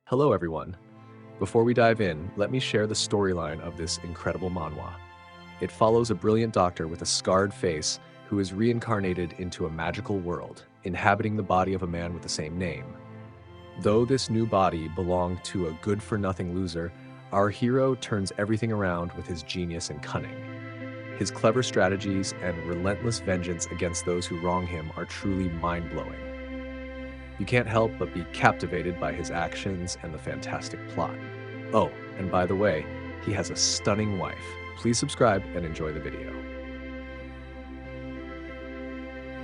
Hello everyone. Before we dive in, let me share the storyline of this incredible manhwa. It follows a brilliant doctor with a scarred face who is reincarnated into a magical world, inhabiting the body of a man with the same name. Though this new body belonged to a good-for-nothing loser, our hero turns everything around with his genius and cunning. His clever strategies and relentless vengeance against those who wrong him are truly mind-blowing. You can't help but be captivated by his actions and the fantastic plot. Oh, and by the way, he has a stunning wife. Please subscribe and enjoy the video.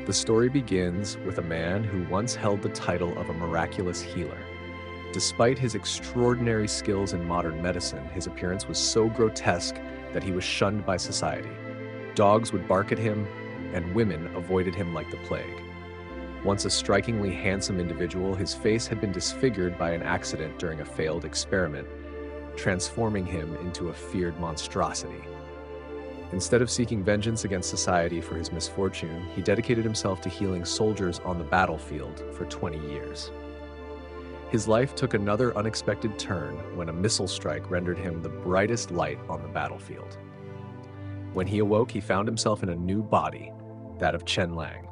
The story begins with a man who once held the title of a miraculous healer. Despite his extraordinary skills in modern medicine, his appearance was so grotesque that he was shunned by society. Dogs would bark at him, and women avoided him like the plague. Once a strikingly handsome individual, his face had been disfigured by an accident during a failed experiment, transforming him into a feared monstrosity. Instead of seeking vengeance against society for his misfortune, he dedicated himself to healing soldiers on the battlefield for 20 years. His life took another unexpected turn when a missile strike rendered him the brightest light on the battlefield. When he awoke, he found himself in a new body, that of Shen-lang.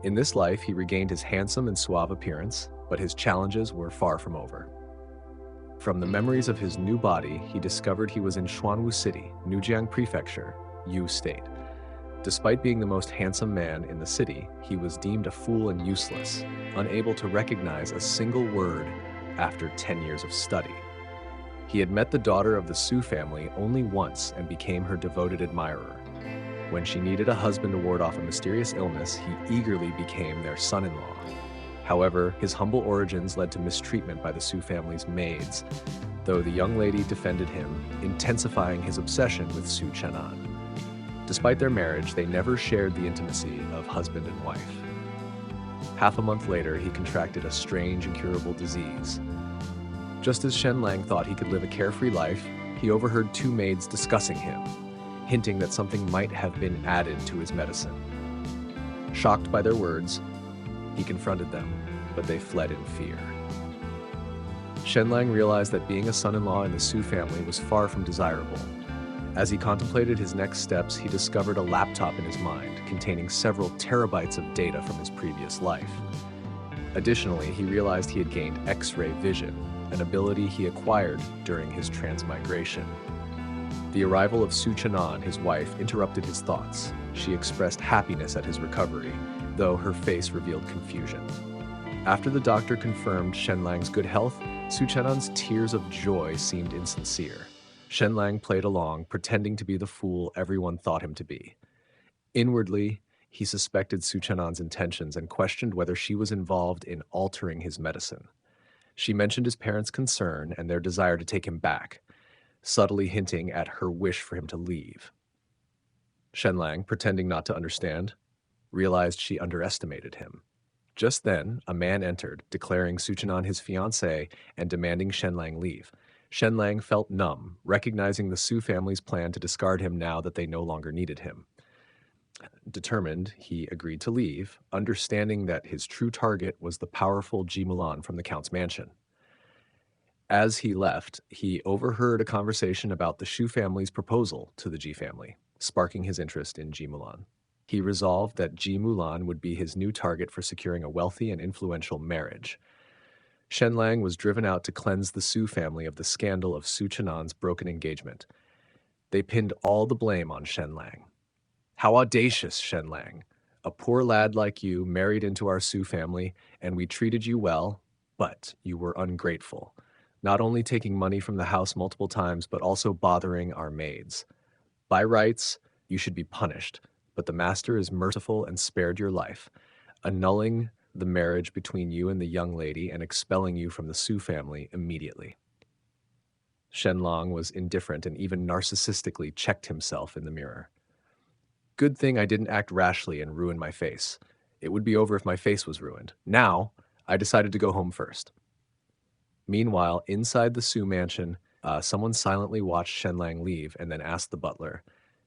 In this life, he regained his handsome and suave appearance, but his challenges were far from over. From the memories of his new body, he discovered he was in Xuanwu City, Nujiang Prefecture, Yu State. Despite being the most handsome man in the city, he was deemed a fool and useless, unable to recognize a single word after 10 years of study. He had met the daughter of the Su family only once and became her devoted admirer. When she needed a husband to ward off a mysterious illness, he eagerly became their son-in-law. However, his humble origins led to mistreatment by the Su family's maids, though the young lady defended him, intensifying his obsession with Su Chenan. Despite their marriage, they never shared the intimacy of husband and wife. Half a month later, he contracted a strange, incurable disease. Just as Shen-lang thought he could live a carefree life, he overheard two maids discussing him, hinting that something might have been added to his medicine. Shocked by their words, he confronted them, but they fled in fear. Shen-lang realized that being a son-in-law in the Su family was far from desirable. As he contemplated his next steps, he discovered a laptop in his mind containing several terabytes of data from his previous life. Additionally, he realized he had gained X-Ray Vision, an ability he acquired during his transmigration. The arrival of Su Chenan, his wife, interrupted his thoughts. She expressed happiness at his recovery, though her face revealed confusion. After the doctor confirmed Shen-lang's good health, Su Chenan's tears of joy seemed insincere. Shen-lang played along, pretending to be the fool everyone thought him to be. Inwardly, he suspected Su Chenan's intentions and questioned whether she was involved in altering his medicine. She mentioned his parents' concern and their desire to take him back, subtly hinting at her wish for him to leave. Shen-lang, pretending not to understand, realized she underestimated him. Just then, a man entered, declaring Su Chenan his fiancée and demanding Shen-lang leave. Shen-lang felt numb, recognizing the Su family's plan to discard him now that they no longer needed him. Determined, he agreed to leave, understanding that his true target was the powerful Ji Mulan from the Count's mansion. As he left, he overheard a conversation about the Shu family's proposal to the Ji family, sparking his interest in Ji Mulan. He resolved that Ji Mulan would be his new target for securing a wealthy and influential marriage. Shen-lang was driven out to cleanse the Su family of the scandal of Su Chenan's broken engagement. They pinned all the blame on Shen-lang. "How audacious, Shen-lang! A poor lad like you married into our Su family, and we treated you well, but you were ungrateful. Not only taking money from the house multiple times, but also bothering our maids. By rights, you should be punished, but the master is merciful and spared your life, annulling the marriage between you and the young lady and expelling you from the Su family immediately." Shen-lang was indifferent and even narcissistically checked himself in the mirror. "Good thing I didn't act rashly and ruin my face. It would be over if my face was ruined. Now, I decided to go home first." Meanwhile, inside the Su mansion, someone silently watched Shen-lang leave and then asked the butler,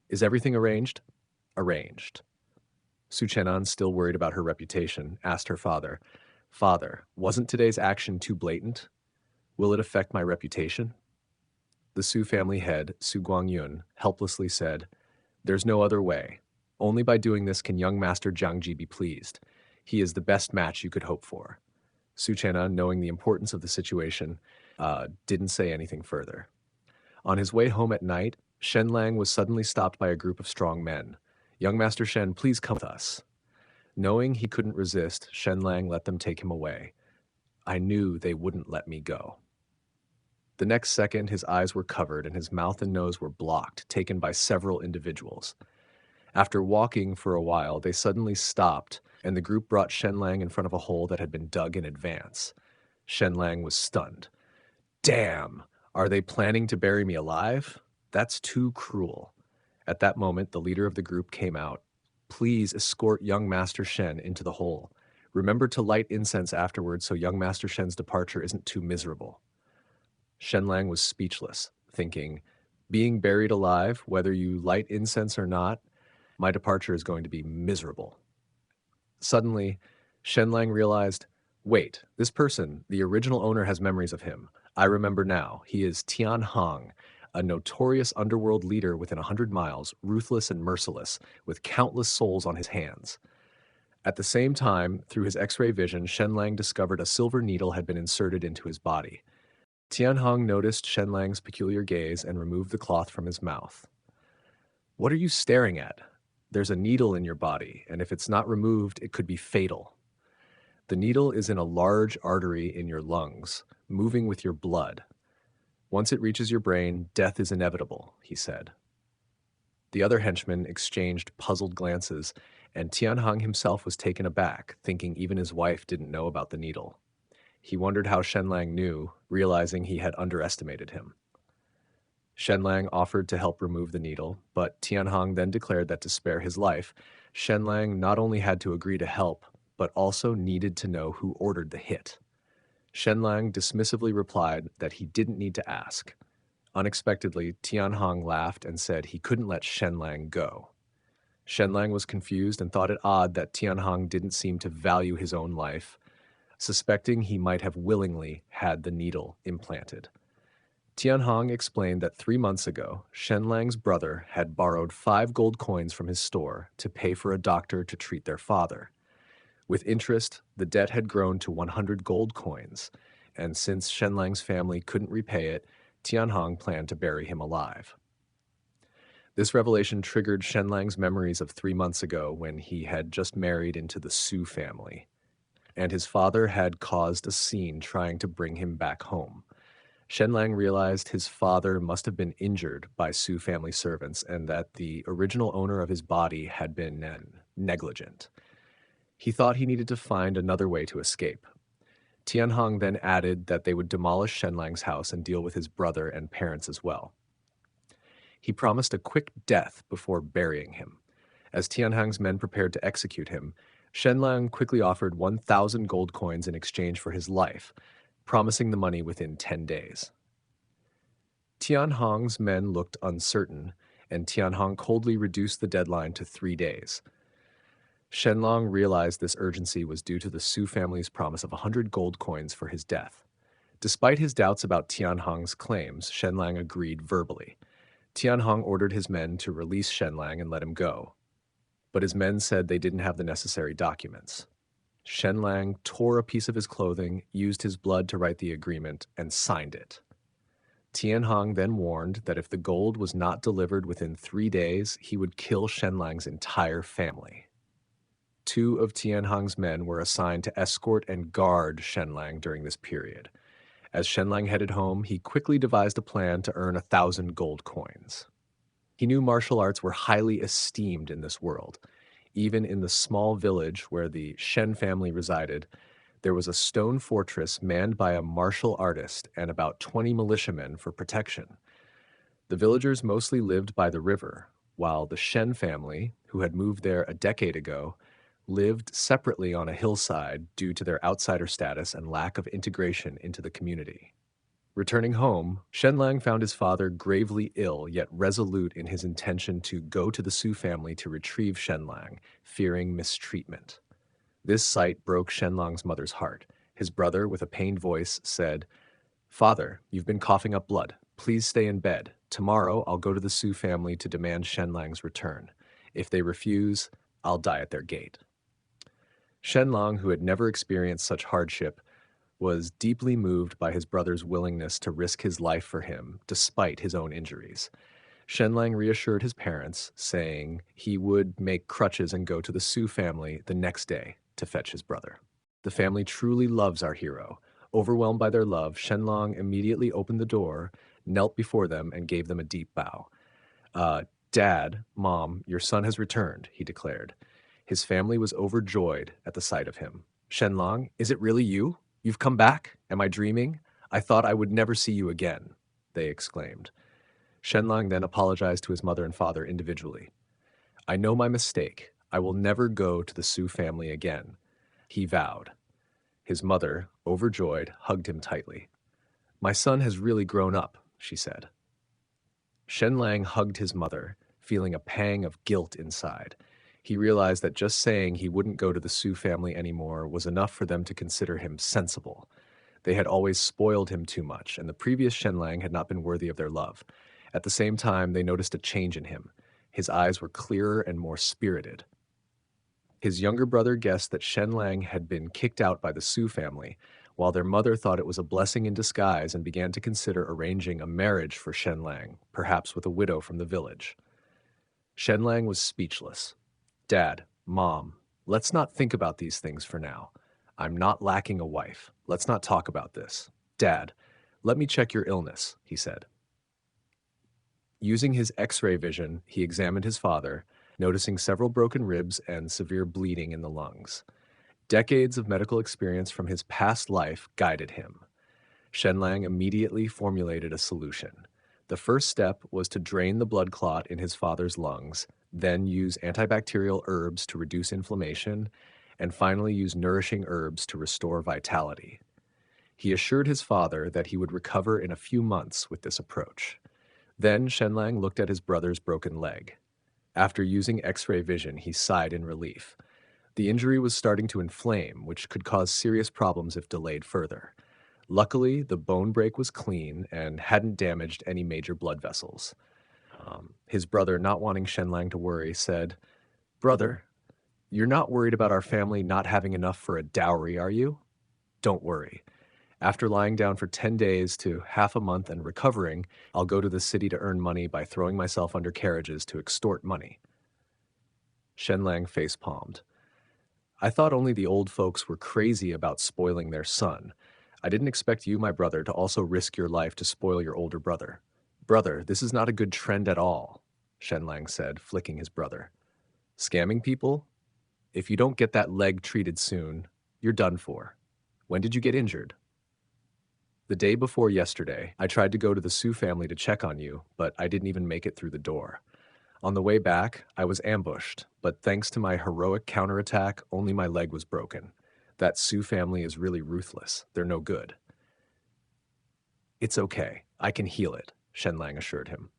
"Is everything arranged?" "Arranged." Su Chenan, still worried about her reputation, asked her father, "Father, wasn't today's action too blatant?" Will it affect my reputation? The Su family head, Su Guangyun, helplessly said, "There's no other way. Only by doing this can young Master Jiangji be pleased. He is the best match you could hope for." Su Chena, knowing the importance of the situation, didn't say anything further. On his way home at night, Shen-lang was suddenly stopped by a group of strong men. "Young Master Shen, please come with us." Knowing he couldn't resist, Shen-lang let them take him away. "I knew they wouldn't let me go." The next second, his eyes were covered and his mouth and nose were blocked, taken by several individuals. After walking for a while, they suddenly stopped, and the group brought Shen-lang in front of a hole that had been dug in advance. Shen-lang was stunned. "Damn! Are they planning to bury me alive? That's too cruel." At that moment, the leader of the group came out. "Please escort young Master Shen into the hole. Remember to light incense afterwards so young Master Shen's departure isn't too miserable." Shen-lang was speechless, thinking, "Being buried alive, whether you light incense or not, my departure is going to be miserable." Suddenly, Shen-lang realized, "Wait, this person, the original owner, has memories of him. I remember now. He is Tian Hong, a notorious underworld leader within 100 miles, ruthless and merciless, with countless souls on his hands." At the same time, through his X-ray vision, Shen-lang discovered a silver needle had been inserted into his body. Tian Hong noticed Shen-lang's peculiar gaze and removed the cloth from his mouth. "What are you staring at? There's a needle in your body, and if it's not removed, it could be fatal. The needle is in a large artery in your lungs, moving with your blood. Once it reaches your brain, death is inevitable," he said. The other henchmen exchanged puzzled glances, and Tian Hong himself was taken aback, thinking even his wife didn't know about the needle. He wondered how Shen-lang knew, realizing he had underestimated him. Shen-lang offered to help remove the needle, but Tian Hong then declared that to spare his life, Shen-lang not only had to agree to help, but also needed to know who ordered the hit. Shen-lang dismissively replied that he didn't need to ask. Unexpectedly, Tian Hong laughed and said he couldn't let Shen-lang go. Shen-lang was confused and thought it odd that Tian Hong didn't seem to value his own life, suspecting he might have willingly had the needle implanted. Tian Hong explained that 3 months ago, Shen-lang's brother had borrowed 5 gold coins from his store to pay for a doctor to treat their father. With interest, the debt had grown to 100 gold coins, and since Shen-lang's family couldn't repay it, Tian Hong planned to bury him alive. This revelation triggered Shen-lang's memories of 3 months ago when he had just married into the Su family, and his father had caused a scene trying to bring him back home. Shen-lang realized his father must have been injured by Su family servants and that the original owner of his body had been negligent. He thought he needed to find another way to escape. Tian Hong then added that they would demolish Shen-lang's house and deal with his brother and parents as well. He promised a quick death before burying him. As Tian Hong's men prepared to execute him, Shen-lang quickly offered 1,000 gold coins in exchange for his life, promising the money within 10 days. Tian Hong's men looked uncertain, and Tian Hong coldly reduced the deadline to 3 days. Shen-lang realized this urgency was due to the Su family's promise of 100 gold coins for his death. Despite his doubts about Tian Hong's claims, Shen-lang agreed verbally. Tian Hong ordered his men to release Shen-lang and let him go, but his men said they didn't have the necessary documents. Shen-lang tore a piece of his clothing, used his blood to write the agreement, and signed it. Tian Hong then warned that if the gold was not delivered within 3 days, he would kill Shen-lang's entire family. 2 of Tian Hong's men were assigned to escort and guard Shen-lang during this period. As Shen-lang headed home, he quickly devised a plan to earn 1,000 gold coins. He knew martial arts were highly esteemed in this world. Even in the small village where the Shen family resided, there was a stone fortress manned by a martial artist and about 20 militiamen for protection. The villagers mostly lived by the river, while the Shen family, who had moved there a decade ago, lived separately on a hillside due to their outsider status and lack of integration into the community. Returning home, Shen-lang found his father gravely ill yet resolute in his intention to go to the Su family to retrieve Shen-lang, fearing mistreatment. This sight broke Shen-lang's mother's heart. His brother, with a pained voice, said, Father, you've been coughing up blood. Please stay in bed. Tomorrow, I'll go to the Su family to demand Shen-lang's return. If they refuse, I'll die at their gate. Shen-lang, who had never experienced such hardship, was deeply moved by his brother's willingness to risk his life for him despite his own injuries. Shen-lang reassured his parents, saying he would make crutches and go to the Su family the next day to fetch his brother. The family truly loves our hero. Overwhelmed by their love, Shen-lang immediately opened the door, knelt before them, and gave them a deep bow. Dad, Mom, your son has returned, he declared. His family was overjoyed at the sight of him. Shen-lang, is it really you? You've come back? Am I dreaming? I thought I would never see you again, they exclaimed. Shen-lang then apologized to his mother and father individually. I know my mistake. I will never go to the Su family again, he vowed. His mother, overjoyed, hugged him tightly. My son has really grown up, she said. Shen-lang hugged his mother, feeling a pang of guilt inside. He realized that just saying he wouldn't go to the Su family anymore was enough for them to consider him sensible. They had always spoiled him too much, and the previous Shen-lang had not been worthy of their love. At the same time, they noticed a change in him. His eyes were clearer and more spirited. His younger brother guessed that Shen-lang had been kicked out by the Su family, while their mother thought it was a blessing in disguise and began to consider arranging a marriage for Shen-lang, perhaps with a widow from the village. Shen-lang was speechless. Dad, Mom, let's not think about these things for now. I'm not lacking a wife. Let's not talk about this. Dad, let me check your illness, he said. Using his X-ray vision, he examined his father, noticing several broken ribs and severe bleeding in the lungs. Decades of medical experience from his past life guided him. Shen-lang immediately formulated a solution. The first step was to drain the blood clot in his father's lungs, then use antibacterial herbs to reduce inflammation, and finally use nourishing herbs to restore vitality. He assured his father that he would recover in a few months with this approach. Then Shen-lang looked at his brother's broken leg. After using X-ray vision, he sighed in relief. The injury was starting to inflame, which could cause serious problems if delayed further. Luckily, the bone break was clean and hadn't damaged any major blood vessels. His brother, not wanting Shen-lang to worry, said, Brother, you're not worried about our family not having enough for a dowry, are you? Don't worry. After lying down for 10 days to half a month and recovering, I'll go to the city to earn money by throwing myself under carriages to extort money. Shen-lang face-palmed. I thought only the old folks were crazy about spoiling their son. I didn't expect you, my brother, to also risk your life to spoil your older brother. Brother, this is not a good trend at all, Shen-lang said, flicking his brother. Scamming people? If you don't get that leg treated soon, you're done for. When did you get injured? The day before yesterday, I tried to go to the Su family to check on you, but I didn't even make it through the door. On the way back, I was ambushed, but thanks to my heroic counterattack, only my leg was broken. That Su family is really ruthless. They're no good. It's okay. I can heal it, Shen-lang assured him.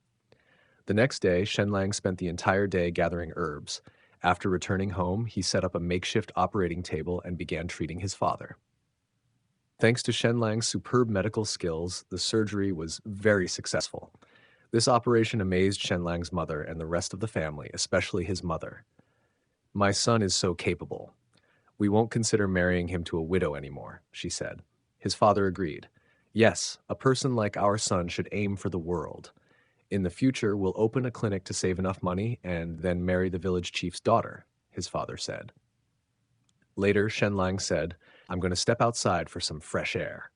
The next day, Shen-lang spent the entire day gathering herbs. After returning home, he set up a makeshift operating table and began treating his father. Thanks to Shen-lang's superb medical skills, the surgery was very successful. This operation amazed Shen-lang's mother and the rest of the family, especially his mother. My son is so capable. We won't consider marrying him to a widow anymore, she said. His father agreed. Yes, a person like our son should aim for the world. In the future, we'll open a clinic to save enough money and then marry the village chief's daughter, his father said. Later, Shen-lang said, I'm going to step outside for some fresh air.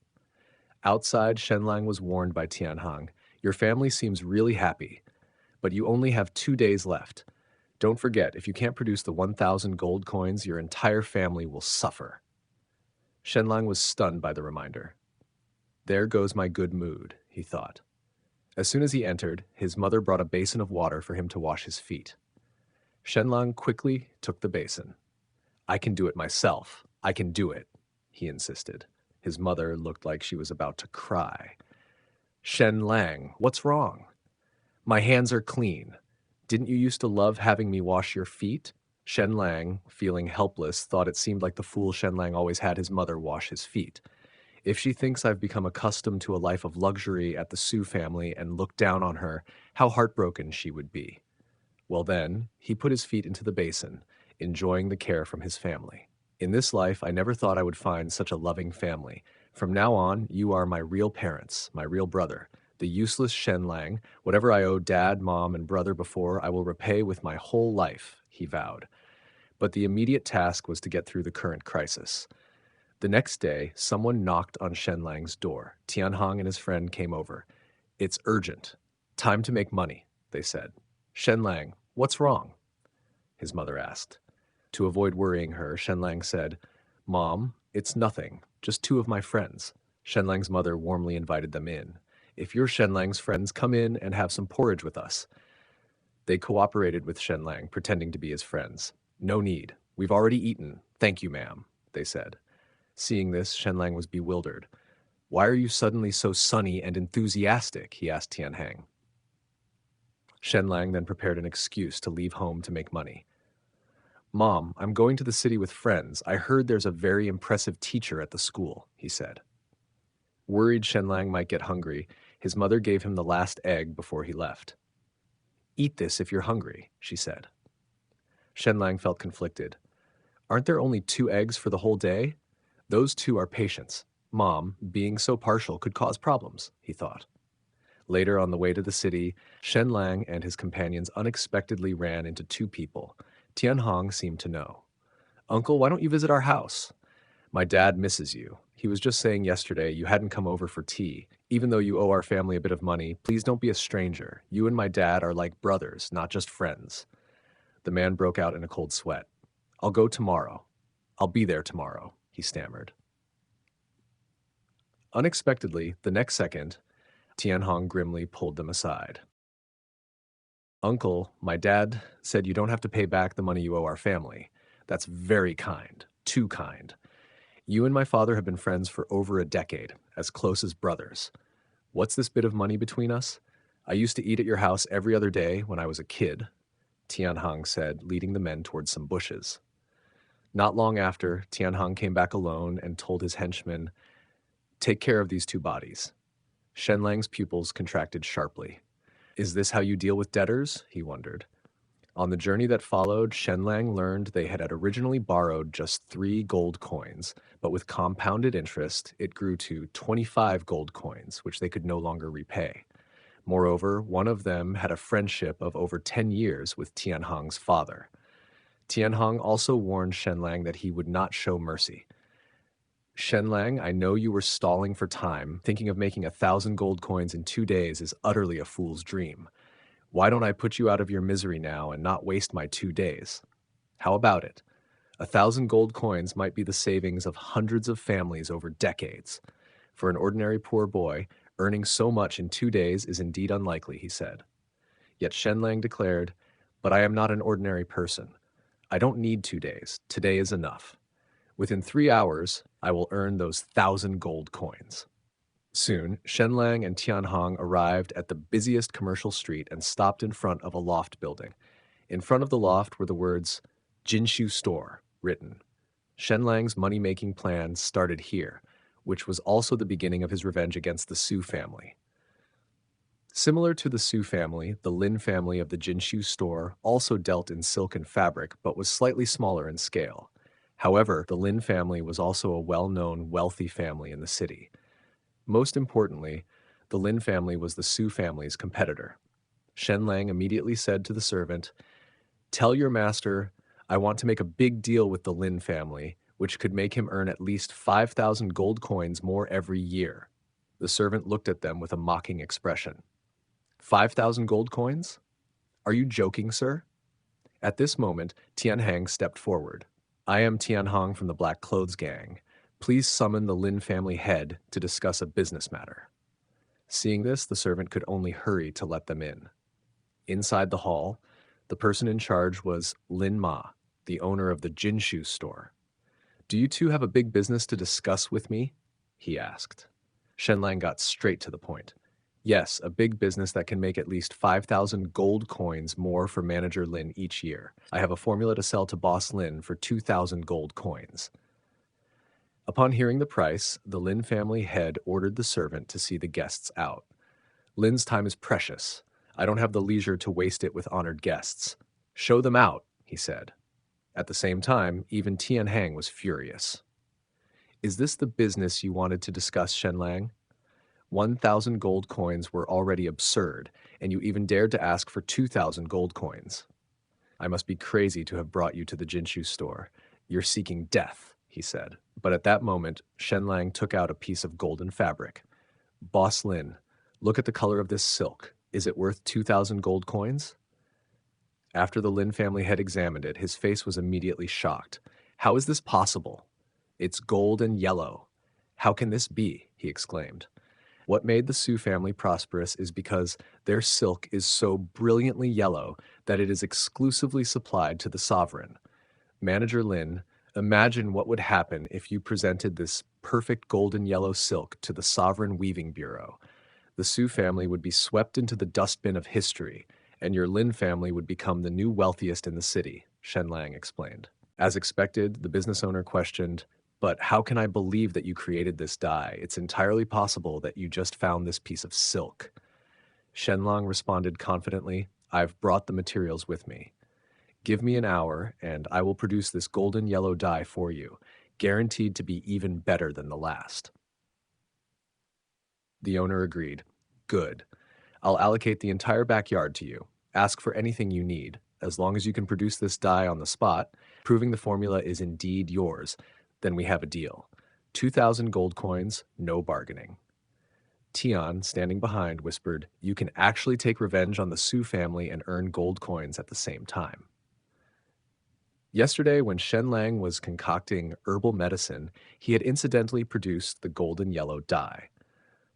Outside, Shen-lang was warned by Tianhang, your family seems really happy, but you only have 2 days left. Don't forget, if you can't produce the 1,000 gold coins, your entire family will suffer. Shen-lang was stunned by the reminder. There goes my good mood, he thought. As soon as he entered, his mother brought a basin of water for him to wash his feet. Shen-lang quickly took the basin. I can do it myself. I can do it, he insisted. His mother looked like she was about to cry. Shen-lang, what's wrong? My hands are clean. Didn't you used to love having me wash your feet? Shen-lang, feeling helpless, thought it seemed like the fool Shen-lang always had his mother wash his feet. If she thinks I've become accustomed to a life of luxury at the Su family and look down on her, how heartbroken she would be. Well then, he put his feet into the basin, enjoying the care from his family. In this life, I never thought I would find such a loving family. From now on, you are my real parents, my real brother. The useless Shen-lang, whatever I owe dad, mom, and brother before, I will repay with my whole life, he vowed. But the immediate task was to get through the current crisis. The next day, someone knocked on Shen-lang's door. Tianhong and his friend came over. It's urgent. Time to make money, they said. Shen-lang, what's wrong? His mother asked. To avoid worrying her, Shen-lang said, Mom, it's nothing, just two of my friends. Shen-lang's mother warmly invited them in. If you're Shen-lang's friends, come in and have some porridge with us. They cooperated with Shen-lang, pretending to be his friends. No need. We've already eaten. Thank you, ma'am, they said. Seeing this, Shen-lang was bewildered. Why are you suddenly so sunny and enthusiastic? He asked Tianhang. Shen-lang then prepared an excuse to leave home to make money. Mom, I'm going to the city with friends. I heard there's a very impressive teacher at the school, he said. Worried Shen-lang might get hungry, his mother gave him the last egg before he left. Eat this if you're hungry, she said. Shen-lang felt conflicted. Aren't there only 2 eggs for the whole day? Those 2 are patients. Mom, being so partial could cause problems, he thought. Later, on the way to the city, Shen-lang and his companions unexpectedly ran into 2 people. Tianhong seemed to know. Uncle, why don't you visit our house? My dad misses you. He was just saying yesterday you hadn't come over for tea. Even though you owe our family a bit of money, please don't be a stranger. You and my dad are like brothers, not just friends. The man broke out in a cold sweat. I'll go tomorrow. I'll be there tomorrow, he stammered. Unexpectedly, the next second, Tianhong grimly pulled them aside. Uncle, my dad said you don't have to pay back the money you owe our family. That's very kind, too kind. You and my father have been friends for over a decade, as close as brothers. What's this bit of money between us? I used to eat at your house every other day when I was a kid, Tianhong said, leading the men towards some bushes. Not long after, Tianhong came back alone and told his henchmen, take care of these 2 bodies. Shen-lang's pupils contracted sharply. Is this how you deal with debtors? He wondered. On the journey that followed, Shen-lang learned they had originally borrowed just 3 gold coins, but with compounded interest, it grew to 25 gold coins, which they could no longer repay. Moreover, one of them had a friendship of over 10 years with Tianhong's father. Tianhong also warned Shen-lang that he would not show mercy. Shen-lang, I know you were stalling for time. Thinking of making 1,000 gold coins in 2 days is utterly a fool's dream. Why don't I put you out of your misery now and not waste my 2 days? How about it? 1,000 gold coins might be the savings of hundreds of families over decades. For an ordinary poor boy, earning so much in 2 days is indeed unlikely, he said. Yet Shen-lang declared, but I am not an ordinary person. I don't need 2 days. Today is enough. Within 3 hours, I will earn those 1,000 gold coins. Soon, Shen-lang and Tianhong arrived at the busiest commercial street and stopped in front of a loft building. In front of the loft were the words, Jinshu Store, written. Shen-lang's money-making plan started here, which was also the beginning of his revenge against the Su family. Similar to the Su family, the Lin family of the Jinshu Store also dealt in silk and fabric, but was slightly smaller in scale. However, the Lin family was also a well-known, wealthy family in the city. Most importantly, the Lin family was the Su family's competitor. Shen-lang immediately said to the servant, tell your master I want to make a big deal with the Lin family, which could make him earn at least 5,000 gold coins more every year. The servant looked at them with a mocking expression. 5,000 gold coins? Are you joking, sir? At this moment, Tianhang stepped forward. I am Tianhong from the Black Clothes Gang. Please summon the Lin family head to discuss a business matter. Seeing this, the servant could only hurry to let them in. Inside the hall, the person in charge was Lin Ma, the owner of the Jinshu store. Do you two have a big business to discuss with me? He asked. Shen-lang got straight to the point. Yes, a big business that can make at least 5,000 gold coins more for Manager Lin each year. I have a formula to sell to Boss Lin for 2,000 gold coins. Upon hearing the price, the Lin family head ordered the servant to see the guests out. Lin's time is precious. I don't have the leisure to waste it with honored guests. Show them out, he said. At the same time, even Tian Hang was furious. Is this the business you wanted to discuss, Shen-lang? 1,000 gold coins were already absurd, and you even dared to ask for 2,000 gold coins. I must be crazy to have brought you to the Jinshu store. You're seeking death, he said. But at that moment, Shen-lang took out a piece of golden fabric. Boss Lin, look at the color of this silk. Is it worth 2,000 gold coins? After the Lin family had examined it, his face was immediately shocked. How is this possible? It's gold and yellow. How can this be? He exclaimed. What made the Su family prosperous is because their silk is so brilliantly yellow that it is exclusively supplied to the sovereign. Manager Lin, imagine what would happen if you presented this perfect golden yellow silk to the Sovereign Weaving Bureau. The Su family would be swept into the dustbin of history, and your Lin family would become the new wealthiest in the city, Shen-lang explained. As expected, the business owner questioned, but how can I believe that you created this dye? It's entirely possible that you just found this piece of silk. Shen-lang responded confidently, I've brought the materials with me. Give me an hour, and I will produce this golden yellow dye for you, guaranteed to be even better than the last. The owner agreed. Good. I'll allocate the entire backyard to you. Ask for anything you need. As long as you can produce this dye on the spot, proving the formula is indeed yours, then we have a deal. 2,000 gold coins, no bargaining. Tian, standing behind, whispered, You can actually take revenge on the Su family and earn gold coins at the same time. Yesterday, when Shen-lang was concocting herbal medicine, he had incidentally produced the golden yellow dye.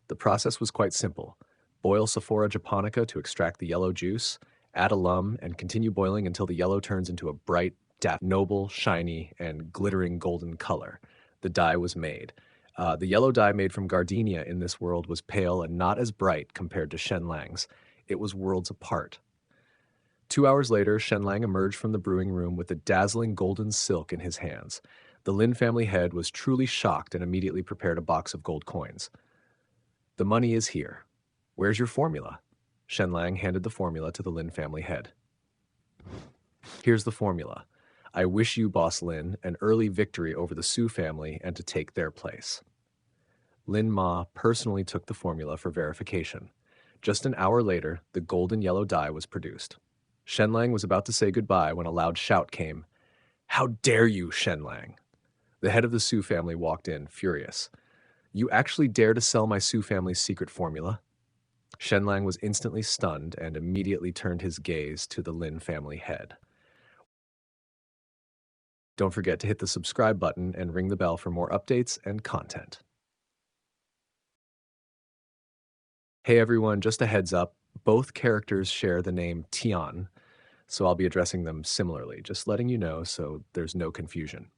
The process was quite simple. Boil Sephora japonica to extract the yellow juice, add alum, and continue boiling until the yellow turns into a bright, noble, shiny, and glittering golden color. The dye was made. The yellow dye made from gardenia in this world was pale and not as bright compared to Shen-lang's. It was worlds apart. 2 hours later, Shen-lang emerged from the brewing room with the dazzling golden silk in his hands. The Lin family head was truly shocked and immediately prepared a box of gold coins. The money is here. Where's your formula? Shen-lang handed the formula to the Lin family head. Here's the formula. I wish you, Boss Lin, an early victory over the Su family and to take their place. Lin Ma personally took the formula for verification. Just an hour later, the golden yellow dye was produced. Shen-lang was about to say goodbye when a loud shout came. How dare you, Shen-lang? The head of the Su family walked in, furious. You actually dare to sell my Su family's secret formula? Shen-lang was instantly stunned and immediately turned his gaze to the Lin family head. Don't forget to hit the subscribe button and ring the bell for more updates and content. Hey everyone, just a heads up, both characters share the name Tian, so I'll be addressing them similarly, just letting you know so there's no confusion.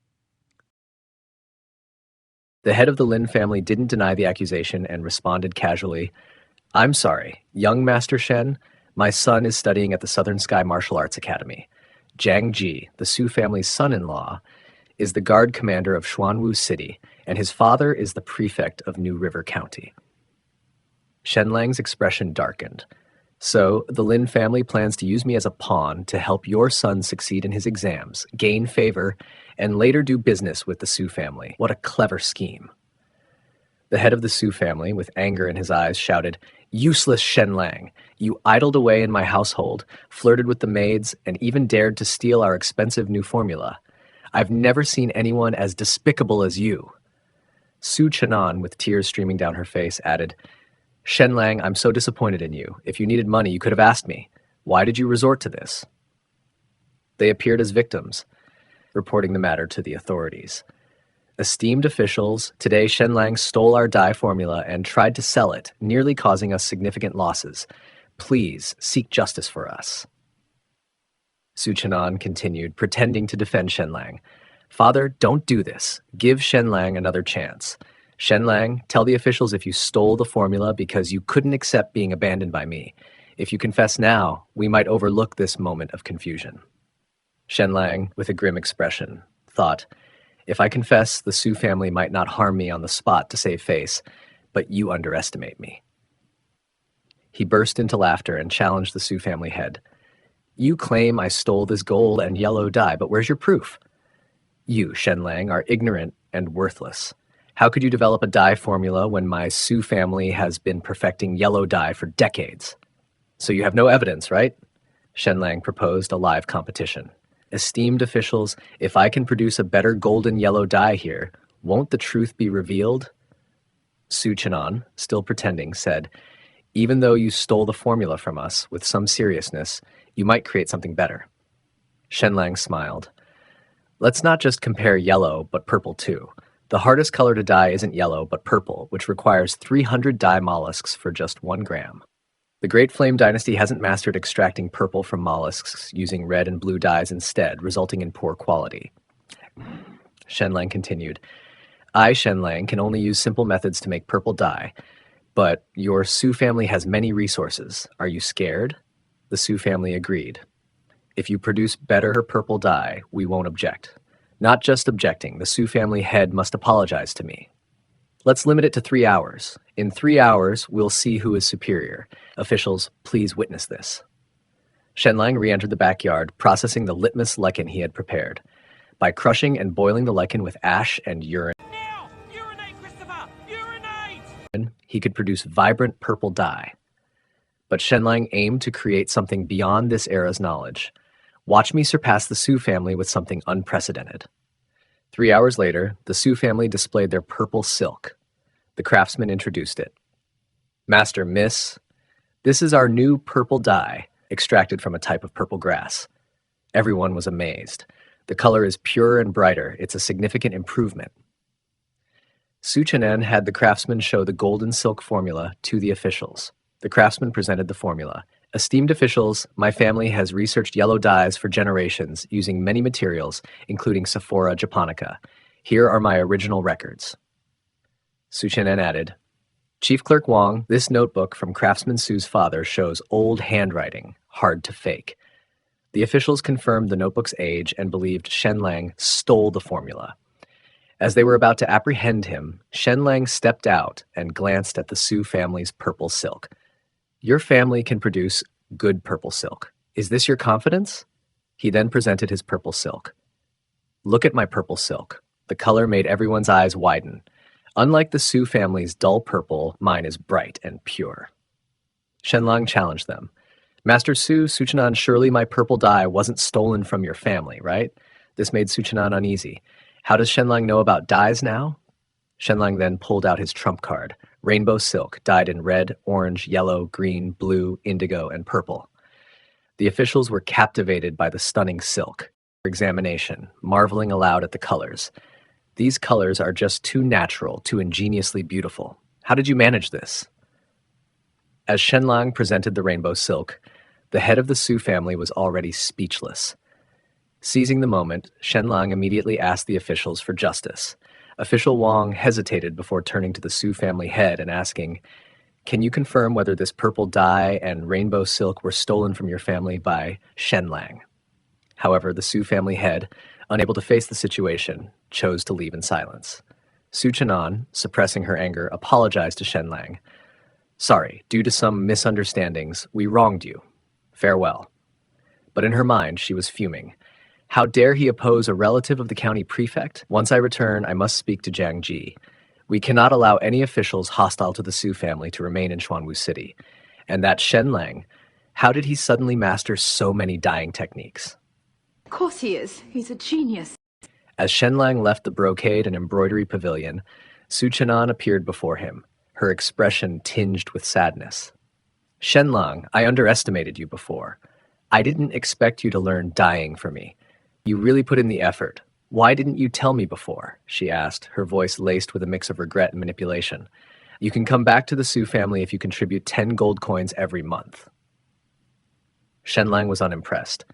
The head of the Lin family didn't deny the accusation and responded casually, I'm sorry, young Master Shen, my son is studying at the Southern Sky Martial Arts Academy. Jiang Ji, the Su family's son-in-law, is the guard commander of Xuanwu City, and his father is the prefect of New River County. Shen-lang's expression darkened. So, the Lin family plans to use me as a pawn to help your son succeed in his exams, gain favor, and later do business with the Su family. What a clever scheme. The head of the Su family, with anger in his eyes, shouted, Useless Shen-lang! You idled away in my household, flirted with the maids, and even dared to steal our expensive new formula. I've never seen anyone as despicable as you. Su Chenan, with tears streaming down her face, added, Shen-lang, I'm so disappointed in you. If you needed money, you could have asked me. Why did you resort to this? They appeared as victims, reporting the matter to the authorities. Esteemed officials, today Shen-lang stole our dye formula and tried to sell it, nearly causing us significant losses. Please seek justice for us. Su Chenan continued, pretending to defend Shen-lang. Father, don't do this. Give Shen-lang another chance. Shen-lang, tell the officials if you stole the formula because you couldn't accept being abandoned by me. If you confess now, we might overlook this moment of confusion. Shen-lang, with a grim expression, thought, If I confess, the Su family might not harm me on the spot to save face, but you underestimate me. He burst into laughter and challenged the Su family head. You claim I stole this gold and yellow dye, but where's your proof? You, Shen-lang, are ignorant and worthless. How could you develop a dye formula when my Su family has been perfecting yellow dye for decades? So you have no evidence, right? Shen-lang proposed a live competition. Esteemed officials, if I can produce a better golden yellow dye here, won't the truth be revealed? Su Chenan, still pretending, said, even though you stole the formula from us with some seriousness, you might create something better. Shen-lang smiled. Let's not just compare yellow, but purple too. The hardest color to dye isn't yellow, but purple, which requires 300 dye mollusks for just 1 gram. The Great Flame Dynasty hasn't mastered extracting purple from mollusks using red and blue dyes instead, resulting in poor quality. Shen-lang continued, I, Shen-lang, can only use simple methods to make purple dye, but your Su family has many resources. Are you scared? The Su family agreed. If you produce better purple dye, we won't object. Not just objecting, the Su family head must apologize to me. Let's limit it to 3 hours. In 3 hours, we'll see who is superior. Officials, please witness this. Shen-lang re-entered the backyard, processing the litmus lichen he had prepared. By crushing and boiling the lichen with ash and urine, he could produce vibrant purple dye. But Shen-lang aimed to create something beyond this era's knowledge. Watch me surpass the Su family with something unprecedented. 3 hours later, the Su family displayed their purple silk. The craftsman introduced it. Master, Miss, this is our new purple dye, extracted from a type of purple grass. Everyone was amazed. The color is purer and brighter. It's a significant improvement. Su Chenan had the craftsman show the golden silk formula to the officials. The craftsman presented the formula. Esteemed officials, my family has researched yellow dyes for generations using many materials, including Sephora japonica. Here are my original records. Su Chenan added, Chief Clerk Wong, this notebook from Craftsman Su's father shows old handwriting, hard to fake. The officials confirmed the notebook's age and believed Shen-lang stole the formula. As they were about to apprehend him, Shen-lang stepped out and glanced at the Su family's purple silk. Your family can produce good purple silk. Is this your confidence? He then presented his purple silk. Look at my purple silk. The color made everyone's eyes widen. Unlike the Su family's dull purple, mine is bright and pure. Shen-lang challenged them. Master Su, Su Chenan, surely my purple dye wasn't stolen from your family, right? This made Su Chenan uneasy. How does Shen-lang know about dyes now? Shen-lang then pulled out his trump card, rainbow silk dyed in red, orange, yellow, green, blue, indigo, and purple. The officials were captivated by the stunning silk. Examination, marveling aloud at the colors. These colors are just too natural, too ingeniously beautiful. How did you manage this? As Shen-lang presented the rainbow silk, the head of the Su family was already speechless. Seizing the moment, Shen-lang immediately asked the officials for justice. Official Wong hesitated before turning to the Su family head and asking, can you confirm whether this purple dye and rainbow silk were stolen from your family by Shen-lang? However, the Su family head, unable to face the situation, chose to leave in silence. Su Chenan, suppressing her anger, apologized to Shen-lang. Sorry, due to some misunderstandings, we wronged you. Farewell. But in her mind, she was fuming. How dare he oppose a relative of the county prefect? Once I return, I must speak to Jiang Ji. We cannot allow any officials hostile to the Su family to remain in Xuanwu City. And that Shen-lang, how did he suddenly master so many dyeing techniques? Of course he is. He's a genius. As Shen-lang left the brocade and embroidery pavilion, Su Chenan appeared before him, her expression tinged with sadness. Shen-lang, I underestimated you before. I didn't expect you to learn dyeing for me. You really put in the effort. Why didn't you tell me before? She asked, her voice laced with a mix of regret and manipulation. You can come back to the Su family if you contribute 10 gold coins every month. Shen-lang was unimpressed.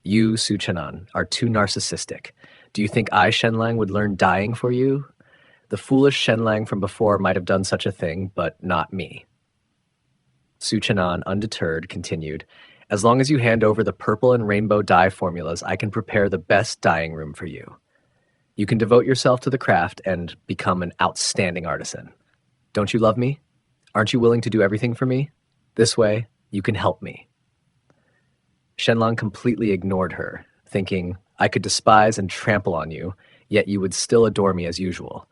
You, Su Chenan, are too narcissistic. Do you think I, Shen-lang, would learn dyeing for you? The foolish Shen-lang from before might have done such a thing, but not me. Su Chenan, undeterred, continued, as long as you hand over the purple and rainbow dye formulas, I can prepare the best dyeing room for you. You can devote yourself to the craft and become an outstanding artisan. Don't you love me? Aren't you willing to do everything for me? This way, you can help me. Shen-lang completely ignored her, thinking, I could despise and trample on you, yet you would still adore me as usual.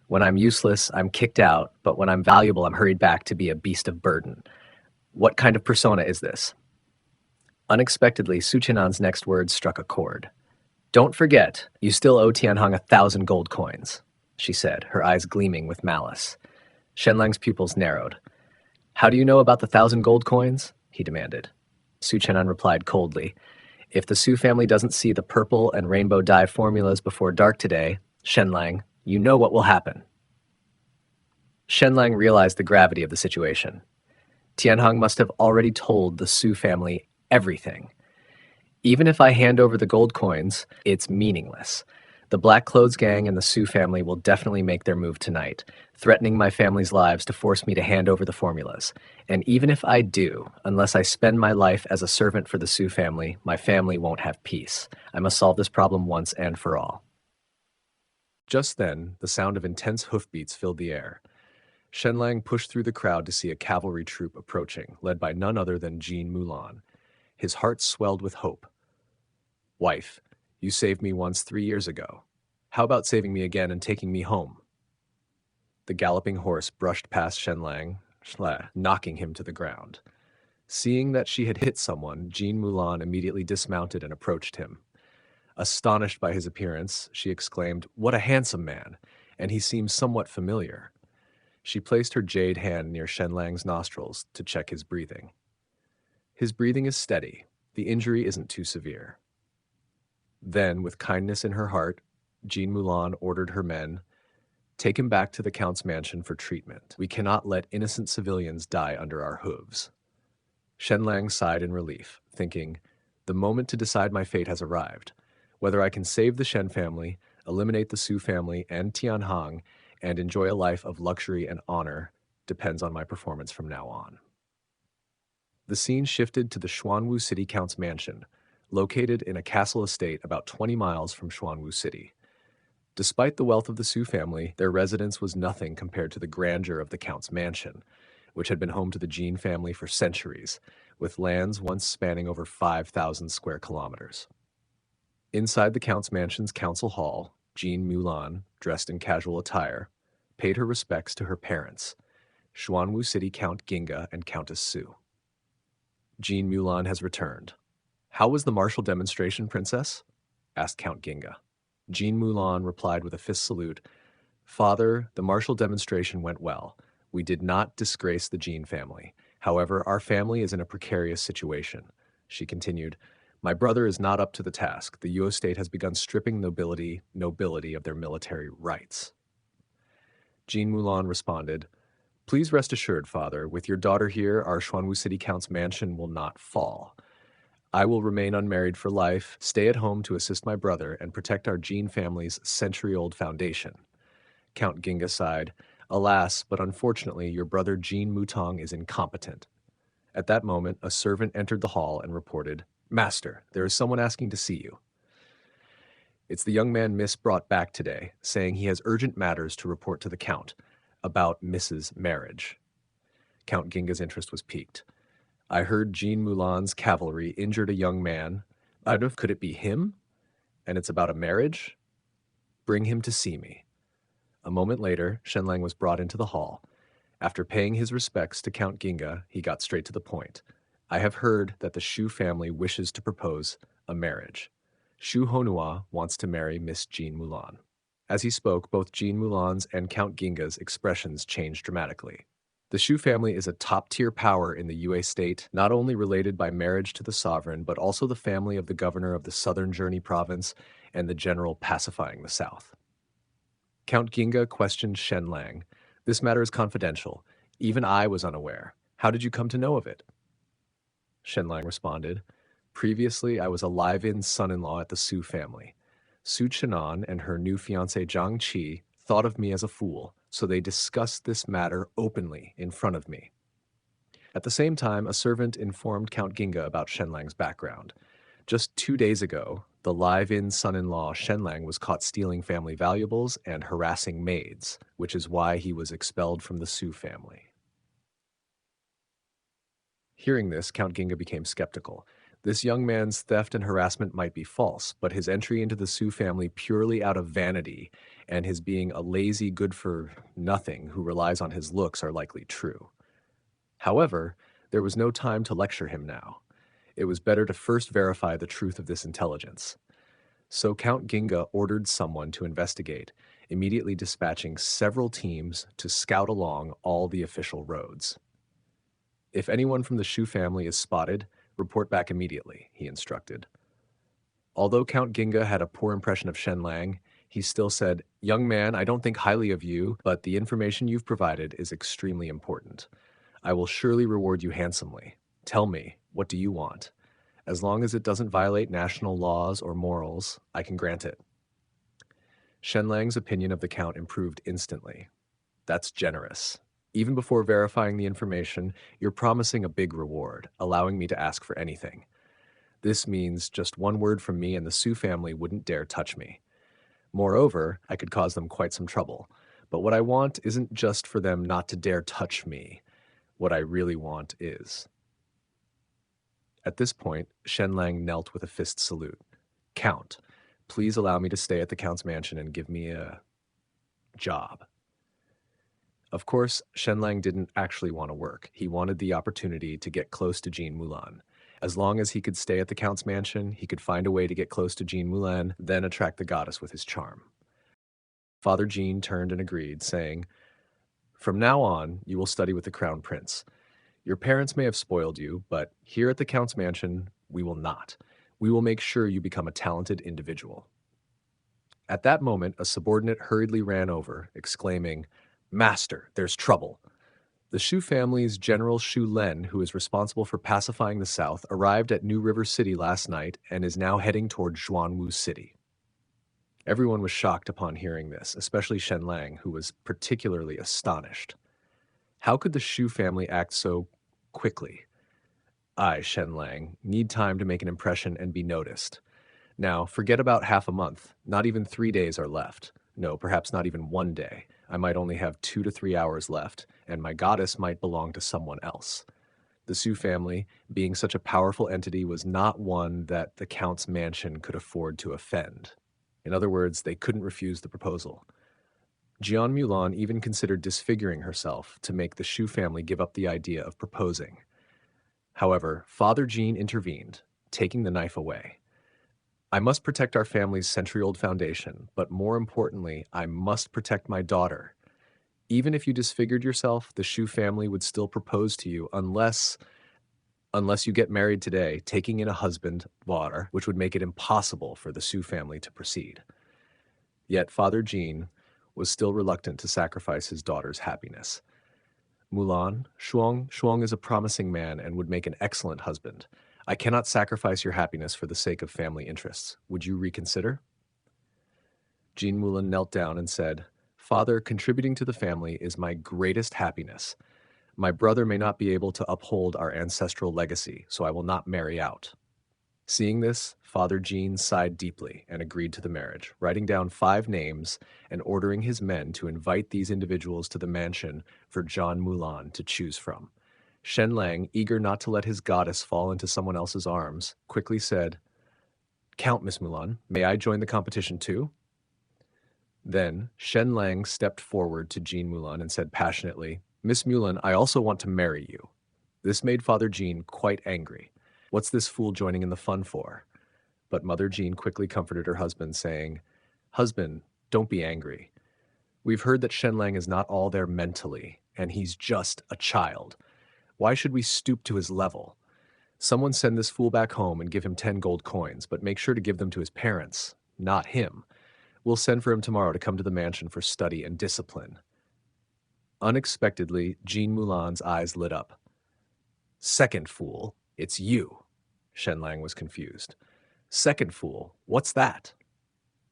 When I'm useless, I'm kicked out, but when I'm valuable, I'm hurried back to be a beast of burden. What kind of persona is this? Unexpectedly, Suchinan's next words struck a chord. Don't forget, you still owe Tianhong 1,000 gold coins, she said, her eyes gleaming with malice. Shen-lang's pupils narrowed. How do you know about the 1,000 gold coins? He demanded. Suchinan replied coldly. If the Su family doesn't see the purple and rainbow dye formulas before dark today, Shen-lang, you know what will happen. Shen-lang realized the gravity of the situation. Tianhong must have already told the Su family everything. Even if I hand over the gold coins, it's meaningless. The Black Clothes Gang and the Su family will definitely make their move tonight, threatening my family's lives to force me to hand over the formulas. And even if I do, unless I spend my life as a servant for the Su family, my family won't have peace. I must solve this problem once and for all. Just then, the sound of intense hoofbeats filled the air. Shen-lang pushed through the crowd to see a cavalry troop approaching, led by none other than Jean Mulan. His heart swelled with hope. Wife, you saved me once 3 years ago. How about saving me again and taking me home? The galloping horse brushed past Shen-lang, knocking him to the ground. Seeing that she had hit someone, Jean Mulan immediately dismounted and approached him. Astonished by his appearance, she exclaimed, "What a handsome man! And he seems somewhat familiar." She placed her jade hand near Shen-lang's nostrils to check his breathing. His breathing is steady. The injury isn't too severe. Then, with kindness in her heart, Jean Mulan ordered her men, take him back to the Count's mansion for treatment. We cannot let innocent civilians die under our hooves. Shen-lang sighed in relief, thinking, the moment to decide my fate has arrived. Whether I can save the Shen family, eliminate the Su family and Tianhong, and enjoy a life of luxury and honor depends on my performance from now on. The scene shifted to the Xuanwu City Count's mansion, located in a castle estate about 20 miles from Xuanwu City. Despite the wealth of the Su family, their residence was nothing compared to the grandeur of the Count's mansion, which had been home to the Jean family for centuries, with lands once spanning over 5,000 square kilometers. Inside the Count's mansion's council hall, Jean Mulan, dressed in casual attire, paid her respects to her parents, Xuanwu City Count Ginga and Countess Su. Jean Mulan has returned. How was the martial demonstration, princess? Asked Count Ginga. Jean Mulan replied with a fist salute. Father, the martial demonstration went well. We did not disgrace the Jean family. However, our family is in a precarious situation. She continued, my brother is not up to the task. The Yuo state has begun stripping nobility of their military rights. Jean Mulan responded, please rest assured, father, with your daughter here, our Xuanwu City Count's mansion will not fall. I will remain unmarried for life, stay at home to assist my brother, and protect our Jean family's century-old foundation. Count Ginga sighed, alas, but unfortunately your brother Jean Mutong is incompetent. At that moment, a servant entered the hall and reported, Master, there is someone asking to see you. It's the young man Miss brought back today, saying he has urgent matters to report to the Count about Mrs. Marriage. Count Ginga's interest was piqued. I heard Jean Mulan's cavalry injured a young man. I don't know, could it be him? And it's about a marriage? Bring him to see me. A moment later, Shen-lang was brought into the hall. After paying his respects to Count Ginga, he got straight to the point. I have heard that the Shu family wishes to propose a marriage. Shu Honua wants to marry Miss Jean Mulan. As he spoke, both Jean Mulan's and Count Ginga's expressions changed dramatically. The Shu family is a top-tier power in the Yue state, not only related by marriage to the sovereign, but also the family of the governor of the southern Zherni province and the general pacifying the south. Count Ginga questioned Shen-lang. This matter is confidential. Even I was unaware. How did you come to know of it? Shen-lang responded, previously I was a live-in son-in-law at the Su family. Su Chenan and her new fiancé Zhang Qi thought of me as a fool, so they discussed this matter openly in front of me. At the same time, a servant informed Count Ginga about Shen-lang's background. Just 2 days ago, The live-in son-in-law Shen-lang was caught stealing family valuables and harassing maids, which is why he was expelled from the Su family. Hearing this, Count Ginga became skeptical. This young man's theft and harassment might be false, but his entry into the Su family purely out of vanity and his being a lazy good-for-nothing who relies on his looks are likely true. However, there was no time to lecture him now. It was better to first verify the truth of this intelligence. So Count Ginga ordered someone to investigate, immediately dispatching several teams to scout along all the official roads. If anyone from the Shu family is spotted, report back immediately, he instructed. Although Count Ginga had a poor impression of Shen-lang, he still said, "Young man, I don't think highly of you, but the information you've provided is extremely important. I will surely reward you handsomely. Tell me, what do you want? As long as it doesn't violate national laws or morals, I can grant it." Shen-lang's opinion of the Count improved instantly. "That's generous. Even before verifying the information, you're promising a big reward, allowing me to ask for anything. This means just one word from me and the Su family wouldn't dare touch me. Moreover, I could cause them quite some trouble. But what I want isn't just for them not to dare touch me. What I really want is..." At this point, Shen-lang knelt with a fist salute. "Count, please allow me to stay at the Count's mansion and give me a job." Of course, Shen-lang didn't actually want to work. He wanted the opportunity to get close to Jean Mulan. As long as he could stay at the Count's mansion, he could find a way to get close to Jean Mulan, then attract the goddess with his charm. Father Jean turned and agreed, saying, "From now on, you will study with the Crown Prince. Your parents may have spoiled you, but here at the Count's mansion, we will not. We will make sure you become a talented individual." At that moment, a subordinate hurriedly ran over, exclaiming, "Master, there's trouble." The Shu family's General Shu Len, who is responsible for pacifying the South, arrived at New River City last night and is now heading toward Zhuanwu City. Everyone was shocked upon hearing this, especially Shen-lang, who was particularly astonished. How could the Shu family act so quickly? I, Shen-lang, need time to make an impression and be noticed. Now, forget about half a month. Not even 3 days are left. No, perhaps not even 1 day. I might only have 2 to 3 hours left, and my goddess might belong to someone else. The Su family, being such a powerful entity, was not one that the Count's mansion could afford to offend. In other words, they couldn't refuse the proposal. Jean Mulan even considered disfiguring herself to make the Shu family give up the idea of proposing. However, Father Jean intervened, taking the knife away. "I must protect our family's century-old foundation, but more importantly, I must protect my daughter. Even if you disfigured yourself, the Shu family would still propose to you unless you get married today, taking in a husband, water, which would make it impossible for the Su family to proceed." Yet Father Jean was still reluctant to sacrifice his daughter's happiness. "Mulan, Shuang is a promising man and would make an excellent husband. I cannot sacrifice your happiness for the sake of family interests. Would you reconsider?" Jean Mulan knelt down and said, "Father, contributing to the family is my greatest happiness. My brother may not be able to uphold our ancestral legacy, so I will not marry out." Seeing this, Father Jean sighed deeply and agreed to the marriage, writing down 5 names and ordering his men to invite these individuals to the mansion for Jean Mulan to choose from. Shen-lang, eager not to let his goddess fall into someone else's arms, quickly said, "Count, Miss Mulan, may I join the competition too?" Then Shen-lang stepped forward to Jean Mulan and said passionately, "Miss Mulan, I also want to marry you." This made Father Jean quite angry. What's this fool joining in the fun for? But Mother Jean quickly comforted her husband, saying, "Husband, don't be angry. We've heard that Shen-lang is not all there mentally, and he's just a child. Why should we stoop to his level? Someone send this fool back home and give him 10 gold coins, but make sure to give them to his parents, not him. We'll send for him tomorrow to come to the mansion for study and discipline." Unexpectedly, Jean Mulan's eyes lit up. "Second fool, it's you." Shen-lang was confused. "Second fool, what's that?"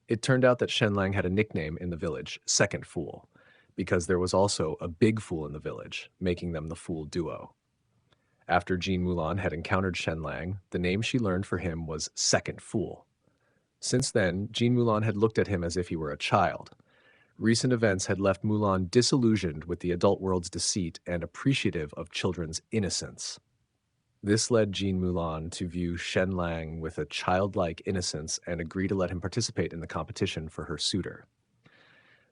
It turned out that Shen-lang had a nickname in the village, Second Fool, because there was also a big fool in the village, making them the fool duo. After Jean Mulan had encountered Shen-lang, the name she learned for him was Second Fool. Since then, Jean Mulan had looked at him as if he were a child. Recent events had left Mulan disillusioned with the adult world's deceit and appreciative of children's innocence. This led Jean Mulan to view Shen-lang with a childlike innocence and agree to let him participate in the competition for her suitor.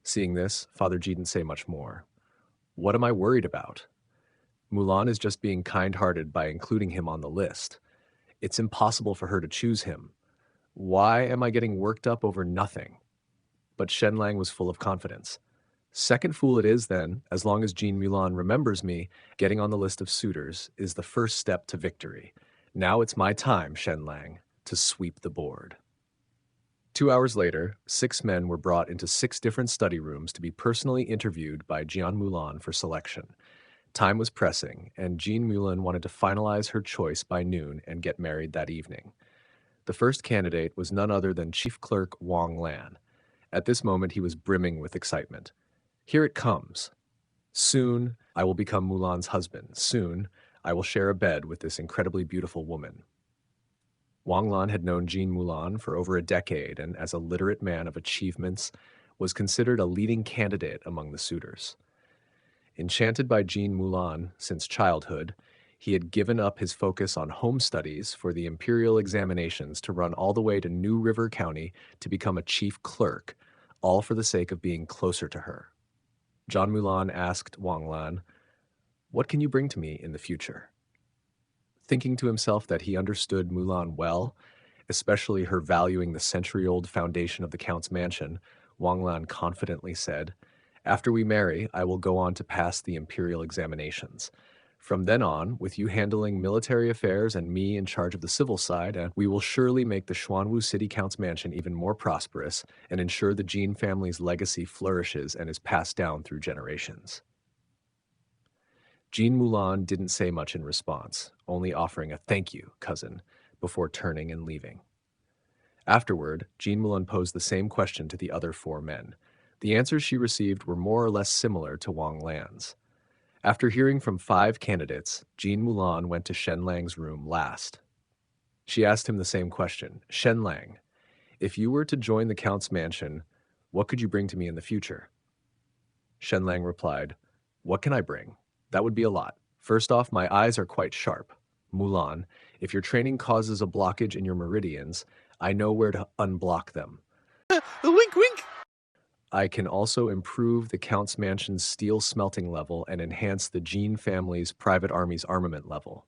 Seeing this, Father Ji didn't say much more. What am I worried about? Mulan is just being kind-hearted by including him on the list. It's impossible for her to choose him. Why am I getting worked up over nothing? But Shen-lang was full of confidence. Second fool it is then, as long as Jean Mulan remembers me, getting on the list of suitors is the first step to victory. Now it's my time, Shen-lang, to sweep the board. 2 hours later, 6 men were brought into 6 different study rooms to be personally interviewed by Jean Mulan for selection. Time was pressing, and Jean Mulan wanted to finalize her choice by noon and get married that evening. The first candidate was none other than Chief Clerk Wang Lan. At this moment, he was brimming with excitement. Here it comes. Soon, I will become Mulan's husband. Soon, I will share a bed with this incredibly beautiful woman. Wang Lan had known Jean Mulan for over a decade and, as a literate man of achievements, was considered a leading candidate among the suitors. Enchanted by Jean Mulan since childhood, he had given up his focus on home studies for the imperial examinations to run all the way to New River County to become a chief clerk, all for the sake of being closer to her. Jean Mulan asked Wang Lan, "What can you bring to me in the future?" Thinking to himself that he understood Mulan well, especially her valuing the century-old foundation of the Count's mansion, Wang Lan confidently said, "After we marry, I will go on to pass the imperial examinations. From then on, with you handling military affairs and me in charge of the civil side, we will surely make the Xuanwu City Count's mansion even more prosperous and ensure the Jean family's legacy flourishes and is passed down through generations." Jean Mulan didn't say much in response, only offering a "thank you, cousin," before turning and leaving. Afterward, Jean Mulan posed the same question to the other 4 men. The answers she received were more or less similar to Wang Lan's. After hearing from 5 candidates, Jean Mulan went to Shen-lang's room last. She asked him the same question. "Shen-lang, if you were to join the Count's mansion, what could you bring to me in the future?" Shen-lang replied, "What can I bring? That would be a lot. First off, my eyes are quite sharp. Mulan, if your training causes a blockage in your meridians, I know where to unblock them. Wink, wink. I can also improve the Count's mansion's steel smelting level and enhance the Jean family's private army's armament level.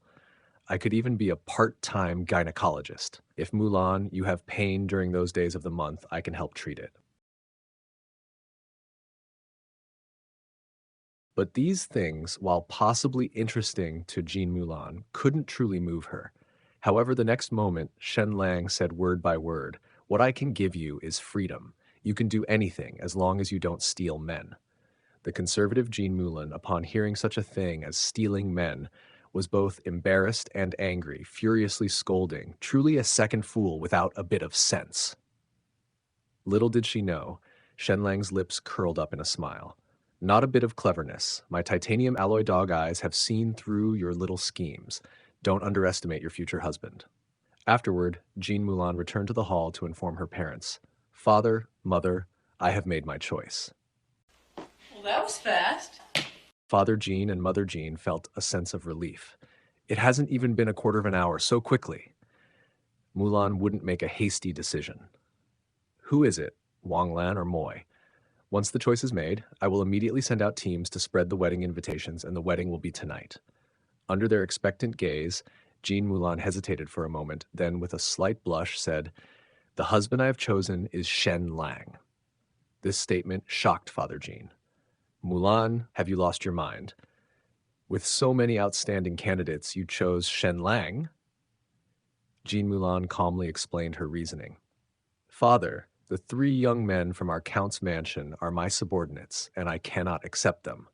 I could even be a part-time gynecologist. If Mulan, you have pain during those days of the month, I can help treat it." But these things, while possibly interesting to Jean Mulan, couldn't truly move her. However, the next moment, Shen-lang said word by word, "What I can give you is freedom. You can do anything as long as you don't steal men." The conservative Jean Mulan, upon hearing such a thing as stealing men, was both embarrassed and angry, furiously scolding, truly a second fool without a bit of sense. Little did she know, Shen-lang's lips curled up in a smile. "Not a bit of cleverness. My titanium alloy dog eyes have seen through your little schemes. Don't underestimate your future husband." Afterward, Jean Mulan returned to the hall to inform her parents. "Father, mother, I have made my choice." Well, that was fast. Father Jean and Mother Jean felt a sense of relief. It hasn't even been a quarter of an hour, so quickly. Mulan wouldn't make a hasty decision. Who is it, Wang Lan or Moy? Once the choice is made, I will immediately send out teams to spread the wedding invitations, and the wedding will be tonight. Under their expectant gaze, Jean Mulan hesitated for a moment, then with a slight blush said, "The husband I have chosen is Shen-lang." This statement shocked Father Jean. "Mulan, have you lost your mind? With so many outstanding candidates, you chose Shen-lang?" Jean Mulan calmly explained her reasoning. "Father, the 3 young men from our Count's mansion are my subordinates, and I cannot accept them.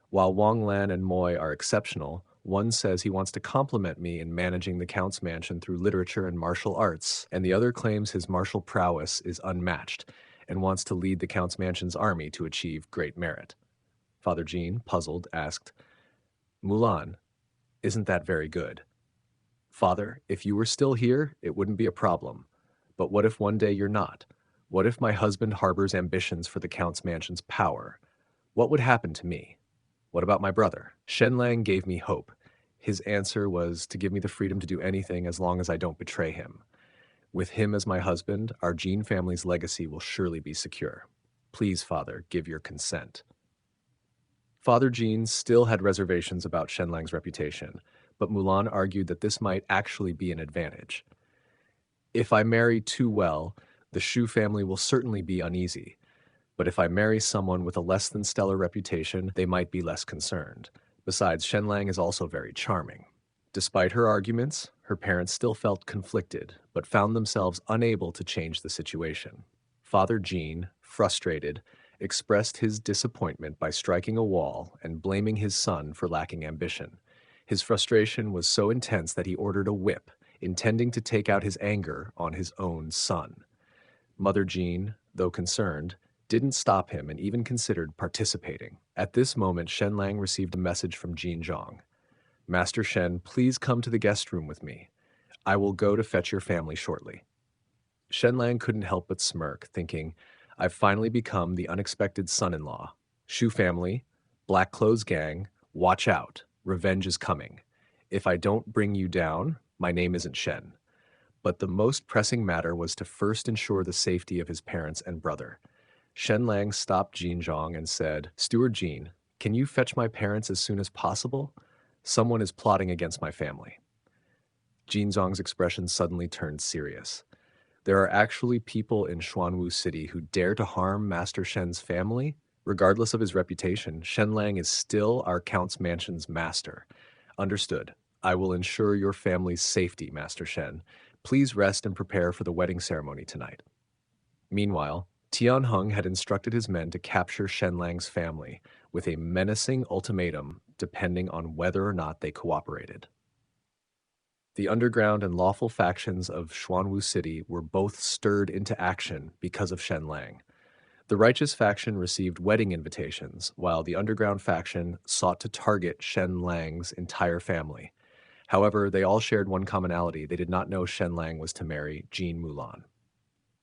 While Wang Lan and Moy are exceptional, one says he wants to compliment me in managing the Count's mansion through literature and martial arts, and the other claims his martial prowess is unmatched and wants to lead the Count's mansion's army to achieve great merit." Father Jean, puzzled, asked, "Mulan, isn't that very good?" "Father, if you were still here, it wouldn't be a problem. But what if one day you're not? What if my husband harbors ambitions for the Count's mansion's power? What would happen to me? What about my brother? Shen-lang gave me hope. His answer was to give me the freedom to do anything as long as I don't betray him. With him as my husband, our Jean family's legacy will surely be secure. Please, Father, give your consent. Father Jean still had reservations about Shen-lang's reputation, but Mulan argued that this might actually be an advantage. If I marry too well, the Shu family will certainly be uneasy. But if I marry someone with a less than stellar reputation, they might be less concerned. Besides, Shen-lang is also very charming. Despite her arguments, her parents still felt conflicted, but found themselves unable to change the situation. Father Jean, frustrated, expressed his disappointment by striking a wall and blaming his son for lacking ambition. His frustration was so intense that he ordered a whip, intending to take out his anger on his own son. Mother Jean, though concerned, didn't stop him and even considered participating. At this moment, Shen-lang received a message from Jin Zhang. Master Shen, please come to the guest room with me. I will go to fetch your family shortly. Shen-lang couldn't help but smirk, thinking, I've finally become the unexpected son-in-law. Shu family, Black Clothes Gang, watch out. Revenge is coming. If I don't bring you down, my name isn't Shen. But the most pressing matter was to first ensure the safety of his parents and brother. Shen-lang stopped Jin Zhang and said, Steward Jin, can you fetch my parents as soon as possible? Someone is plotting against my family. Jin Zhang's expression suddenly turned serious. There are actually people in Xuanwu City who dare to harm Master Shen's family? Regardless of his reputation, Shen-lang is still our Count's mansion's master. Understood. I will ensure your family's safety, Master Shen. Please rest and prepare for the wedding ceremony tonight. Meanwhile, Tianheng had instructed his men to capture Shen-lang's family with a menacing ultimatum depending on whether or not they cooperated. The underground and lawful factions of Xuanwu City were both stirred into action because of Shen-lang. The righteous faction received wedding invitations, while the underground faction sought to target Shen-lang's entire family. However, they all shared one commonality: they did not know Shen-lang was to marry Jean Mulan.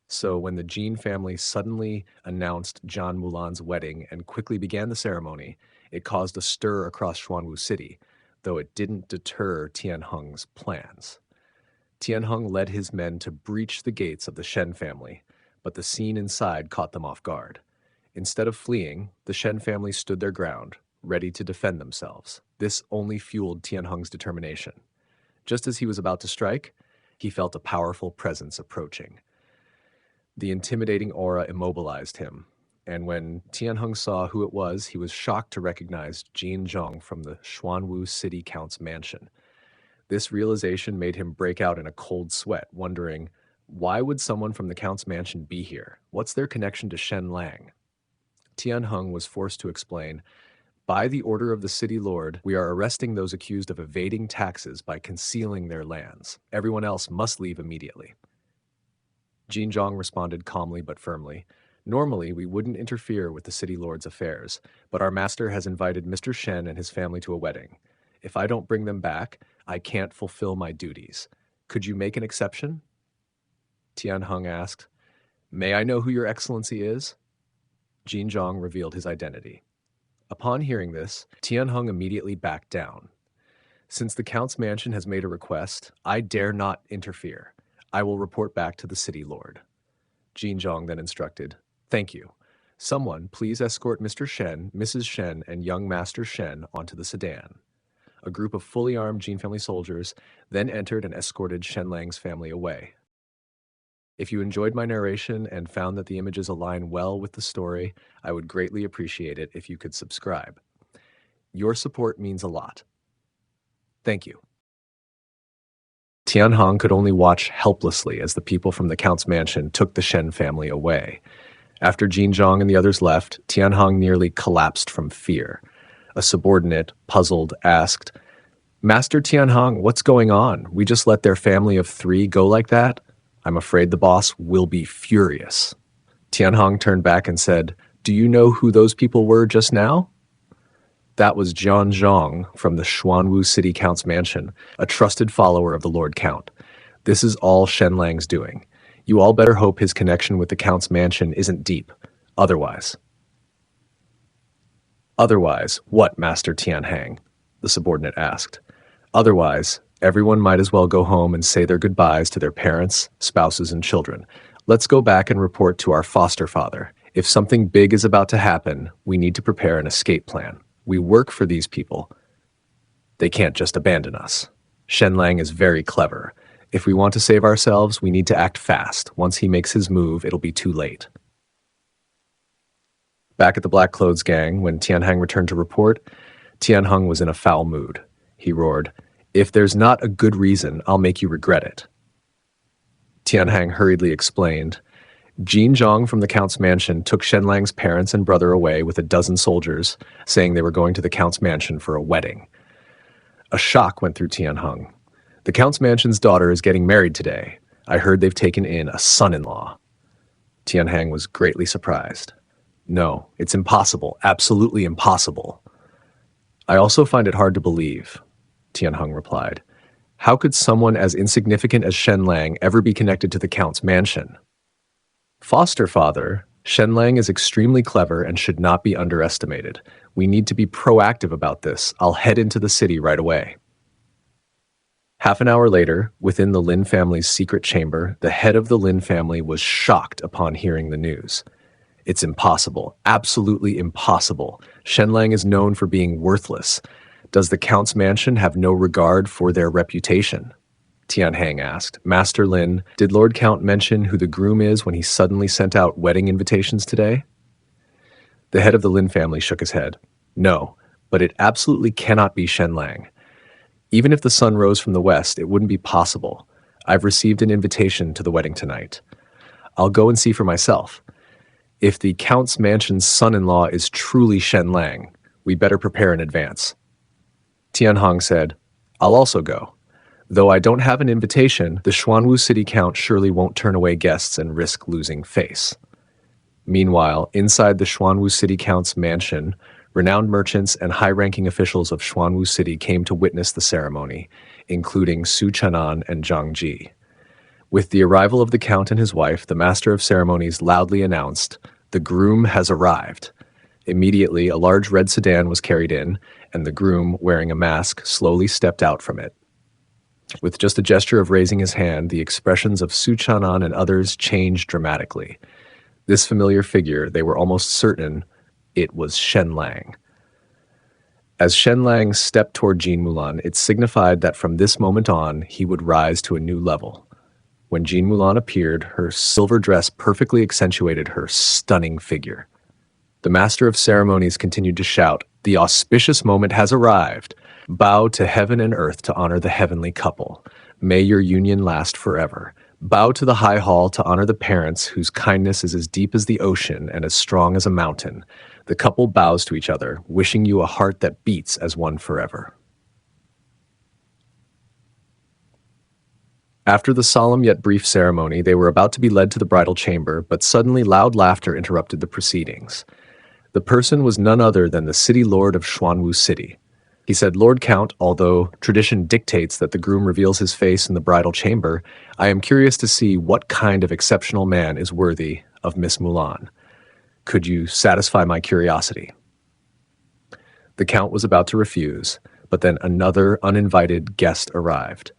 So when the Jean family suddenly announced Jean Mulan's wedding and quickly began the ceremony, it caused a stir across Xuanwu City, though it didn't deter Tianheng's plans. Tianheng led his men to breach the gates of the Shen family, but the scene inside caught them off guard. Instead of fleeing, the Shen family stood their ground, ready to defend themselves. This only fueled Tianheng's determination. Just as he was about to strike, he felt a powerful presence approaching. The intimidating aura immobilized him, and when Tianheng saw who it was, he was shocked to recognize Jin Zhang from the Xuanwu City Count's mansion. This realization made him break out in a cold sweat, wondering, why would someone from the Count's mansion be here? What's their connection to Shen-lang? Tianheng was forced to explain, by the order of the city lord, we are arresting those accused of evading taxes by concealing their lands. Everyone else must leave immediately. Jin Zhang responded calmly but firmly. Normally, we wouldn't interfere with the city lord's affairs, but our master has invited Mr. Shen and his family to a wedding. If I don't bring them back, I can't fulfill my duties. Could you make an exception? Tianheng asked. May I know who your excellency is? Jin Zhang revealed his identity. Upon hearing this, Tianheng immediately backed down. Since the Count's mansion has made a request, I dare not interfere. I will report back to the city lord. Jin Zhang then instructed, Thank you. Someone please escort Mr. Shen, Mrs. Shen, and young Master Shen onto the sedan. A group of fully armed Jin family soldiers then entered and escorted Shen-lang's family away. If you enjoyed my narration and found that the images align well with the story, I would greatly appreciate it if you could subscribe. Your support means a lot. Thank you. Tianheng could only watch helplessly as the people from the Count's mansion took the Shen family away. After Jin Zhang and the others left, Tianheng nearly collapsed from fear. A subordinate, puzzled, asked, Master Tianheng, what's going on? We just let their family of 3 go like that? I'm afraid the boss will be furious. Tianheng turned back and said, Do you know who those people were just now? That was Jian Zhang from the Xuanwu City Count's mansion, a trusted follower of the Lord Count. This is all Shen-lang's doing. You all better hope his connection with the Count's mansion isn't deep. Otherwise. Otherwise, what, Master Tianhang? The subordinate asked. Otherwise, everyone might as well go home and say their goodbyes to their parents, spouses, and children. Let's go back and report to our foster father. If something big is about to happen, we need to prepare an escape plan. We work for these people. They can't just abandon us. Shen-lang is very clever. If we want to save ourselves, we need to act fast. Once he makes his move, it'll be too late. Back at the Black Clothes gang, when Tianhang returned to report, Tianheng was in a foul mood. He roared, "If there's not a good reason, I'll make you regret it." Tianhang hurriedly explained, Jin Zhang from the Count's mansion took Shen-lang's parents and brother away with a dozen soldiers, saying they were going to the Count's mansion for a wedding. A shock went through Tianheng. The Count's mansion's daughter is getting married today. I heard they've taken in a son-in-law. Tianheng was greatly surprised. No, it's impossible, absolutely impossible. I also find it hard to believe, Tianheng replied. How could someone as insignificant as Shen-lang ever be connected to the Count's mansion? Foster father, Shen-lang is extremely clever and should not be underestimated. We need to be proactive about this. I'll head into the city right away. Half an hour later, within the Lin family's secret chamber, the head of the Lin family was shocked upon hearing the news. It's impossible, absolutely impossible. Shen-lang is known for being worthless. Does the Count's mansion have no regard for their reputation? Tianheng asked. Master Lin, did Lord Count mention who the groom is when he suddenly sent out wedding invitations today? The head of the Lin family shook his head. No, but it absolutely cannot be Shen-lang. Even if the sun rose from the west, it wouldn't be possible. I've received an invitation to the wedding tonight. I'll go and see for myself. If the Count's mansion's son-in-law is truly Shen-lang, we better prepare in advance. Tianheng said, I'll also go. Though I don't have an invitation, the Xuanwu City Count surely won't turn away guests and risk losing face. Meanwhile, inside the Xuanwu City Count's mansion, renowned merchants and high-ranking officials of Xuanwu City came to witness the ceremony, including Su Chanan and Zhang Ji. With the arrival of the Count and his wife, the master of ceremonies loudly announced, "The groom has arrived." Immediately, a large red sedan was carried in, and the groom, wearing a mask, slowly stepped out from it. With just a gesture of raising his hand, the expressions of Su Chanan and others changed dramatically. This familiar figure, they were almost certain, it was Shen-lang. As Shen-lang stepped toward Jean Mulan, it signified that from this moment on, he would rise to a new level. When Jean Mulan appeared, her silver dress perfectly accentuated her stunning figure. The master of ceremonies continued to shout, "The auspicious moment has arrived. Bow to heaven and earth to honor the heavenly couple. May your union last forever. Bow to the high hall to honor the parents whose kindness is as deep as the ocean and as strong as a mountain. The couple bows to each other, wishing you a heart that beats as one forever." After the solemn yet brief ceremony, they were about to be led to the bridal chamber, but suddenly loud laughter interrupted the proceedings. The person was none other than the city lord of Xuanwu City. He said, "Lord Count, although tradition dictates that the groom reveals his face in the bridal chamber, I am curious to see what kind of exceptional man is worthy of Miss Mulan. Could you satisfy my curiosity?" The Count was about to refuse, but then another uninvited guest arrived.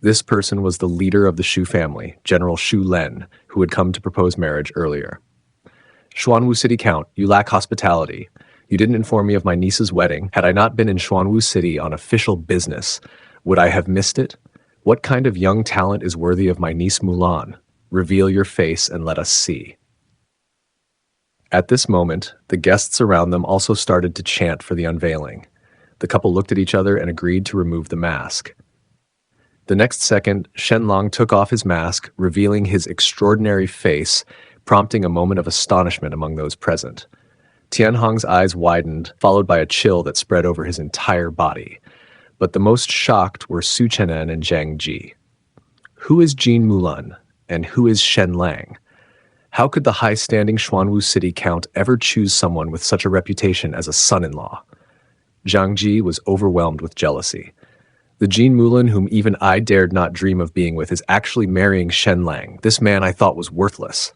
This person was the leader of the Shu family, General Shu Len, who had come to propose marriage earlier. "Xuanwu City Count, you lack hospitality. You didn't inform me of my niece's wedding. Had I not been in Xuanwu City on official business, would I have missed it? What kind of young talent is worthy of my niece Mulan? Reveal your face and let us see." At this moment, the guests around them also started to chant for the unveiling. The couple looked at each other and agreed to remove the mask. The next second, Shen-lang took off his mask, revealing his extraordinary face, prompting a moment of astonishment among those present. Tianheng's eyes widened, followed by a chill that spread over his entire body. But the most shocked were Su Chanan and Zhang Ji. Who is Jean Mulan, and who is Shen-lang? How could the high-standing Xuanwu City Count ever choose someone with such a reputation as a son-in-law? Zhang Ji was overwhelmed with jealousy. The Jean Moulin whom even I dared not dream of being with is actually marrying Shen-lang, this man I thought was worthless.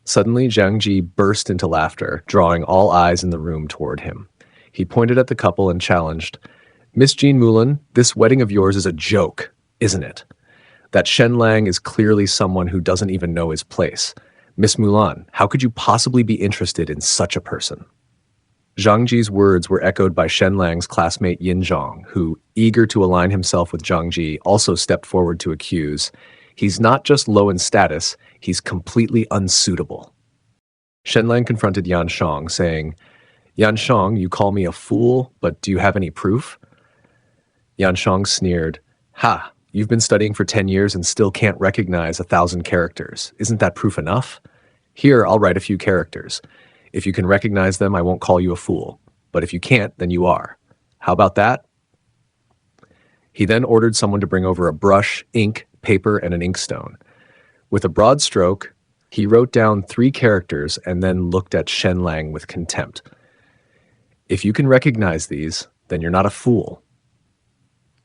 Suddenly, Zhang Ji burst into laughter, drawing all eyes in the room toward him. He pointed at the couple and challenged, "Miss Jean Moulin, this wedding of yours is a joke, isn't it? That Shen-lang is clearly someone who doesn't even know his place. Miss Moulin, how could you possibly be interested in such a person?" Zhang Ji's words were echoed by Shen-lang's classmate Yin Zhong, who, eager to align himself with Zhang Ji, also stepped forward to accuse, "He's not just low in status, he's completely unsuitable." Shen-lang confronted Yan Shang, saying, "Yan Shang, you call me a fool, but do you have any proof?" Yan Shang sneered, "Ha, you've been studying for 10 years and still can't recognize 1,000 characters. Isn't that proof enough? Here, I'll write a few characters. If you can recognize them, I won't call you a fool. But if you can't, then you are. How about that?" He then ordered someone to bring over a brush, ink, paper, and an inkstone. With a broad stroke, he wrote down 3 characters and then looked at Shen-lang with contempt. "If you can recognize these, then you're not a fool."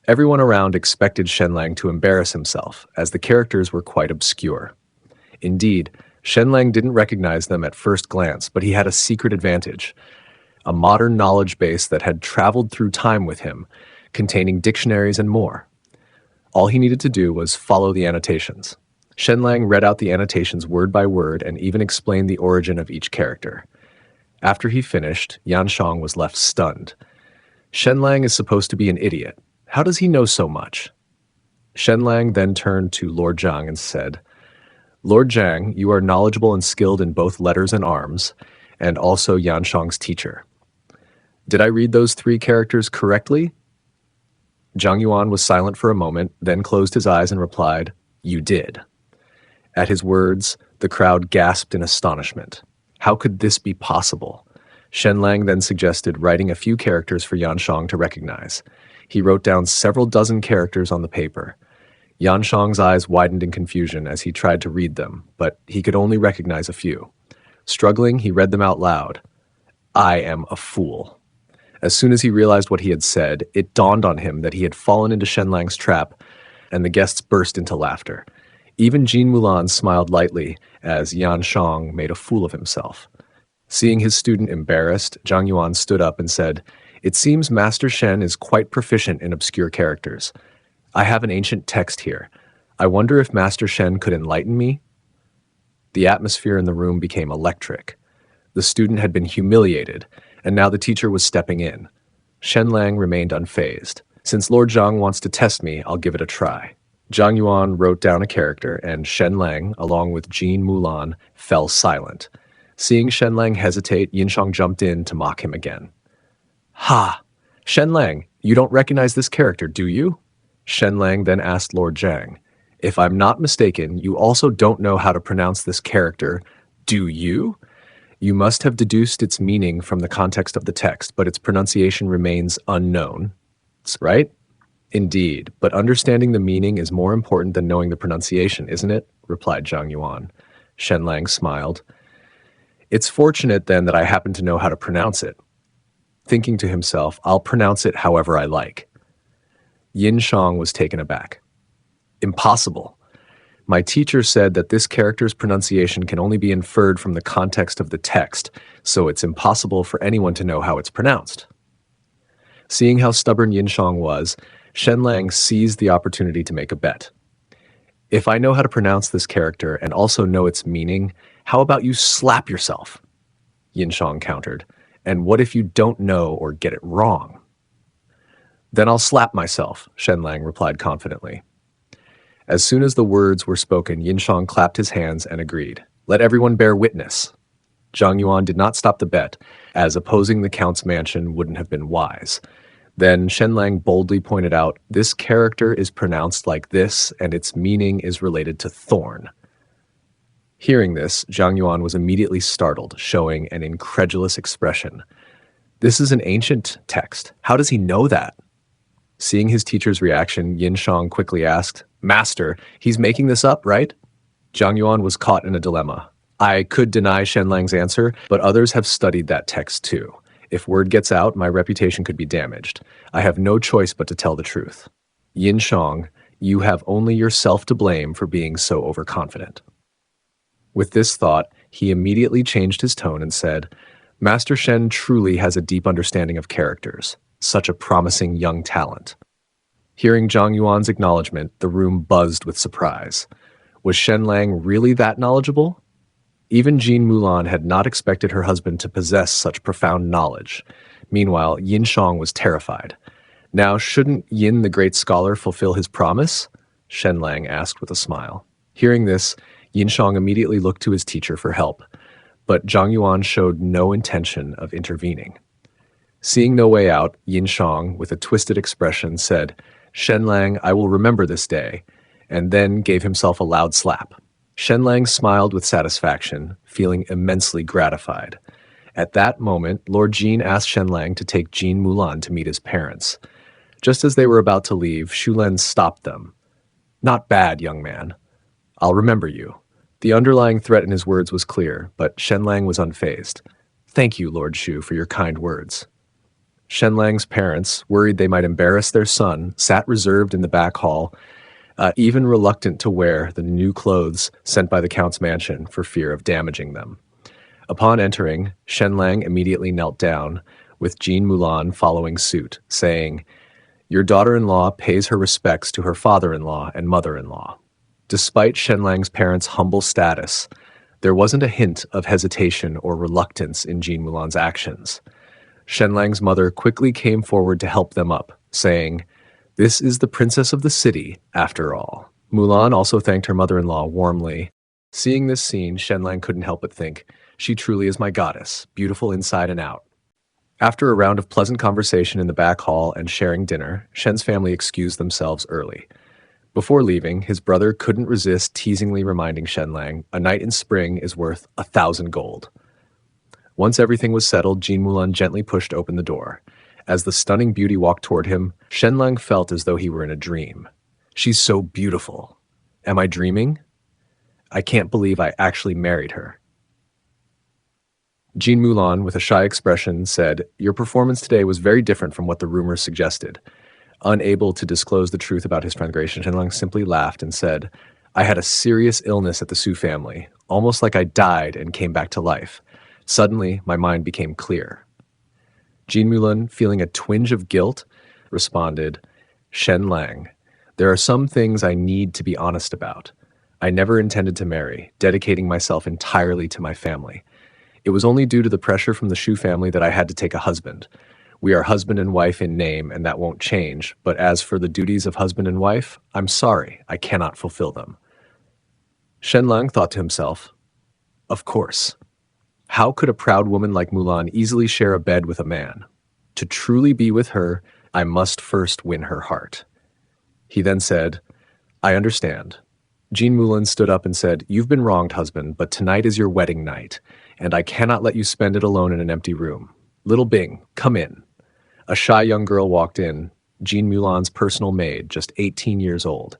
Everyone around expected Shen-lang to embarrass himself, as the characters were quite obscure. Indeed, Shen-lang didn't recognize them at first glance, but he had a secret advantage, a modern knowledge base that had traveled through time with him, containing dictionaries and more. All he needed to do was follow the annotations. Shen-lang read out the annotations word by word and even explained the origin of each character. After he finished, Yan Shang was left stunned. Shen-lang is supposed to be an idiot. How does he know so much? Shen-lang then turned to Lord Zhang and said, "Lord Zhang, you are knowledgeable and skilled in both letters and arms, and also Yan Shang's teacher. Did I read those 3 characters correctly?" Zhang Yuan was silent for a moment, then closed his eyes and replied, "You did." At his words, the crowd gasped in astonishment. How could this be possible? Shen-lang then suggested writing a few characters for Yan Shang to recognize. He wrote down several dozen characters on the paper. Yan Shang's eyes widened in confusion as he tried to read them, but he could only recognize a few. Struggling, he read them out loud. "I am a fool." As soon as he realized what he had said, it dawned on him that he had fallen into Shen-lang's trap, and the guests burst into laughter. Even Jean Moulin smiled lightly as Yan Shang made a fool of himself. Seeing his student embarrassed, Zhang Yuan stood up and said, "It seems Master Shen is quite proficient in obscure characters. I have an ancient text here. I wonder if Master Shen could enlighten me?" The atmosphere in the room became electric. The student had been humiliated, and now the teacher was stepping in. Shen-lang remained unfazed. "Since Lord Zhang wants to test me, I'll give it a try." Zhang Yuan wrote down a character, and Shen-lang, along with Jean Moulin, fell silent. Seeing Shen-lang hesitate, Yin Shang jumped in to mock him again. "Ha! Shen-lang, you don't recognize this character, do you?" Shen-lang then asked Lord Zhang, "If I'm not mistaken, you also don't know how to pronounce this character, do you? You must have deduced its meaning from the context of the text, but its pronunciation remains unknown, right?" "Indeed, but understanding the meaning is more important than knowing the pronunciation, isn't it?" replied Zhang Yuan. Shen-lang smiled. "It's fortunate then that I happen to know how to pronounce it." Thinking to himself, "I'll pronounce it however I like." Yin Shang was taken aback. "Impossible. My teacher said that this character's pronunciation can only be inferred from the context of the text, so it's impossible for anyone to know how it's pronounced." Seeing how stubborn Yin Shang was, Shen-lang seized the opportunity to make a bet. "If I know how to pronounce this character and also know its meaning, how about you slap yourself?" Yin Shang countered. "And what if you don't know or get it wrong?" "Then I'll slap myself," Shen-lang replied confidently. As soon as the words were spoken, Yin Shang clapped his hands and agreed. "Let everyone bear witness." Zhang Yuan did not stop the bet, as opposing the Count's mansion wouldn't have been wise. Then Shen-lang boldly pointed out, "This character is pronounced like this, and its meaning is related to thorn." Hearing this, Zhang Yuan was immediately startled, showing an incredulous expression. "This is an ancient text. How does he know that?" Seeing his teacher's reaction, Yin Shang quickly asked, "Master, he's making this up, right?" Zhang Yuan was caught in a dilemma. I could deny Shen-lang's answer, but others have studied that text too. If word gets out, my reputation could be damaged. I have no choice but to tell the truth. Yin Shang, you have only yourself to blame for being so overconfident." With this thought, he immediately changed his tone and said, "Master Shen truly has a deep understanding of characters. Such a promising young talent." Hearing Zhang Yuan's acknowledgement, the room buzzed with surprise. Was Shen-lang really that knowledgeable? Even Jean Mulan had not expected her husband to possess such profound knowledge. Meanwhile, Yin Shang was terrified. Now, shouldn't Yin the great scholar fulfill his promise? Shen-lang asked with a smile. Hearing this, Yin Shang immediately looked to his teacher for help, but Zhang Yuan showed no intention of intervening. Seeing no way out, Yin Shang, with a twisted expression, said, "Shen-lang, I will remember this day," and then gave himself a loud slap. Shen-lang smiled with satisfaction, feeling immensely gratified. At that moment, Lord Jin asked Shen-lang to take Jean Mulan to meet his parents. Just as they were about to leave, Shu Len stopped them. "Not bad, young man. I'll remember you." The underlying threat in his words was clear, but Shen-lang was unfazed. "Thank you, Lord Shu, for your kind words." Shen-lang's parents, worried they might embarrass their son, sat reserved in the back hall, even reluctant to wear the new clothes sent by the Count's mansion for fear of damaging them. Upon entering, Shen-lang immediately knelt down, with Jean Mulan following suit, saying, "Your daughter-in-law pays her respects to her father-in-law and mother-in-law." Despite Shen-lang's parents' humble status, there wasn't a hint of hesitation or reluctance in Jean Mulan's actions. Shen-lang's mother quickly came forward to help them up, saying, "This is the princess of the city, after all." Mulan also thanked her mother-in-law warmly. Seeing this scene, Shen-lang couldn't help but think, "She truly is my goddess, beautiful inside and out." After a round of pleasant conversation in the back hall and sharing dinner, Shen's family excused themselves early. Before leaving, his brother couldn't resist teasingly reminding Shen-lang, "A night in spring is worth 1,000 gold." Once everything was settled, Jean Mulan gently pushed open the door. As the stunning beauty walked toward him, Shen-lang felt as though he were in a dream. "She's so beautiful. Am I dreaming? I can't believe I actually married her." Jean Mulan, with a shy expression, said, "Your performance today was very different from what the rumors suggested." Unable to disclose the truth about his transgression, Shen-lang simply laughed and said, "I had a serious illness at the Su family, almost like I died and came back to life. Suddenly, my mind became clear." Jean Mulan, feeling a twinge of guilt, responded, "Shen-lang, there are some things I need to be honest about. I never intended to marry, dedicating myself entirely to my family. It was only due to the pressure from the Shu family that I had to take a husband. We are husband and wife in name, and that won't change, but as for the duties of husband and wife, I'm sorry, I cannot fulfill them." Shen-lang thought to himself, "Of course. How could a proud woman like Mulan easily share a bed with a man? To truly be with her, I must first win her heart." He then said, "I understand." Jean Mulan stood up and said, "You've been wronged, husband, but tonight is your wedding night, and I cannot let you spend it alone in an empty room. Little Bing, come in." A shy young girl walked in, Jean Mulan's personal maid, just 18 years old.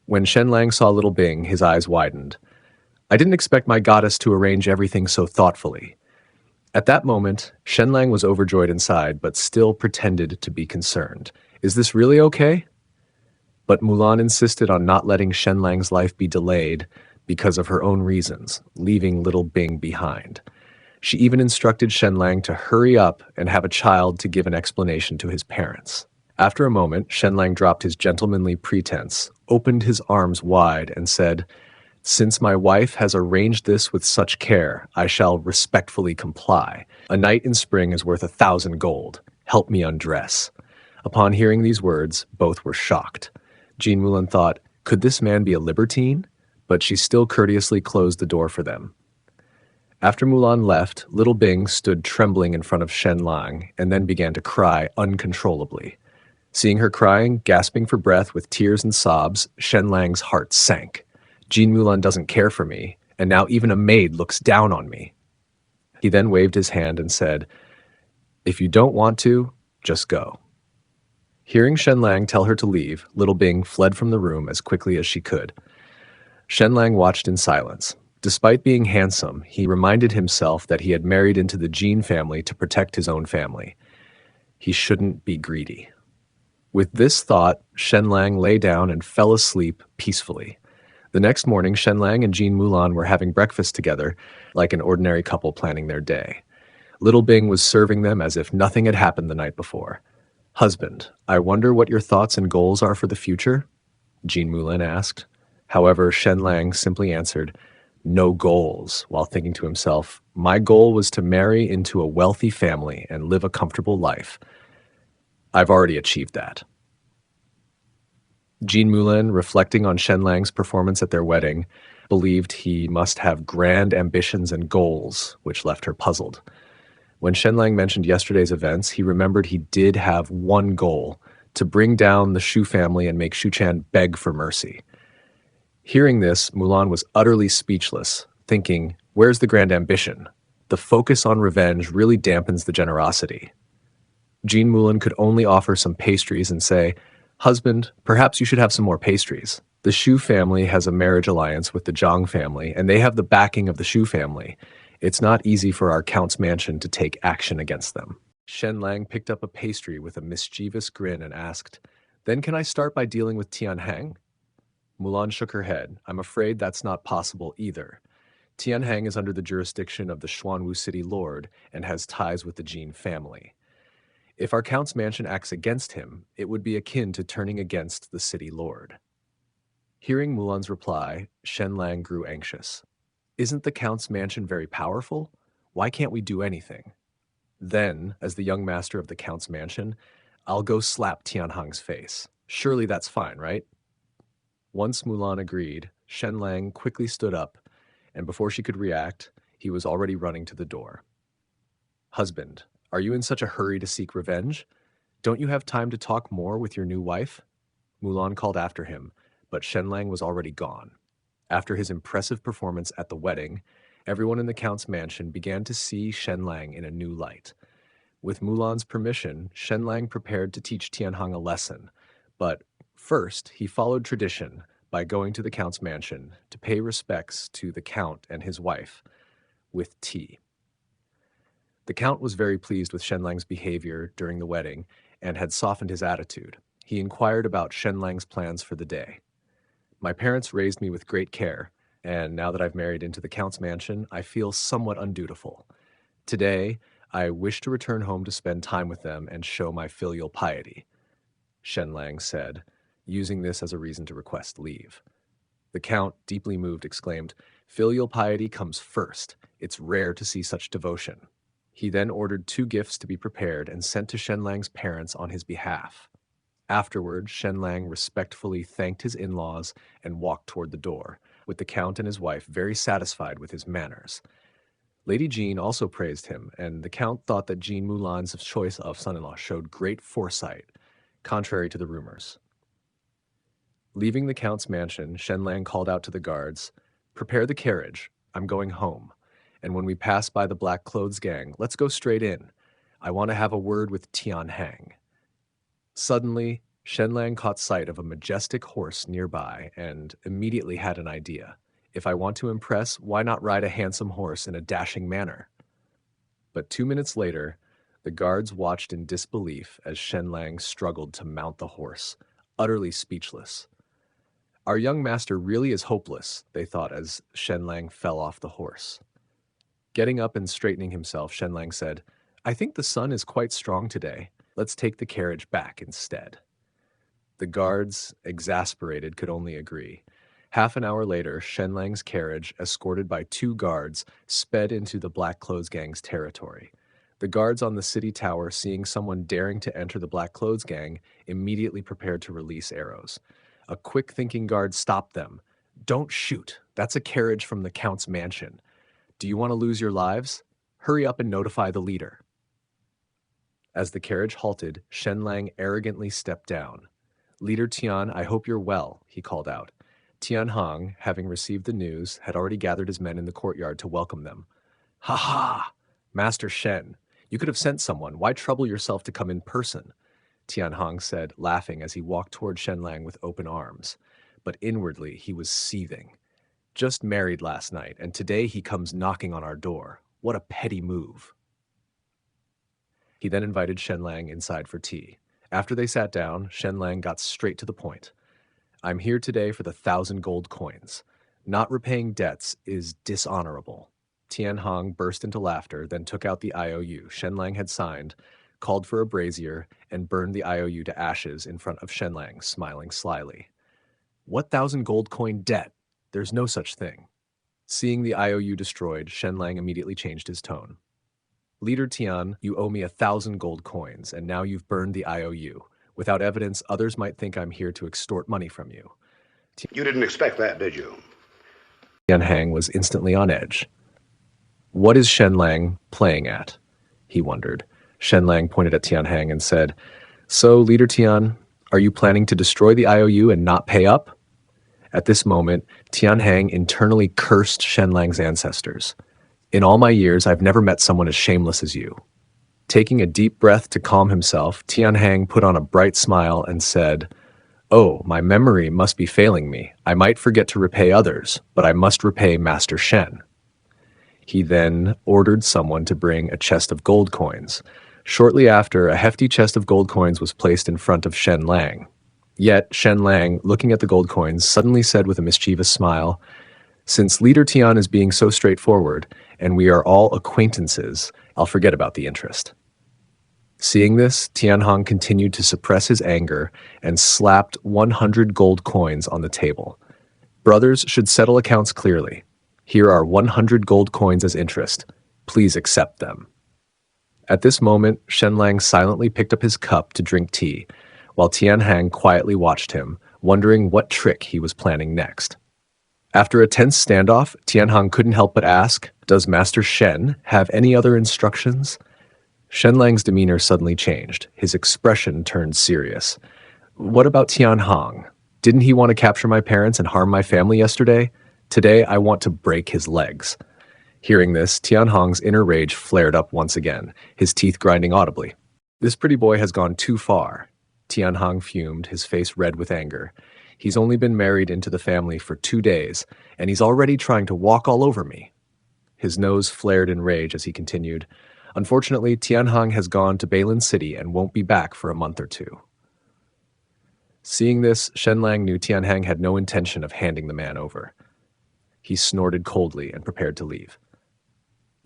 When Shen-lang saw Little Bing, his eyes widened. "I didn't expect my goddess to arrange everything so thoughtfully." At that moment, Shen-lang was overjoyed inside, but still pretended to be concerned. "Is this really okay?" But Mulan insisted on not letting Shen-lang's life be delayed because of her own reasons, leaving Little Bing behind. She even instructed Shen-lang to hurry up and have a child to give an explanation to his parents. After a moment, Shen-lang dropped his gentlemanly pretense, opened his arms wide, and said, "Since my wife has arranged this with such care, I shall respectfully comply. A night in spring is worth 1,000 gold. Help me undress." Upon hearing these words, both were shocked. Jean Mulan thought, could this man be a libertine? But she still courteously closed the door for them. After Mulan left, Little Bing stood trembling in front of Shen-lang and then began to cry uncontrollably. Seeing her crying, gasping for breath with tears and sobs, Shen-lang's heart sank. Jean Mulan doesn't care for me, and now even a maid looks down on me. He then waved his hand and said, "If you don't want to, just go." Hearing Shen-lang tell her to leave, Little Bing fled from the room as quickly as she could. Shen-lang watched in silence. Despite being handsome, he reminded himself that he had married into the Jin family to protect his own family. He shouldn't be greedy. With this thought, Shen-lang lay down and fell asleep peacefully. The next morning, Shen-lang and Jean Mulan were having breakfast together, like an ordinary couple planning their day. Little Bing was serving them as if nothing had happened the night before. "Husband, I wonder what your thoughts and goals are for the future?" Jean Mulan asked. However, Shen-lang simply answered, "No goals," while thinking to himself, "My goal was to marry into a wealthy family and live a comfortable life. I've already achieved that." Jean Mulan, reflecting on Shen-lang's performance at their wedding, believed he must have grand ambitions and goals, which left her puzzled. When Shen-lang mentioned yesterday's events, he remembered he did have one goal: to bring down the Shu family and make Shu-chan beg for mercy. Hearing this, Mulan was utterly speechless, thinking, where's the grand ambition? The focus on revenge really dampens the generosity. Jean Mulan could only offer some pastries and say, "Husband, perhaps you should have some more pastries. The Shu family has a marriage alliance with the Zhang family, and they have the backing of the Shu family. It's not easy for our count's mansion to take action against them." Shen-lang picked up a pastry with a mischievous grin and asked, "Then can I start by dealing with Tianhang?" Mulan shook her head. "I'm afraid that's not possible either. Tianhang is under the jurisdiction of the Xuanwu city lord and has ties with the Jin family. If our count's mansion acts against him, it would be akin to turning against the city lord." Hearing Mulan's reply, Shen-lang grew anxious. "Isn't the count's mansion very powerful? Why can't we do anything?" Then, as the young master of the count's mansion, "I'll go slap Tianhang's face. Surely that's fine, right?" Once Mulan agreed, Shen-lang quickly stood up, and before she could react, he was already running to the door. "Husband, are you in such a hurry to seek revenge? Don't you have time to talk more with your new wife?" Mulan called after him, but Shen-lang was already gone. After his impressive performance at the wedding, everyone in the count's mansion began to see Shen-lang in a new light. With Mulan's permission, Shen-lang prepared to teach Tianhang a lesson, but first he followed tradition by going to the count's mansion to pay respects to the count and his wife with tea. The count was very pleased with Shen-lang's behavior during the wedding and had softened his attitude. He inquired about Shen-lang's plans for the day. "My parents raised me with great care, and now that I've married into the count's mansion, I feel somewhat undutiful. Today, I wish to return home to spend time with them and show my filial piety," Shen-lang said, using this as a reason to request leave. The count, deeply moved, exclaimed, "Filial piety comes first. It's rare to see such devotion." He then ordered 2 gifts to be prepared and sent to Shen-lang's parents on his behalf. Afterward, Shen-lang respectfully thanked his in-laws and walked toward the door, with the count and his wife very satisfied with his manners. Lady Jean also praised him, and the count thought that Jean Mulan's choice of son-in-law showed great foresight, contrary to the rumors. Leaving the count's mansion, Shen-lang called out to the guards, "Prepare the carriage. I'm going home. And when we pass by the Black Clothes gang, let's go straight in. I want to have a word with Tianhang." Suddenly, Shen-lang caught sight of a majestic horse nearby and immediately had an idea. If I want to impress, why not ride a handsome horse in a dashing manner? But 2 minutes later, the guards watched in disbelief as Shen-lang struggled to mount the horse, utterly speechless. Our young master really is hopeless, they thought as Shen-lang fell off the horse. Getting up and straightening himself, Shen-lang said, "I think the sun is quite strong today. Let's take the carriage back instead." The guards, exasperated, could only agree. Half an hour later, Shen-lang's carriage, escorted by 2 guards, sped into the Black Clothes Gang's territory. The guards on the city tower, seeing someone daring to enter the Black Clothes Gang, immediately prepared to release arrows. A quick-thinking guard stopped them. "Don't shoot. That's a carriage from the Count's mansion. Do you want to lose your lives? Hurry up and notify the leader." As the carriage halted, Shen-lang arrogantly stepped down. "Leader Tian, I hope you're well," he called out. Tianhang, having received the news, had already gathered his men in the courtyard to welcome them. "Ha ha! Master Shen, you could have sent someone. Why trouble yourself to come in person?" Tianhang said, laughing as he walked toward Shen-lang with open arms. But inwardly, he was seething. Just married last night, and today he comes knocking on our door. What a petty move. He then invited Shen-lang inside for tea. After they sat down, Shen-lang got straight to the point. I'm here today for the 1,000 gold coins. Not repaying debts is dishonorable. Tian-hong burst into laughter, then took out the IOU Shen-lang had signed, called for a brazier, and burned the IOU to ashes in front of Shen-lang, smiling slyly. What 1,000 gold coin debt? There's no such thing. Seeing the IOU destroyed, Shen-lang immediately changed his tone. Leader Tian, you owe me 1,000 gold coins, and now you've burned the IOU. Without evidence, others might think I'm here to extort money from you. You didn't expect that, did you? Tian-hang was instantly on edge. What is Shen-lang playing at? He wondered. Shen-lang pointed at Tian-hang and said, So, Leader Tian, are you planning to destroy the IOU and not pay up? At this moment, Tian-hang internally cursed Shen-lang's ancestors. In all my years, I've never met someone as shameless as you. Taking a deep breath to calm himself, Tian-hang put on a bright smile and said, Oh, my memory must be failing me. I might forget to repay others, but I must repay Master Shen. He then ordered someone to bring a chest of gold coins. Shortly after, a hefty chest of gold coins was placed in front of Shen-lang. Yet, Shen-lang, looking at the gold coins, suddenly said with a mischievous smile, Since Leader Tian is being so straightforward, and we are all acquaintances, I'll forget about the interest. Seeing this, Tian-hong continued to suppress his anger and slapped 100 gold coins on the table. Brothers should settle accounts clearly. Here are 100 gold coins as interest. Please accept them. At this moment, Shen-lang silently picked up his cup to drink tea, while Tian-hang quietly watched him, wondering what trick he was planning next. After a tense standoff, Tian-hang couldn't help but ask, Does Master Shen have any other instructions? Shen-lang's demeanor suddenly changed. His expression turned serious. What about Tian-hang? Didn't he want to capture my parents and harm my family yesterday? Today, I want to break his legs. Hearing this, Tian-hong's inner rage flared up once again, his teeth grinding audibly. This pretty boy has gone too far. Tian-hong fumed, his face red with anger. He's only been married into the family for 2 days, and he's already trying to walk all over me. His nose flared in rage as he continued. Unfortunately, Tian-hong has gone to Bailin City and won't be back for a month or two. Seeing this, Shen-lang knew Tian-hang had no intention of handing the man over. He snorted coldly and prepared to leave.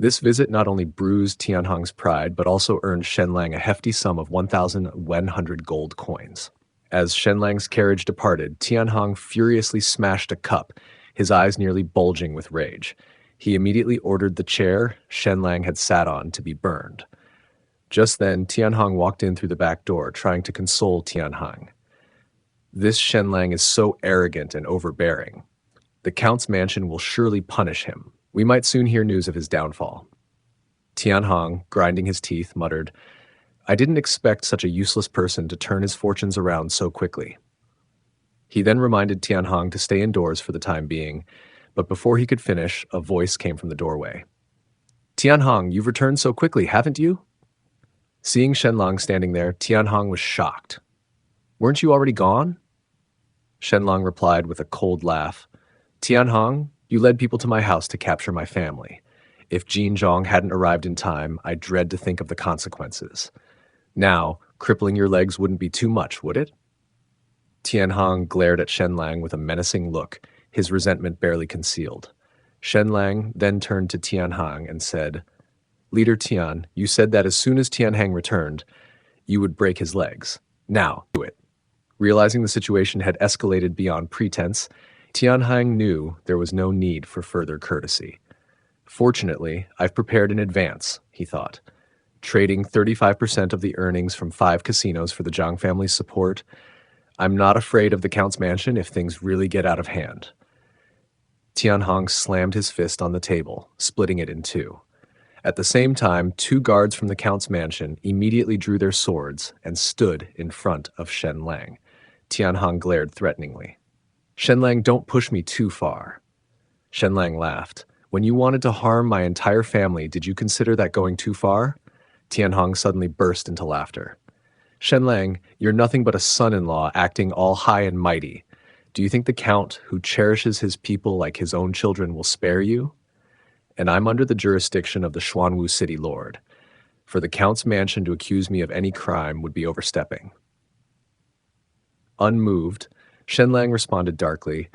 This visit not only bruised Tian-hong's pride, but also earned Shen-lang a hefty sum of 1,100 gold coins. As Shen-lang's carriage departed, Tian-hong furiously smashed a cup, his eyes nearly bulging with rage. He immediately ordered the chair Shen-lang had sat on to be burned. Just then, Tian-hong walked in through the back door, trying to console Tian-hong. This Shen-lang is so arrogant and overbearing. The Count's mansion will surely punish him. We might soon hear news of his downfall. Tian-hong, grinding his teeth, muttered, I didn't expect such a useless person to turn his fortunes around so quickly. He then reminded Tian-hong to stay indoors for the time being, but before he could finish, a voice came from the doorway. Tian-hong, you've returned so quickly, haven't you? Seeing Shen-lang standing there, Tian-hong was shocked. Weren't you already gone? Shen-lang replied with a cold laugh. Tian-hong, you led people to my house to capture my family. If Jin Zhong hadn't arrived in time, I dread to think of the consequences. Now, crippling your legs wouldn't be too much, would it? Tian-hong glared at Shen-lang with a menacing look, his resentment barely concealed. Shen-lang then turned to Tian-hong and said, Leader Tian, you said that as soon as Tian-hang returned, you would break his legs. Now, do it. Realizing the situation had escalated beyond pretense, Tian-hang knew there was no need for further courtesy. Fortunately, I've prepared in advance, he thought. Trading 35% of the earnings from 5 casinos for the Zhang family's support, I'm not afraid of the Count's mansion if things really get out of hand. Tian-hong slammed his fist on the table, splitting it in two. At the same time, 2 guards from the Count's mansion immediately drew their swords and stood in front of Shen-lang. Tian-hong glared threateningly. Shen-lang, don't push me too far. Shen-lang laughed. When you wanted to harm my entire family, did you consider that going too far? Tian-hong suddenly burst into laughter. Shen-lang, you're nothing but a son-in-law acting all high and mighty. Do you think the Count, who cherishes his people like his own children, will spare you? And I'm under the jurisdiction of the Xuanwu City Lord. For the Count's mansion to accuse me of any crime would be overstepping. Unmoved, Shen-lang responded darkly,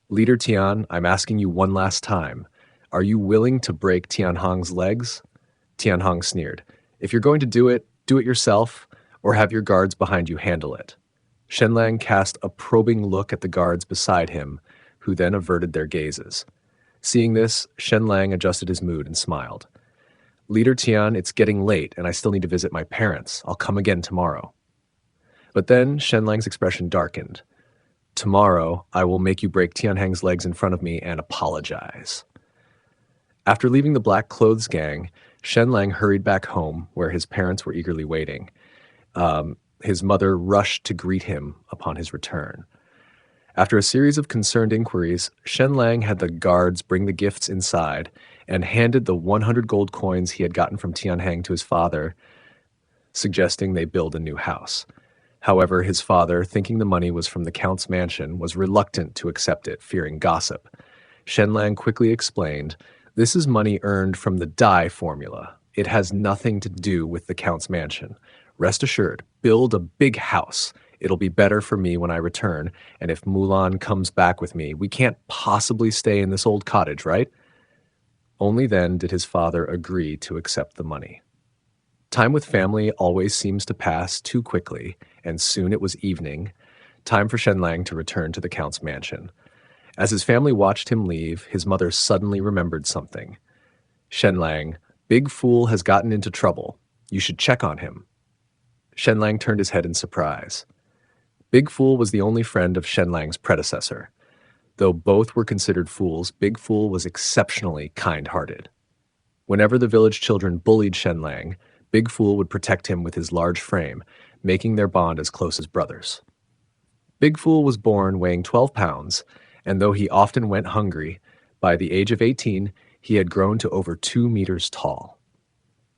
Leader Tian, I'm asking you one last time. Are you willing to break Tianhong's legs? Tianhong sneered. If you're going to do it yourself, or have your guards behind you handle it. Shen-lang cast a probing look at the guards beside him, who then averted their gazes. Seeing this, Shen-lang adjusted his mood and smiled. Leader Tian, it's getting late, and I still need to visit my parents. I'll come again tomorrow. But then Shen-lang's expression darkened. Tomorrow, I will make you break Tianhang's legs in front of me and apologize. After leaving the Black Clothes Gang, Shen-lang hurried back home, where his parents were eagerly waiting. His mother rushed to greet him upon his return. After a series of concerned inquiries, Shen-lang had the guards bring the gifts inside and handed the 100 gold coins he had gotten from Tianhang to his father, suggesting they build a new house. However, his father, thinking the money was from the Count's mansion, was reluctant to accept it, fearing gossip. Shen-lang quickly explained, this is money earned from the dye formula. It has nothing to do with the Count's mansion. Rest assured, build a big house. It'll be better for me when I return, and if Mulan comes back with me, we can't possibly stay in this old cottage, right? Only then did his father agree to accept the money. Time with family always seems to pass too quickly, and soon it was evening, time for Shen-lang to return to the Count's mansion. As his family watched him leave, his mother suddenly remembered something. Shen-lang, Big Fool has gotten into trouble. You should check on him. Shen-lang turned his head in surprise. Big Fool was the only friend of Shen-lang's predecessor. Though both were considered fools, Big Fool was exceptionally kind-hearted. Whenever the village children bullied Shen-lang, Big Fool would protect him with his large frame, making their bond as close as brothers. Big Fool was born weighing 12 pounds, and though he often went hungry, by the age of 18, he had grown to over 2 meters tall.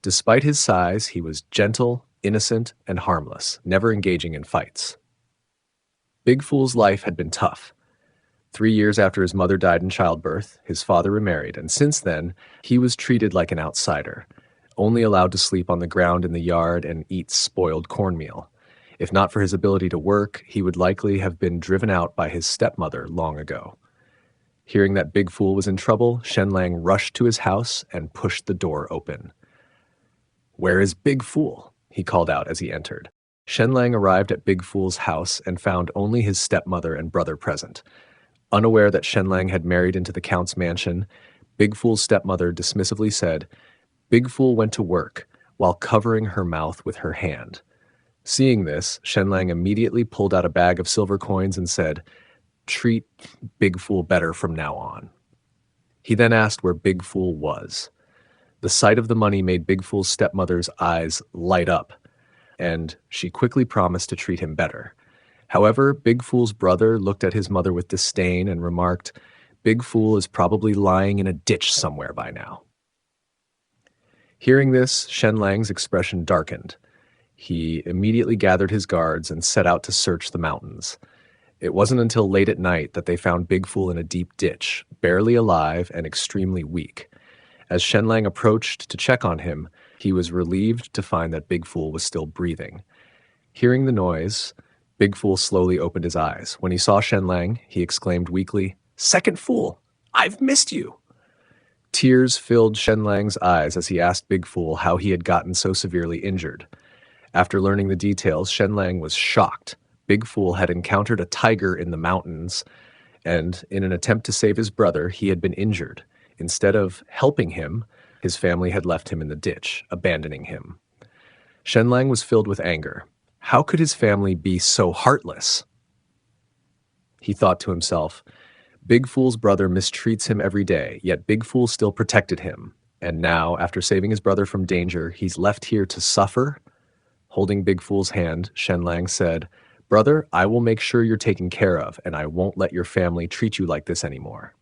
Despite his size, he was gentle, innocent, and harmless, never engaging in fights. Big Fool's life had been tough. 3 years after his mother died in childbirth, his father remarried, and since then, he was treated like an outsider, only allowed to sleep on the ground in the yard and eat spoiled cornmeal. If not for his ability to work, he would likely have been driven out by his stepmother long ago. Hearing that Big Fool was in trouble, Shen-lang rushed to his house and pushed the door open. "Where is Big Fool?" he called out as he entered. Shen-lang arrived at Big Fool's house and found only his stepmother and brother present. Unaware that Shen-lang had married into the Count's mansion, Big Fool's stepmother dismissively said, "Big Fool went to work," while covering her mouth with her hand. Seeing this, Shen-lang immediately pulled out a bag of silver coins and said, "Treat Big Fool better from now on." He then asked where Big Fool was. The sight of the money made Big Fool's stepmother's eyes light up, and she quickly promised to treat him better. However, Big Fool's brother looked at his mother with disdain and remarked, "Big Fool is probably lying in a ditch somewhere by now." Hearing this, Shen-lang's expression darkened. He immediately gathered his guards and set out to search the mountains. It wasn't until late at night that they found Big Fool in a deep ditch, barely alive and extremely weak. As Shen-lang approached to check on him, he was relieved to find that Big Fool was still breathing. Hearing the noise, Big Fool slowly opened his eyes. When he saw Shen-lang, he exclaimed weakly, "Second Fool, I've missed you!" Tears filled Shen-lang's eyes as he asked Big Fool how he had gotten so severely injured. After learning the details, Shen-lang was shocked. Big Fool had encountered a tiger in the mountains, and in an attempt to save his brother, he had been injured. Instead of helping him, his family had left him in the ditch, abandoning him. Shen-lang was filled with anger. How could his family be so heartless? He thought to himself, Big Fool's brother mistreats him every day, yet Big Fool still protected him. And now, after saving his brother from danger, he's left here to suffer? Holding Big Fool's hand, Shen-lang said, "Brother, I will make sure you're taken care of, and I won't let your family treat you like this anymore."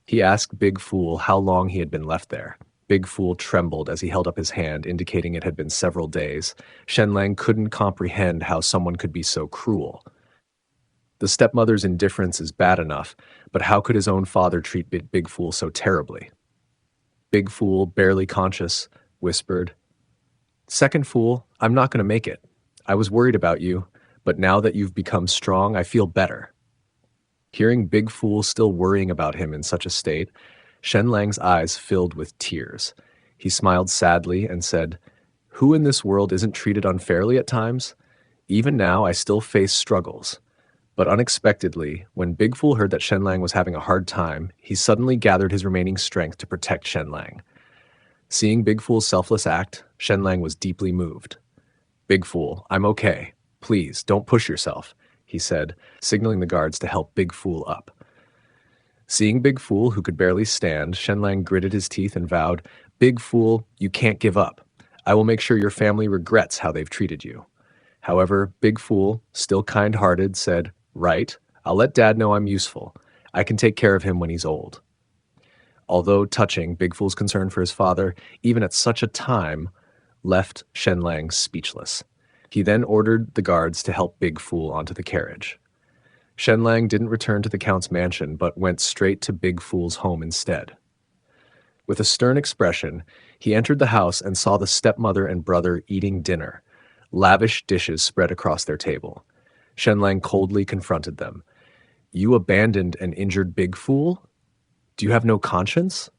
He asked Big Fool how long he had been left there. Big Fool trembled as he held up his hand, indicating it had been several days. Shen-lang couldn't comprehend how someone could be so cruel. The stepmother's indifference is bad enough, but how could his own father treat Big Fool so terribly? Big Fool, barely conscious, whispered, "Second Fool, I'm not going to make it. I was worried about you, but now that you've become strong, I feel better." Hearing Big Fool still worrying about him in such a state, Shen-Lang's eyes filled with tears. He smiled sadly and said, "Who in this world isn't treated unfairly at times? Even now, I still face struggles." But unexpectedly, when Big Fool heard that Shen-Lang was having a hard time, he suddenly gathered his remaining strength to protect Shen-Lang. Seeing Big Fool's selfless act, Shen-Lang was deeply moved. "Big Fool, I'm okay. Please, don't push yourself," he said, signaling the guards to help Big Fool up. Seeing Big Fool, who could barely stand, Shen-Lang gritted his teeth and vowed, "Big Fool, you can't give up. I will make sure your family regrets how they've treated you." However, Big Fool, still kind-hearted, said, "Right, I'll let Dad know I'm useful. I can take care of him when he's old." Although touching, Big Fool's concern for his father, even at such a time, left Shen-Lang speechless. He then ordered the guards to help Big Fool onto the carriage. Shen-Lang didn't return to the Count's mansion, but went straight to Big Fool's home instead. With a stern expression, he entered the house and saw the stepmother and brother eating dinner, lavish dishes spread across their table. Shen-Lang coldly confronted them. "You abandoned and injured Big Fool? Do you have no conscience?"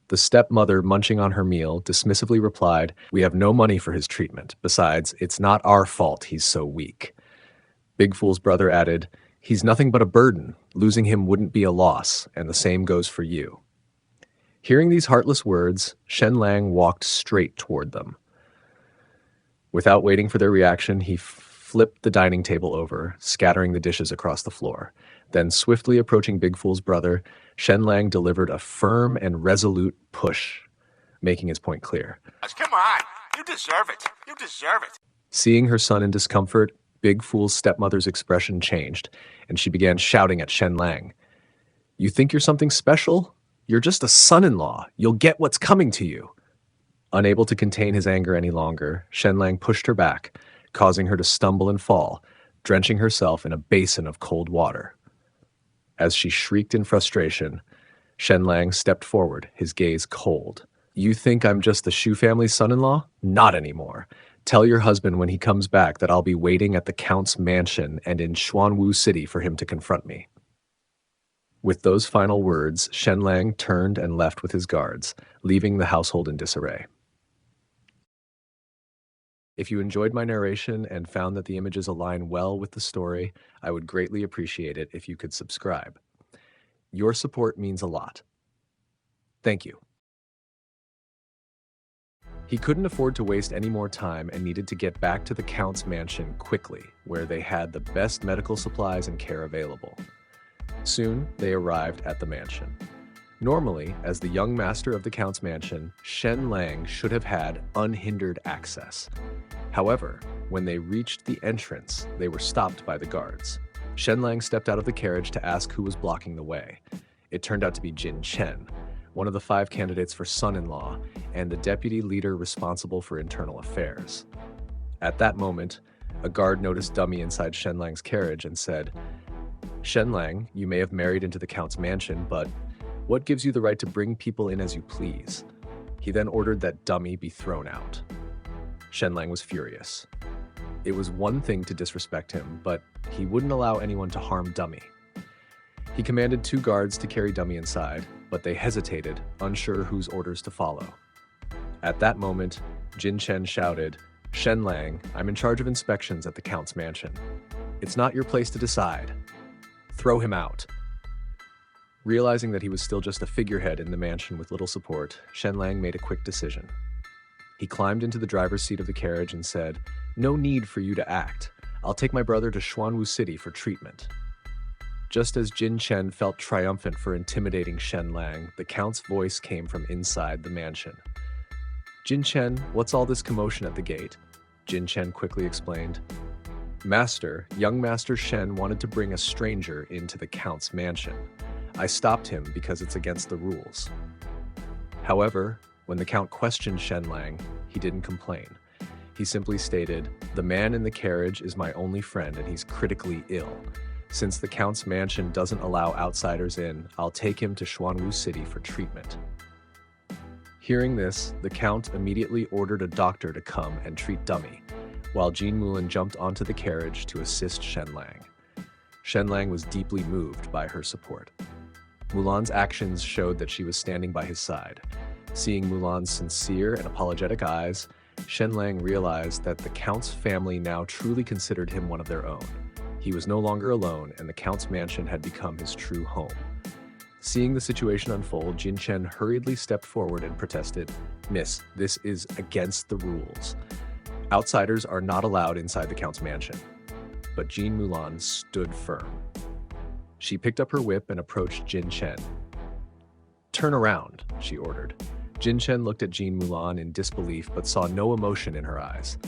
The stepmother, munching on her meal, dismissively replied, "We have no money for his treatment. Besides, it's not our fault he's so weak." Big Fool's brother added, "He's nothing but a burden. Losing him wouldn't be a loss, and the same goes for you." Hearing these heartless words, Shen-Lang walked straight toward them. Without waiting for their reaction, he flipped the dining table over, scattering the dishes across the floor. Then, swiftly approaching Big Fool's brother, Shen-Lang delivered a firm and resolute push, making his point clear. Come on, you deserve it. You deserve it. Seeing her son in discomfort, Big Fool's stepmother's expression changed, and she began shouting at Shen-Lang. "You think you're something special? You're just a son-in-law. You'll get what's coming to you." Unable to contain his anger any longer, Shen-Lang pushed her back, causing her to stumble and fall, drenching herself in a basin of cold water. As she shrieked in frustration, Shen-Lang stepped forward, his gaze cold. "You think I'm just the Shu family's son-in-law? Not anymore. Tell your husband when he comes back that I'll be waiting at the Count's mansion and in Xuanwu City for him to confront me." With those final words, Shen-Lang turned and left with his guards, leaving the household in disarray. If you enjoyed my narration and found that the images align well with the story, I would greatly appreciate it if you could subscribe. Your support means a lot. Thank you. He couldn't afford to waste any more time and needed to get back to the Count's mansion quickly, where they had the best medical supplies and care available. Soon, they arrived at the mansion. Normally, as the young master of the Count's mansion, Shen-Lang should have had unhindered access. However, when they reached the entrance, they were stopped by the guards. Shen-Lang stepped out of the carriage to ask who was blocking the way. It turned out to be Jin Chen, one of the 5 candidates for son-in-law and the deputy leader responsible for internal affairs. At that moment, a guard noticed Dummy inside Shen-Lang's carriage and said, "Shen-Lang, you may have married into the Count's mansion, but what gives you the right to bring people in as you please?" He then ordered that Dummy be thrown out. Shen-Lang was furious. It was one thing to disrespect him, but he wouldn't allow anyone to harm Dummy. He commanded 2 guards to carry Dummy inside, but they hesitated, unsure whose orders to follow. At that moment, Jin Chen shouted, "Shen-Lang, I'm in charge of inspections at the Count's mansion. It's not your place to decide. Throw him out." Realizing that he was still just a figurehead in the mansion with little support, Shen-Lang made a quick decision. He climbed into the driver's seat of the carriage and said, "No need for you to act. I'll take my brother to Xuanwu City for treatment." Just as Jin Chen felt triumphant for intimidating Shen-Lang, the Count's voice came from inside the mansion. "Jin Chen, what's all this commotion at the gate?" Jin Chen quickly explained. "Master, young Master Shen wanted to bring a stranger into the Count's mansion. I stopped him because it's against the rules." However, when the Count questioned Shen-Lang, he didn't complain. He simply stated, "The man in the carriage is my only friend and he's critically ill. Since the Count's mansion doesn't allow outsiders in, I'll take him to Xuanwu City for treatment. Hearing this, the Count immediately ordered a doctor to come and treat Dummy, while Jean Mulan jumped onto the carriage to assist Shen-lang. Shen-lang was deeply moved by her support. Mulan's actions showed that she was standing by his side. Seeing Mulan's sincere and apologetic eyes, Shen-lang realized that the Count's family now truly considered him one of their own. He was no longer alone, and the Count's mansion had become his true home. Seeing the situation unfold, Jin Chen hurriedly stepped forward and protested, "Miss, this is against the rules. Outsiders are not allowed inside the Count's mansion." But Jean Mulan stood firm. She picked up her whip and approached Jin Chen. "Turn around," she ordered. Jin Chen looked at Jean Mulan in disbelief but saw no emotion in her eyes.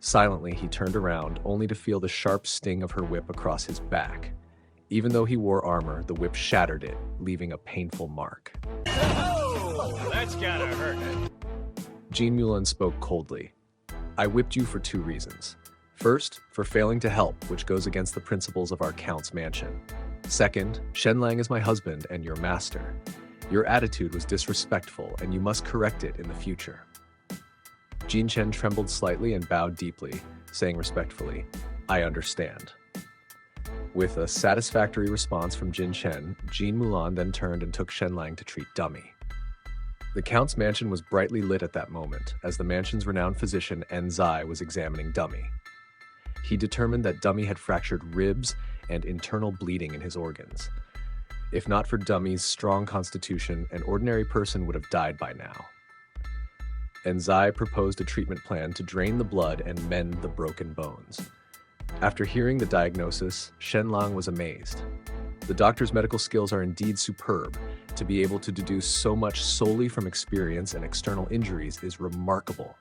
Silently, he turned around, only to feel the sharp sting of her whip across his back. Even though he wore armor, the whip shattered it, leaving a painful mark. Oh, that's gotta hurt. Jean Mulan spoke coldly. "I whipped you for 2 reasons. First, for failing to help, which goes against the principles of our Count's mansion. Second, Shen-lang is my husband and your master. Your attitude was disrespectful, and you must correct it in the future." Jin Chen trembled slightly and bowed deeply, saying respectfully, "I understand." With a satisfactory response from Jin Chen, Jean Mulan then turned and took Shen-lang to treat Dummy. The Count's mansion was brightly lit at that moment, as the mansion's renowned physician Zai was examining Dummy. He determined that Dummy had fractured ribs and internal bleeding in his organs. If not for Dummy's strong constitution, an ordinary person would have died by now. Zai proposed a treatment plan to drain the blood and mend the broken bones. After hearing the diagnosis, Shen-lang was amazed. The doctor's medical skills are indeed superb. To be able to deduce so much solely from experience and external injuries is remarkable.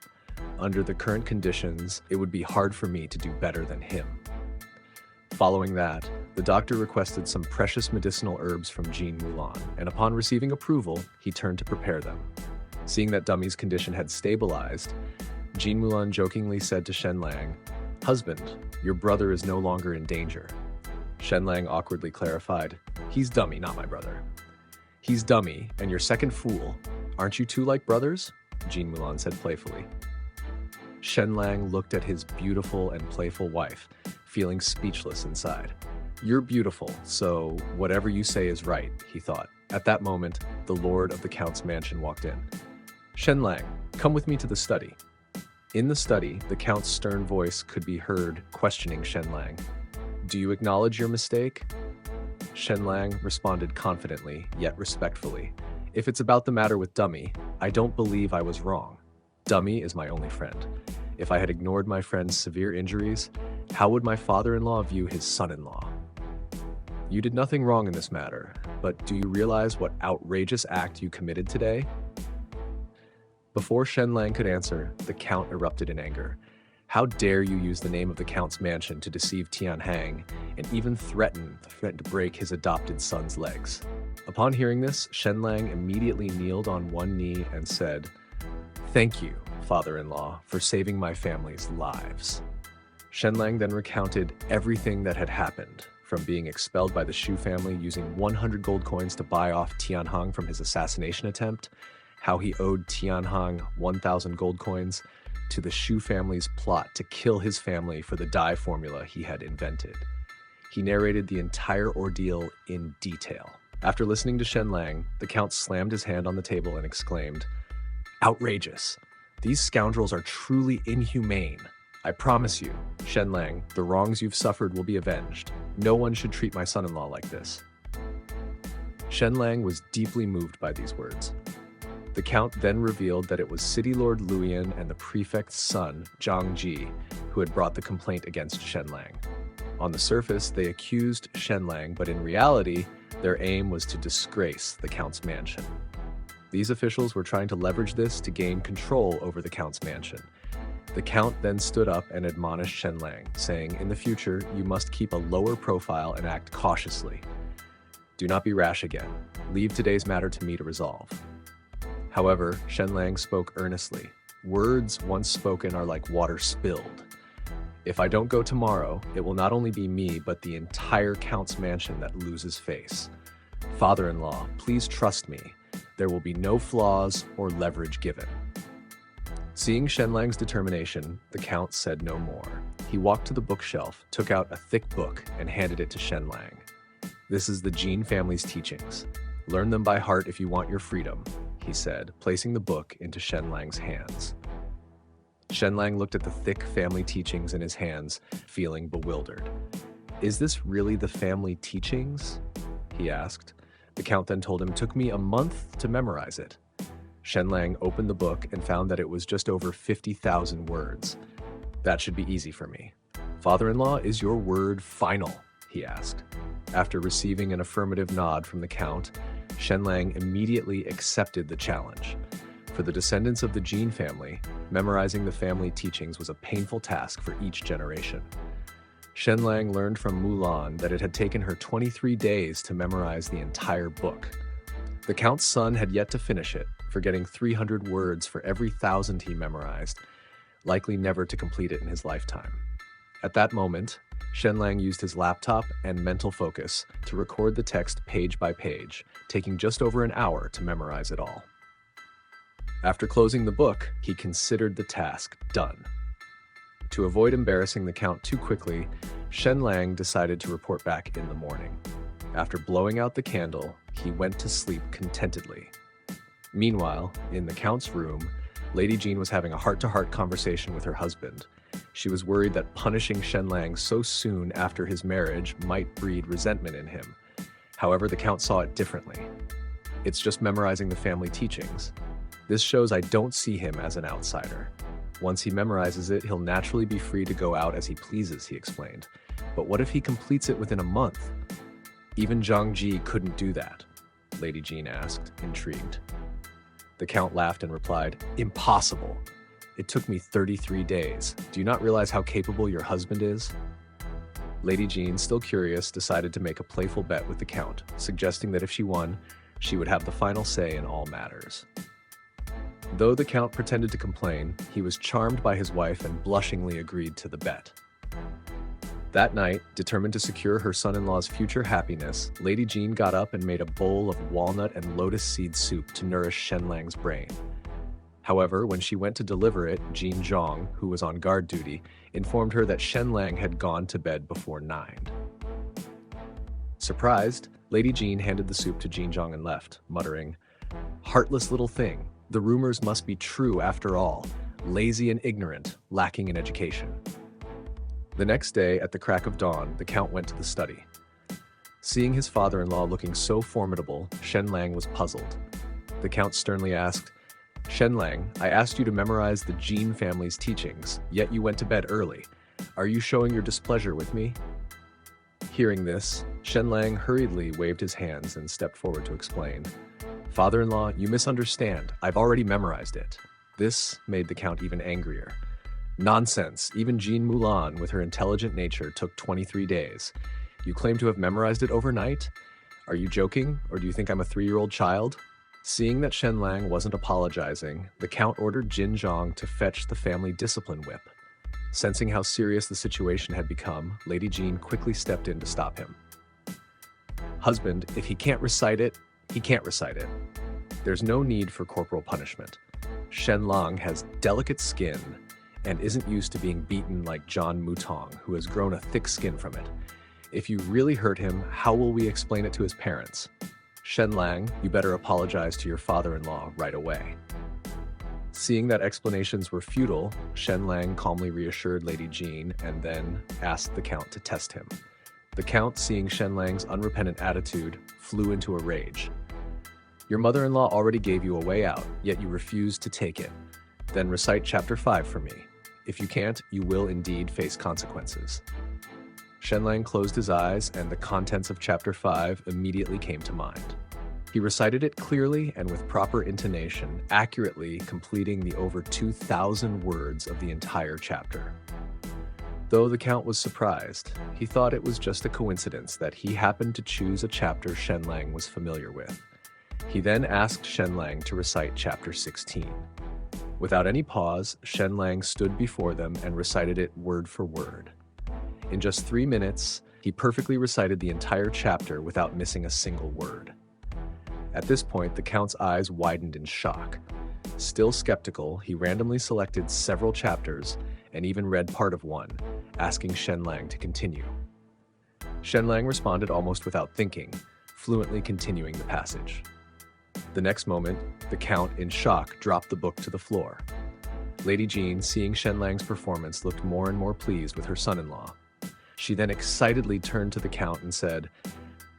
Under the current conditions, it would be hard for me to do better than him. Following that, the doctor requested some precious medicinal herbs from Jean Mulan, and upon receiving approval, he turned to prepare them. Seeing that Dummy's condition had stabilized, Jean Mulan jokingly said to Shen-lang, "Husband, your brother is no longer in danger." Shen-lang awkwardly clarified, "He's Dummy, not my brother." "He's Dummy, and your second fool. Aren't you two like brothers?" Jean Mulan said playfully. Shen-lang looked at his beautiful and playful wife, feeling speechless inside. "You're beautiful, so whatever you say is right," he thought. At that moment, the lord of the Count's mansion walked in. "Shen-lang, come with me to the study." In the study, the Count's stern voice could be heard questioning Shen-lang. "Do you acknowledge your mistake?" Shen-lang responded confidently, yet respectfully. "If it's about the matter with Dummy, I don't believe I was wrong. Dummy is my only friend. If I had ignored my friend's severe injuries, how would my father-in-law view his son-in-law? You did nothing wrong in this matter, but do you realize what outrageous act you committed today?" Before Shen-lang could answer, the Count erupted in anger. "How dare you use the name of the Count's mansion to deceive Tianhang, and even threaten to break his adopted son's legs?" Upon hearing this, Shen-lang immediately kneeled on one knee and said, "Thank you, father-in-law, for saving my family's lives." Shen-lang then recounted everything that had happened, from being expelled by the Shu family using 100 gold coins to buy off Tianhang from his assassination attempt, how he owed Tianhang 1,000 gold coins, to the Shu family's plot to kill his family for the dye formula he had invented. He narrated the entire ordeal in detail. After listening to Shen-lang, the Count slammed his hand on the table and exclaimed, "Outrageous! These scoundrels are truly inhumane. I promise you, Shen-lang, the wrongs you've suffered will be avenged. No one should treat my son-in-law like this." Shen-lang was deeply moved by these words. The Count then revealed that it was City Lord Luyan and the prefect's son, Zhang Ji, who had brought the complaint against Shen-lang. On the surface, they accused Shen-lang, but in reality, their aim was to disgrace the Count's mansion. These officials were trying to leverage this to gain control over the Count's mansion. The Count then stood up and admonished Shen-lang, saying, "In the future, you must keep a lower profile and act cautiously. Do not be rash again. Leave today's matter to me to resolve." However, Shen-lang spoke earnestly. Words once spoken are like water spilled. If I don't go tomorrow, it will not only be me, but the entire Count's mansion that loses face. Father-in-law, please trust me. There will be no flaws or leverage given. Seeing Shen-lang's determination, the Count said no more. He walked to the bookshelf, took out a thick book, and handed it to Shen-lang. This is the Jin family's teachings. Learn them by heart if you want your freedom, he said, placing the book into Shen-lang's hands. Shen-lang looked at the thick family teachings in his hands, feeling bewildered. Is this really the family teachings? He asked. The Count then told him it took me a month to memorize it. Shen-lang opened the book and found that it was just over 50,000 words. That should be easy for me. Father-in-law, is your word final? He asked. After receiving an affirmative nod from the Count, Shen-lang immediately accepted the challenge. For the descendants of the Jin family, memorizing the family teachings was a painful task for each generation. Shen-lang learned from Mulan that it had taken her 23 days to memorize the entire book. The Count's son had yet to finish it, forgetting 300 words for every 1,000 he memorized, likely never to complete it in his lifetime. At that moment, Shen-lang used his laptop and mental focus to record the text page by page, taking just over an hour to memorize it all. After closing the book, he considered the task done. To avoid embarrassing the Count too quickly, Shen-lang decided to report back in the morning. After blowing out the candle, he went to sleep contentedly. Meanwhile, in the Count's room, Lady Jean was having a heart-to-heart conversation with her husband. She was worried that punishing Shen-lang so soon after his marriage might breed resentment in him. However, the Count saw it differently. It's just memorizing the family teachings. This shows I don't see him as an outsider. Once he memorizes it, he'll naturally be free to go out as he pleases, he explained. But what if he completes it within a month? Even Zhang Ji couldn't do that, Lady Jean asked, intrigued. The Count laughed and replied, Impossible. It took me 33 days. Do you not realize how capable your husband is? Lady Jean, still curious, decided to make a playful bet with the Count, suggesting that if she won, she would have the final say in all matters. Though the Count pretended to complain, he was charmed by his wife and blushingly agreed to the bet. That night, determined to secure her son-in-law's future happiness, Lady Jean got up and made a bowl of walnut and lotus seed soup to nourish Shen-lang's brain. However, when she went to deliver it, Jean Zhong, who was on guard duty, informed her that Shen-lang had gone to bed before 9. Surprised, Lady Jean handed the soup to Jean Zhong and left, muttering, Heartless little thing. The rumors must be true after all. Lazy and ignorant, lacking in education. The next day, at the crack of dawn, the Count went to the study. Seeing his father-in-law looking so formidable, Shen-lang was puzzled. The Count sternly asked, Shen-lang, I asked you to memorize the Jin family's teachings, yet you went to bed early. Are you showing your displeasure with me? Hearing this, Shen-lang hurriedly waved his hands and stepped forward to explain. Father-in-law, you misunderstand. I've already memorized it. This made the Count even angrier. Nonsense. Even Jean Mulan, with her intelligent nature, took 23 days. You claim to have memorized it overnight? Are you joking, or do you think I'm a 3-year-old child? Seeing that Shen-lang wasn't apologizing, the Count ordered Jin Zhong to fetch the family discipline whip. Sensing how serious the situation had become, Lady Jean quickly stepped in to stop him. Husband, if he can't recite it, he can't recite it. There's no need for corporal punishment. Shen-lang has delicate skin and isn't used to being beaten like John Mutong, who has grown a thick skin from it. If you really hurt him, how will we explain it to his parents? Shen-lang, you better apologize to your father-in-law right away. Seeing that explanations were futile, Shen-lang calmly reassured Lady Jean and then asked the Count to test him. The Count, seeing Shen-lang's unrepentant attitude, flew into a rage. Your mother-in-law already gave you a way out, yet you refused to take it. Then recite chapter 5 for me. If you can't, you will indeed face consequences. Shen-lang closed his eyes, and the contents of chapter 5 immediately came to mind. He recited it clearly and with proper intonation, accurately completing the over 2,000 words of the entire chapter. Though the Count was surprised, he thought it was just a coincidence that he happened to choose a chapter Shen-lang was familiar with. He then asked Shen-lang to recite chapter 16. Without any pause, Shen-lang stood before them and recited it word for word. In just 3 minutes, he perfectly recited the entire chapter without missing a single word. At this point, the Count's eyes widened in shock. Still skeptical, he randomly selected several chapters and even read part of one, asking Shen-lang to continue. Shen-lang responded almost without thinking, fluently continuing the passage. The next moment, the Count, in shock, dropped the book to the floor. Lady Jean, seeing Shen-lang's performance, looked more and more pleased with her son-in-law. She then excitedly turned to the Count and said,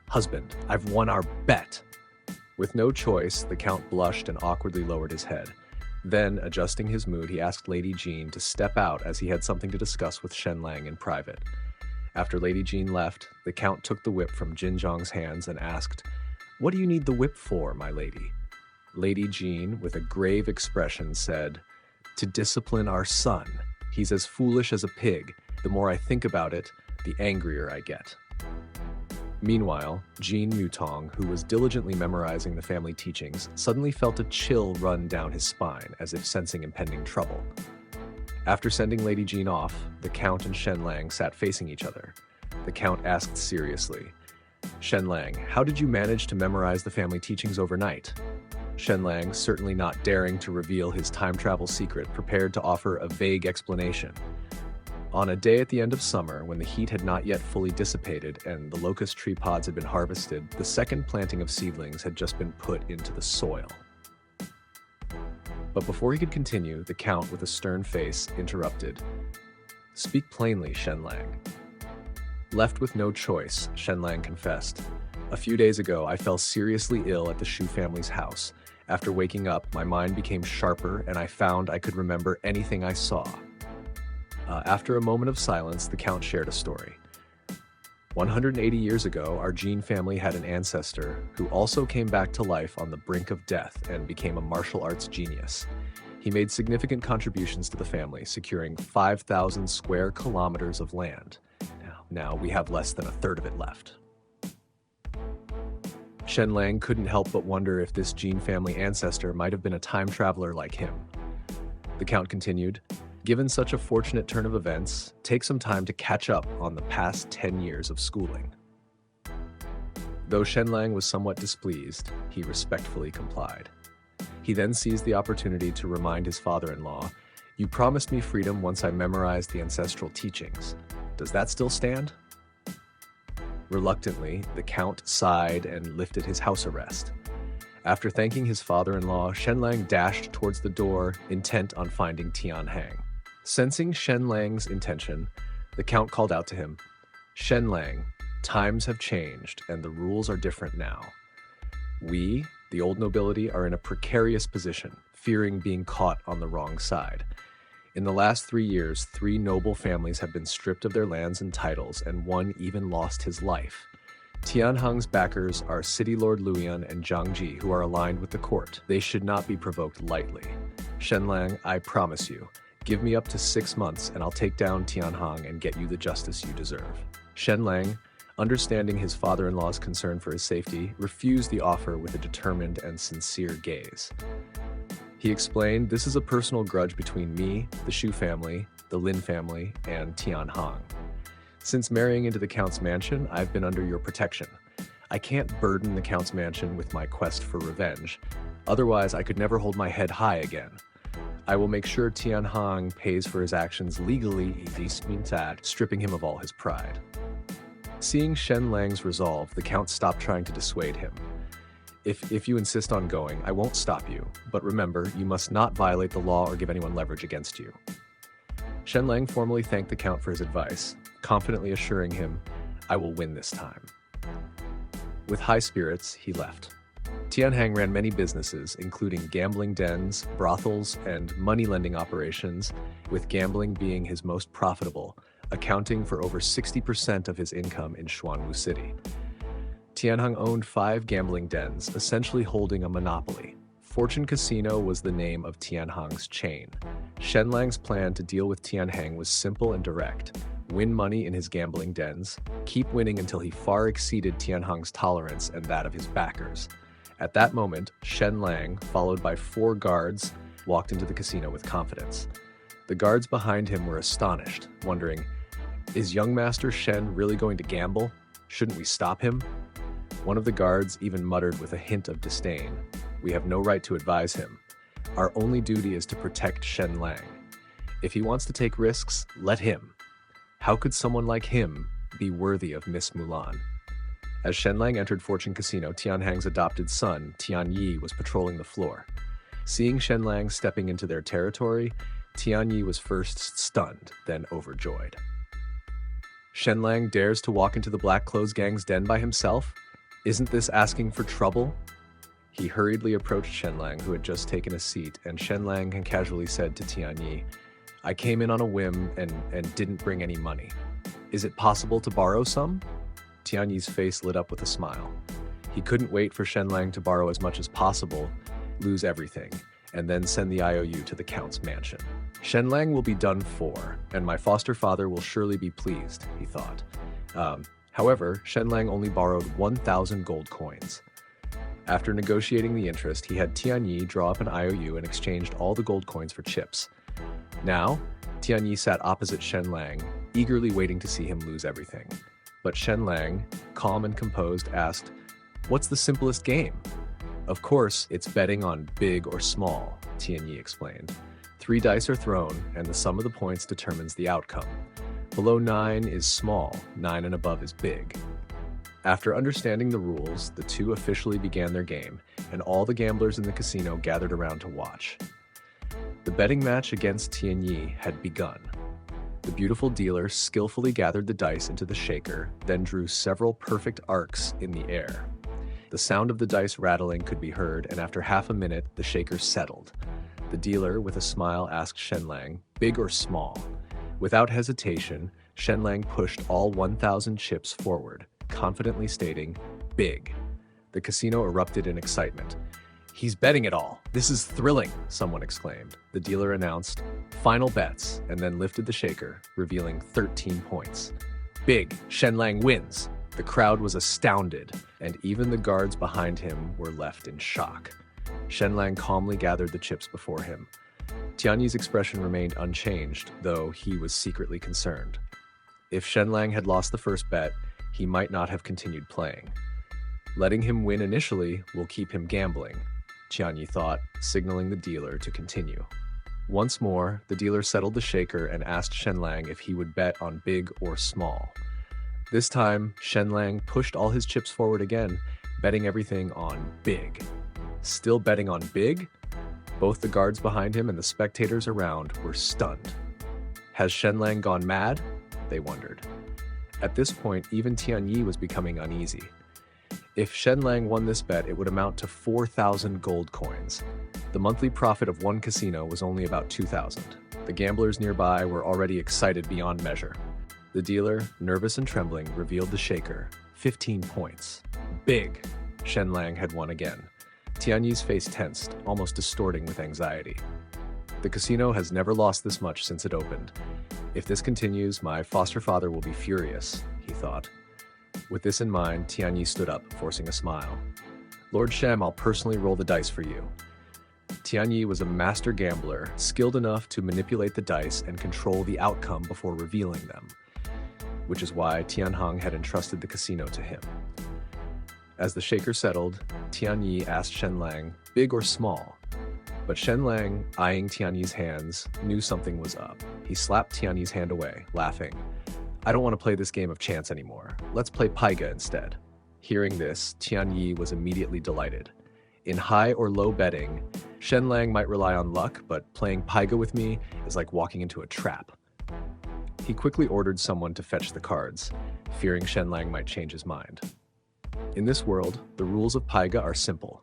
"Husband, I've won our bet." With no choice, the Count blushed and awkwardly lowered his head. Then, adjusting his mood, he asked Lady Jean to step out as he had something to discuss with Shen-lang in private. After Lady Jean left, the Count took the whip from Jin Zhang's hands and asked, "What do you need the whip for, my lady?" Lady Jean, with a grave expression, said, "To discipline our son. He's as foolish as a pig. The more I think about it, the angrier I get." Meanwhile, Jean Mutong, who was diligently memorizing the family teachings, suddenly felt a chill run down his spine, as if sensing impending trouble. After sending Lady Jean off, the Count and Shen-lang sat facing each other. The Count asked seriously, "Shen-lang, how did you manage to memorize the family teachings overnight?" Shen-lang, certainly not daring to reveal his time travel secret, prepared to offer a vague explanation. On a day at the end of summer, when the heat had not yet fully dissipated and the locust tree pods had been harvested, the second planting of seedlings had just been put into the soil. But before he could continue, the Count, with a stern face, interrupted. "Speak plainly, Shen-lang." Left with no choice, Shen-lang confessed. "A few days ago, I fell seriously ill at the Shu family's house. After waking up, my mind became sharper and I found I could remember anything I saw." After a moment of silence, the Count shared a story. 180 years ago, our Jean family had an ancestor who also came back to life on the brink of death and became a martial arts genius. He made significant contributions to the family, securing 5,000 square kilometers of land. Now we have less than a third of it left. Shen-lang couldn't help but wonder if this Jean family ancestor might have been a time traveler like him. The Count continued, "Given such a fortunate turn of events, take some time to catch up on the past 10 years of schooling." Though Shen-lang was somewhat displeased, he respectfully complied. He then seized the opportunity to remind his father-in-law, "You promised me freedom once I memorized the ancestral teachings. Does that still stand?" Reluctantly, the Count sighed and lifted his house arrest. After thanking his father-in-law, Shen-lang dashed towards the door, intent on finding Tian-hang. Sensing Shen-lang's intention, the Count called out to him, "Shen-lang, times have changed and the rules are different now. We, the old nobility, are in a precarious position, fearing being caught on the wrong side. In the last 3 years, 3 noble families have been stripped of their lands and titles, and one even lost his life. Tian-hang's backers are City Lord Luyan and Zhang Ji, who are aligned with the court. They should not be provoked lightly. Shen-lang, I promise you, give me up to 6 months and I'll take down Tian-hang and get you the justice you deserve." Shen-lang, understanding his father-in-law's concern for his safety, refused the offer with a determined and sincere gaze. He explained, "This is a personal grudge between me, the Shu family, the Lin family, and Tian-hang. Since marrying into the Count's mansion, I've been under your protection. I can't burden the Count's mansion with my quest for revenge. Otherwise, I could never hold my head high again. I will make sure Tian-hang pays for his actions legally, stripping him of all his pride." Seeing Shen-lang's resolve, the Count stopped trying to dissuade him. If you insist on going, I won't stop you, but remember, you must not violate the law or give anyone leverage against you." Shen-lang formally thanked the Count for his advice, confidently assuring him, "I will win this time." With high spirits, he left. Tian-hang ran many businesses, including gambling dens, brothels, and money-lending operations, with gambling being his most profitable, accounting for over 60% of his income in Xuanwu City. Tian-hang owned 5 gambling dens, essentially holding a monopoly. Fortune Casino was the name of Tian-hang's chain. Shen-lang's plan to deal with Tian-hang was simple and direct. Win money in his gambling dens, keep winning until he far exceeded Tian-hang's tolerance and that of his backers. At that moment, Shen-lang, followed by 4 guards, walked into the casino with confidence. The guards behind him were astonished, wondering, is young Master Shen really going to gamble? Shouldn't we stop him? One of the guards even muttered with a hint of disdain, we have no right to advise him. Our only duty is to protect Shen-lang. If he wants to take risks, let him. How could someone like him be worthy of Miss Mulan? As Shen-lang entered Fortune Casino, Tianhang's adopted son, Tianyi, was patrolling the floor. Seeing Shen-lang stepping into their territory, Tianyi was first stunned, then overjoyed. Shen-lang dares to walk into the Black Clothes Gang's den by himself? Isn't this asking for trouble? He hurriedly approached Shen-lang, who had just taken a seat, and Shen-lang casually said to Tianyi, I came in on a whim and didn't bring any money. Is it possible to borrow some? Tianyi's face lit up with a smile. He couldn't wait for Shen-lang to borrow as much as possible, lose everything, and then send the IOU to the Count's mansion. Shen-lang will be done for, and my foster father will surely be pleased, he thought. However, Shen-lang only borrowed 1,000 gold coins. After negotiating the interest, he had Tianyi draw up an IOU and exchanged all the gold coins for chips. Now, Tianyi sat opposite Shen-lang, eagerly waiting to see him lose everything. But Shen-lang, calm and composed, asked, what's the simplest game? Of course, it's betting on big or small, Tianyi explained. 3 dice are thrown, and the sum of the points determines the outcome. Below 9 is small, 9 and above is big. After understanding the rules, the two officially began their game, and all the gamblers in the casino gathered around to watch. The betting match against Tianyi had begun. The beautiful dealer skillfully gathered the dice into the shaker, then drew several perfect arcs in the air. The sound of the dice rattling could be heard, and after half a minute, the shaker settled. The dealer, with a smile, asked Shen-lang, big or small? Without hesitation, Shen-lang pushed all 1,000 chips forward, confidently stating, big. The casino erupted in excitement. He's betting it all. This is thrilling, someone exclaimed. The dealer announced, final bets, and then lifted the shaker, revealing 13 points. Big, Shen-lang wins. The crowd was astounded, and even the guards behind him were left in shock. Shen-lang calmly gathered the chips before him. Tianyi's expression remained unchanged, though he was secretly concerned. If Shen-lang had lost the first bet, he might not have continued playing. Letting him win initially will keep him gambling, Tianyi thought, signaling the dealer to continue. Once more, the dealer settled the shaker and asked Shen-lang if he would bet on big or small. This time, Shen-lang pushed all his chips forward again, betting everything on big. Still betting on big? Both the guards behind him and the spectators around were stunned. Has Shen-lang gone mad? They wondered. At this point, even Tianyi was becoming uneasy. If Shen-lang won this bet, it would amount to 4,000 gold coins. The monthly profit of one casino was only about 2,000. The gamblers nearby were already excited beyond measure. The dealer, nervous and trembling, revealed the shaker. 15 points. Big! Shen-lang had won again. Tianyi's face tensed, almost distorting with anxiety. The casino has never lost this much since it opened. If this continues, my foster father will be furious, he thought. With this in mind, Tianyi stood up, forcing a smile. Lord Shem, I'll personally roll the dice for you. Tianyi was a master gambler, skilled enough to manipulate the dice and control the outcome before revealing them, which is why Tianhang had entrusted the casino to him. As the shaker settled, Tianyi asked Shen-lang, big or small? But Shen-lang, eyeing Tianyi's hands, knew something was up. He slapped Tianyi's hand away, laughing. I don't want to play this game of chance anymore. Let's play Paiga instead. Hearing this, Tianyi was immediately delighted. In high or low betting, Shen-lang might rely on luck, but playing Paiga with me is like walking into a trap. He quickly ordered someone to fetch the cards, fearing Shen-lang might change his mind. In this world, the rules of Paiga are simple.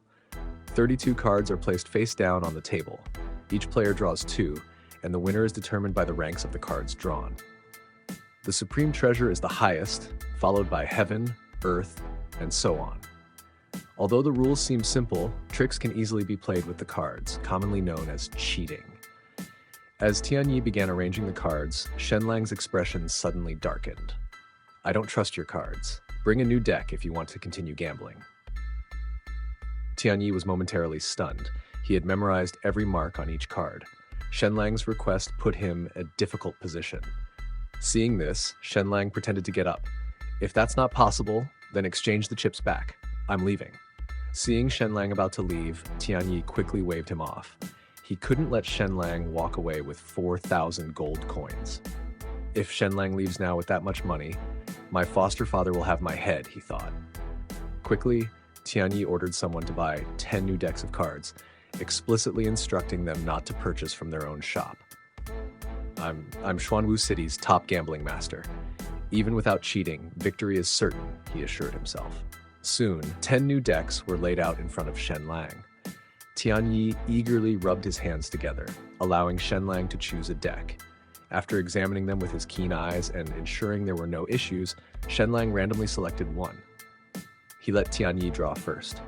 32 cards are placed face down on the table. Each player draws 2, and the winner is determined by the ranks of the cards drawn. The supreme treasure is the highest, followed by heaven, earth, and so on. Although the rules seem simple, tricks can easily be played with the cards, commonly known as cheating. As Tianyi began arranging the cards, Shen-lang's expression suddenly darkened. I don't trust your cards. Bring a new deck if you want to continue gambling. Tianyi was momentarily stunned. He had memorized every mark on each card. Shen-Lang's request put him in a difficult position. Seeing this, Shen-Lang pretended to get up. If that's not possible, then exchange the chips back. I'm leaving. Seeing Shen-Lang about to leave, Tianyi quickly waved him off. He couldn't let Shen-Lang walk away with 4,000 gold coins. If Shen-Lang leaves now with that much money, my foster father will have my head, he thought. Quickly, Tianyi ordered someone to buy 10 new decks of cards, explicitly instructing them not to purchase from their own shop. I'm Xuanwu City's top gambling master. Even without cheating, victory is certain, he assured himself. Soon, 10 new decks were laid out in front of Shen-Lang. Tianyi eagerly rubbed his hands together, allowing Shen-Lang to choose a deck. After examining them with his keen eyes and ensuring there were no issues, Shen-Lang randomly selected one. He let Tianyi draw first.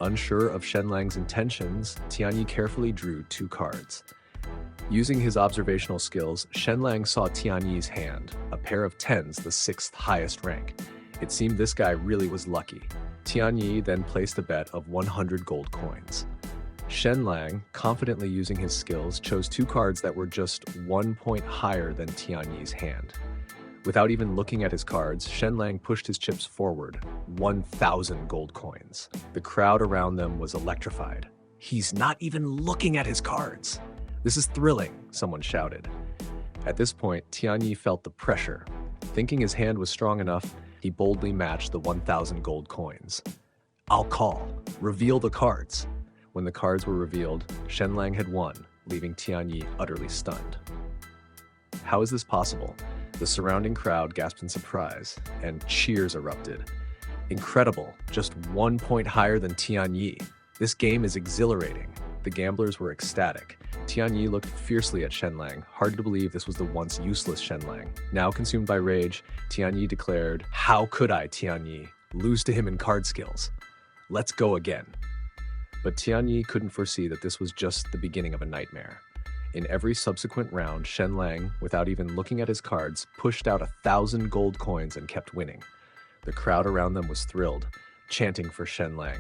Unsure of Shen-Lang's intentions, Tianyi carefully drew 2 cards. Using his observational skills, Shen-Lang saw Tianyi's hand, a pair of 10s, the 6th highest rank. It seemed this guy really was lucky. Tianyi then placed a bet of 100 gold coins. Shen-Lang, confidently using his skills, chose 2 cards that were just 1 point higher than Tianyi's hand. Without even looking at his cards, Shen-Lang pushed his chips forward, 1,000 gold coins. The crowd around them was electrified. He's not even looking at his cards. This is thrilling, someone shouted. At this point, Tianyi felt the pressure. Thinking his hand was strong enough, he boldly matched the 1,000 gold coins. I'll call. Reveal the cards. When the cards were revealed, Shen-Lang had won, leaving Tianyi utterly stunned. How is this possible? The surrounding crowd gasped in surprise, and cheers erupted. Incredible, just 1 point higher than Tianyi. This game is exhilarating. The gamblers were ecstatic. Tianyi looked fiercely at Shen-Lang, hard to believe this was the once useless Shen-Lang. Now consumed by rage, Tianyi declared, "How could I, Tianyi, lose to him in card skills? Let's go again." But Tianyi couldn't foresee that this was just the beginning of a nightmare. In every subsequent round, Shen-Lang, without even looking at his cards, pushed out 1,000 gold coins and kept winning. The crowd around them was thrilled, chanting for Shen-Lang.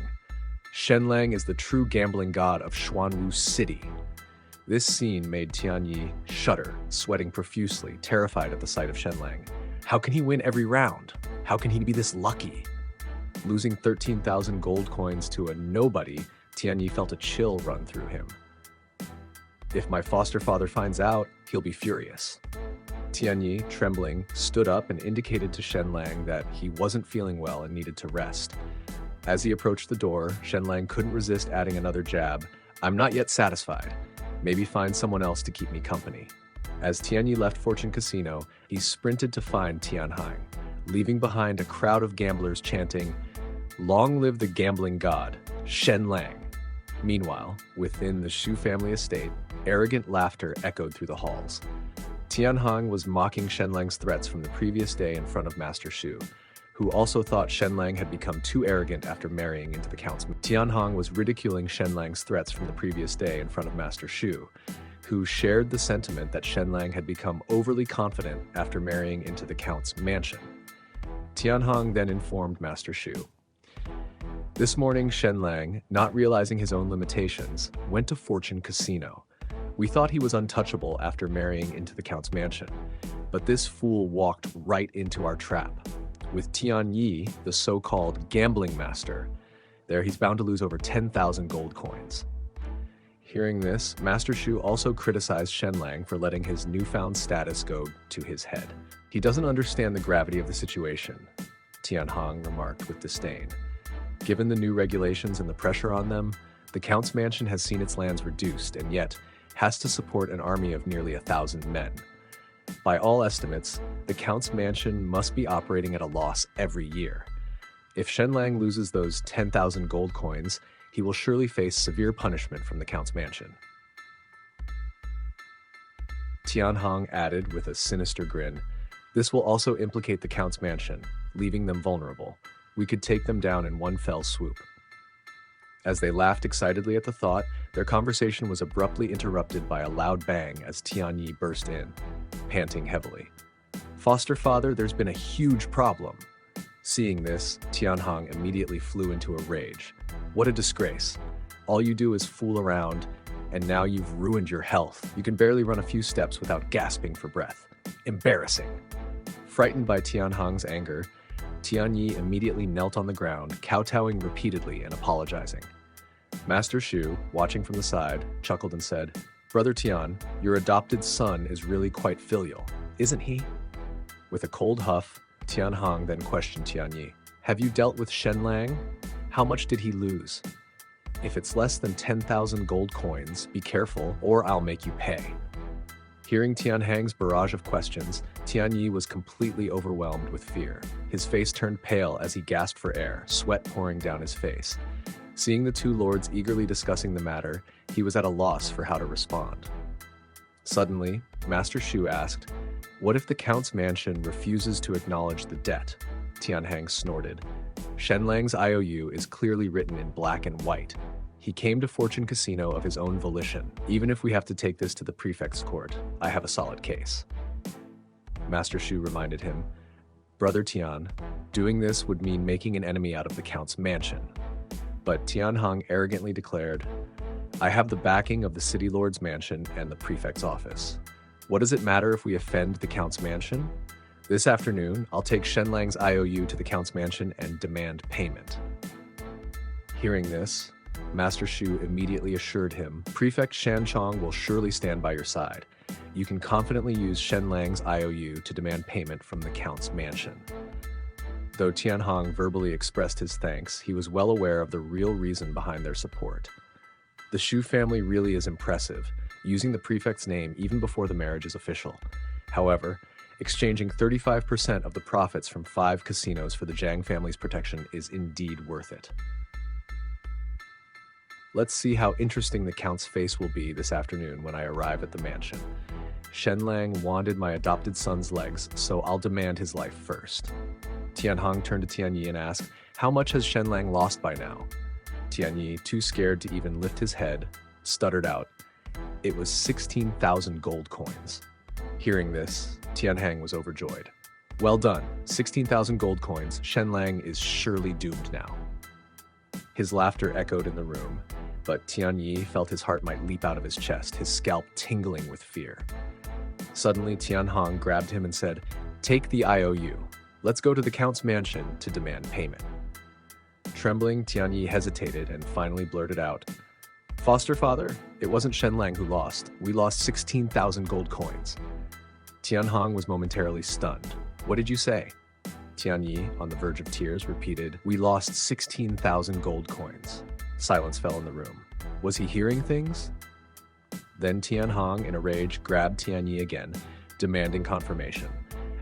Shen-Lang is the true gambling god of Xuanwu City. This scene made Tianyi shudder, sweating profusely, terrified at the sight of Shen-Lang. How can he win every round? How can he be this lucky? Losing 13,000 gold coins to a nobody, Tianyi felt a chill run through him. If my foster father finds out, he'll be furious. Tianyi, trembling, stood up and indicated to Shen-Lang that he wasn't feeling well and needed to rest. As he approached the door, Shen-Lang couldn't resist adding another jab. I'm not yet satisfied. Maybe find someone else to keep me company. As Tianyi left Fortune Casino, he sprinted to find Tianhang, leaving behind a crowd of gamblers chanting, "Long live the gambling god, Shen-Lang." Meanwhile, within the Shu family estate, arrogant laughter echoed through the halls. Tianhang was mocking Shen-Lang's threats from the previous day in front of Master Shu, who also thought Shen-Lang had become too arrogant after marrying into the Count's. Tianhang was ridiculing Shen-Lang's threats from the previous day in front of Master Shu, who shared the sentiment that Shen-Lang had become overly confident after marrying into the Count's mansion. Tianhang then informed Master Shu. This morning, Shen-Lang, not realizing his own limitations, went to Fortune Casino. We thought he was untouchable after marrying into the Count's mansion, but this fool walked right into our trap. With Tianyi, the so-called gambling master, there he's bound to lose over 10,000 gold coins. Hearing this, Master Shu also criticized Shen-Lang for letting his newfound status go to his head. He doesn't understand the gravity of the situation, Tianhang remarked with disdain. Given the new regulations and the pressure on them, the Count's mansion has seen its lands reduced and yet has to support an army of nearly 1,000 men. By all estimates, the Count's mansion must be operating at a loss every year. If Shen-Lang loses those 10,000 gold coins, he will surely face severe punishment from the Count's mansion. Tianhang added with a sinister grin, "This will also implicate the Count's mansion, leaving them vulnerable. We could take them down in one fell swoop." As they laughed excitedly at the thought, their conversation was abruptly interrupted by a loud bang as Tianyi burst in, panting heavily. "Foster father, there's been a huge problem." Seeing this, Tianhang immediately flew into a rage. What a disgrace. All you do is fool around, and now you've ruined your health. You can barely run a few steps without gasping for breath. Embarrassing. Frightened by Tianhang's anger, Tianyi immediately knelt on the ground, kowtowing repeatedly and apologizing. Master Shu, watching from the side, chuckled and said, "Brother Tian, your adopted son is really quite filial, isn't he?" With a cold huff, Tianhang then questioned Tianyi, "Have you dealt with Shen-lang? How much did he lose? If it's less than 10,000 gold coins, be careful or I'll make you pay." Hearing Tianhang's barrage of questions, Tianyi was completely overwhelmed with fear. His face turned pale as he gasped for air, sweat pouring down his face. Seeing the two lords eagerly discussing the matter, he was at a loss for how to respond. Suddenly, Master Shu asked, "What if the Count's mansion refuses to acknowledge the debt?" Tianhang snorted. "Shen-lang's IOU is clearly written in black and white. He came to Fortune Casino of his own volition. Even if we have to take this to the prefect's court, I have a solid case." Master Shu reminded him, "Brother Tian, doing this would mean making an enemy out of the Count's mansion." But Tianhang arrogantly declared, "I have the backing of the City Lord's mansion and the prefect's office. What does it matter if we offend the Count's mansion? This afternoon, I'll take Shen-lang's IOU to the Count's mansion and demand payment." Hearing this, Master Shu immediately assured him, "Prefect Shanchong will surely stand by your side. You can confidently use Shen-lang's IOU to demand payment from the Count's mansion." Though Tianhang verbally expressed his thanks, he was well aware of the real reason behind their support. The Shu family really is impressive, using the prefect's name even before the marriage is official. However, exchanging 35% of the profits from 5 casinos for the Zhang family's protection is indeed worth it. Let's see how interesting the Count's face will be this afternoon when I arrive at the mansion. Shen-lang wanded my adopted son's legs, so I'll demand his life first. Tianhang turned to Tianyi and asked, "How much has Shen-lang lost by now?" Tianyi, too scared to even lift his head, stuttered out, "It was 16,000 gold coins." Hearing this, Tianhang was overjoyed. "Well done, 16,000 gold coins. Shen-lang is surely doomed now." His laughter echoed in the room, but Tianyi felt his heart might leap out of his chest, his scalp tingling with fear. Suddenly, Tianhang grabbed him and said, "Take the IOU. Let's go to the Count's mansion to demand payment." Trembling, Tianyi hesitated and finally blurted out, "Foster father, it wasn't Shen-lang who lost. We lost 16,000 gold coins." Tianhang was momentarily stunned. "What did you say?" Tianyi, on the verge of tears, repeated, "We lost 16,000 gold coins." Silence fell in the room. Was he hearing things? Then Tianhang, in a rage, grabbed Tianyi again, demanding confirmation.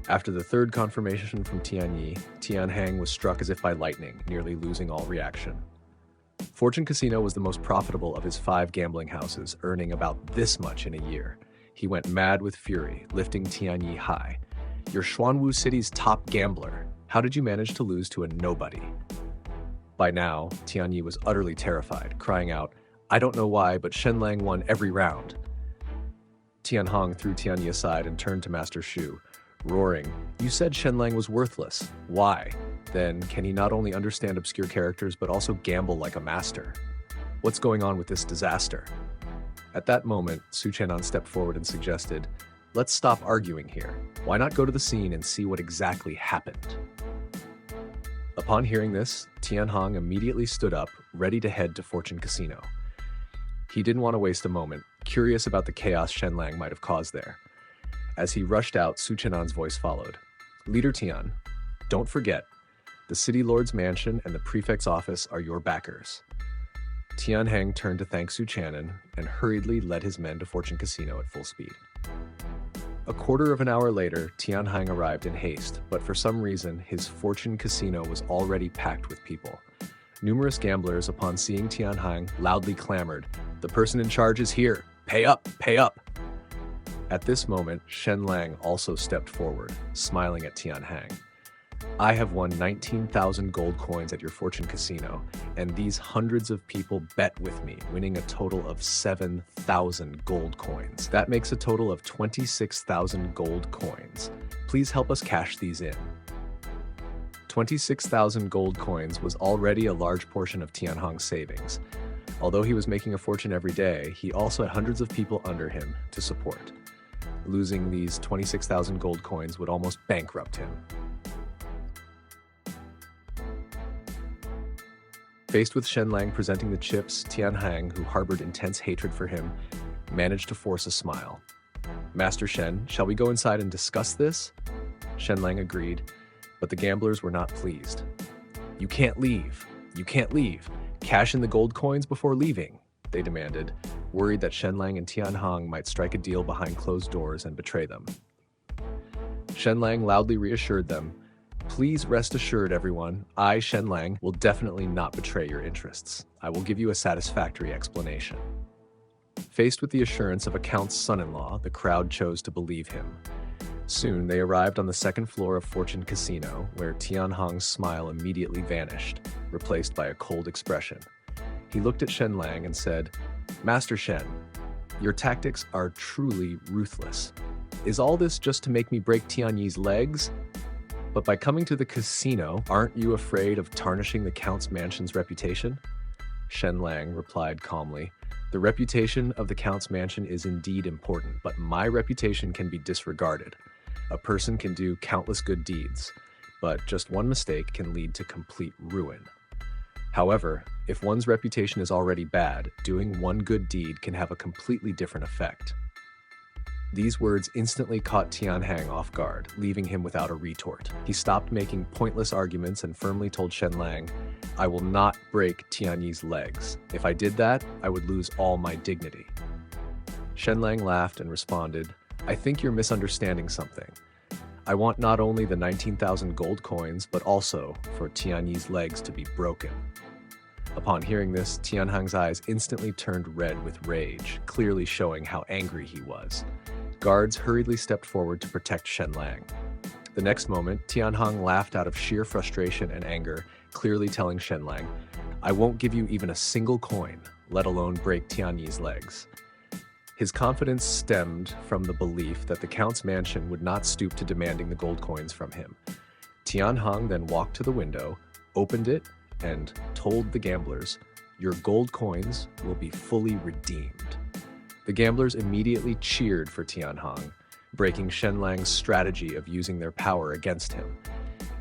After the third confirmation from Tianyi, Tianhang was struck as if by lightning, nearly losing all reaction. Fortune Casino was the most profitable of his 5 gambling houses, earning about this much in a year. He went mad with fury, lifting Tianyi high. "You're Xuanwu City's top gambler. How did you manage to lose to a nobody?" By now, Tianyi was utterly terrified, crying out, "I don't know why, but Shen-lang won every round." Tianhang threw Tianyi aside and turned to Master Shu, roaring, "You said Shen-lang was worthless. Why? Then, can he not only understand obscure characters, but also gamble like a master? What's going on with this disaster?" At that moment, Su Chenan stepped forward and suggested, "Let's stop arguing here. Why not go to the scene and see what exactly happened?" Upon hearing this, Tianhang immediately stood up, ready to head to Fortune Casino. He didn't want to waste a moment, curious about the chaos Shen-lang might have caused there. As he rushed out, Su Chenan's voice followed. "Leader Tian, don't forget, the City Lord's mansion and the prefect's office are your backers." Tianhang turned to thank Su Chenan and hurriedly led his men to Fortune Casino at full speed. A quarter of an hour later, Tianhang arrived in haste, but for some reason, his Fortune Casino was already packed with people. Numerous gamblers, upon seeing Tianhang, loudly clamored, "The person in charge is here! Pay up! Pay up!" At this moment, Shen-lang also stepped forward, smiling at Tianhang. "I have won 19,000 gold coins at your Fortune Casino, and these hundreds of people bet with me, winning a total of 7,000 gold coins. That makes a total of 26,000 gold coins. Please help us cash these in." 26,000 gold coins was already a large portion of Tianhang's savings. Although he was making a fortune every day, he also had hundreds of people under him to support. Losing these 26,000 gold coins would almost bankrupt him. Faced with Shen-lang presenting the chips, Tianhang, who harbored intense hatred for him, managed to force a smile. "Master Shen, shall we go inside and discuss this?" Shen-lang agreed, but the gamblers were not pleased. "You can't leave. You can't leave. Cash in the gold coins before leaving," they demanded, worried that Shen-lang and Tianhang might strike a deal behind closed doors and betray them. Shen-lang loudly reassured them, "Please rest assured, everyone, I, Shen-lang, will definitely not betray your interests. I will give you a satisfactory explanation." Faced with the assurance of a count's son-in-law, the crowd chose to believe him. Soon, they arrived on the second floor of Fortune Casino, where Tianhang's smile immediately vanished, replaced by a cold expression. He looked at Shen-lang and said, "Master Shen, your tactics are truly ruthless. Is all this just to make me break Tianyi's legs? But by coming to the casino, aren't you afraid of tarnishing the Count's mansion's reputation?" Shen-lang replied calmly, "The reputation of the Count's mansion is indeed important, but my reputation can be disregarded. A person can do countless good deeds, but just one mistake can lead to complete ruin. However, if one's reputation is already bad, doing one good deed can have a completely different effect." These words instantly caught Tianhang off guard, leaving him without a retort. He stopped making pointless arguments and firmly told Shen-lang, "I will not break Tianyi's legs. If I did that, I would lose all my dignity." Shen-lang laughed and responded, "I think you're misunderstanding something. I want not only the 19,000 gold coins, but also for Tianyi's legs to be broken." Upon hearing this, Tianhang's eyes instantly turned red with rage, clearly showing how angry he was. Guards hurriedly stepped forward to protect Shen-lang. The next moment, Tianhang laughed out of sheer frustration and anger, clearly telling Shen-lang, "I won't give you even a single coin, let alone break Tianyi's legs." His confidence stemmed from the belief that the Count's mansion would not stoop to demanding the gold coins from him. Tianhang then walked to the window, opened it, and told the gamblers, "Your gold coins will be fully redeemed." The gamblers immediately cheered for Tianhang, breaking Shen-lang's strategy of using their power against him.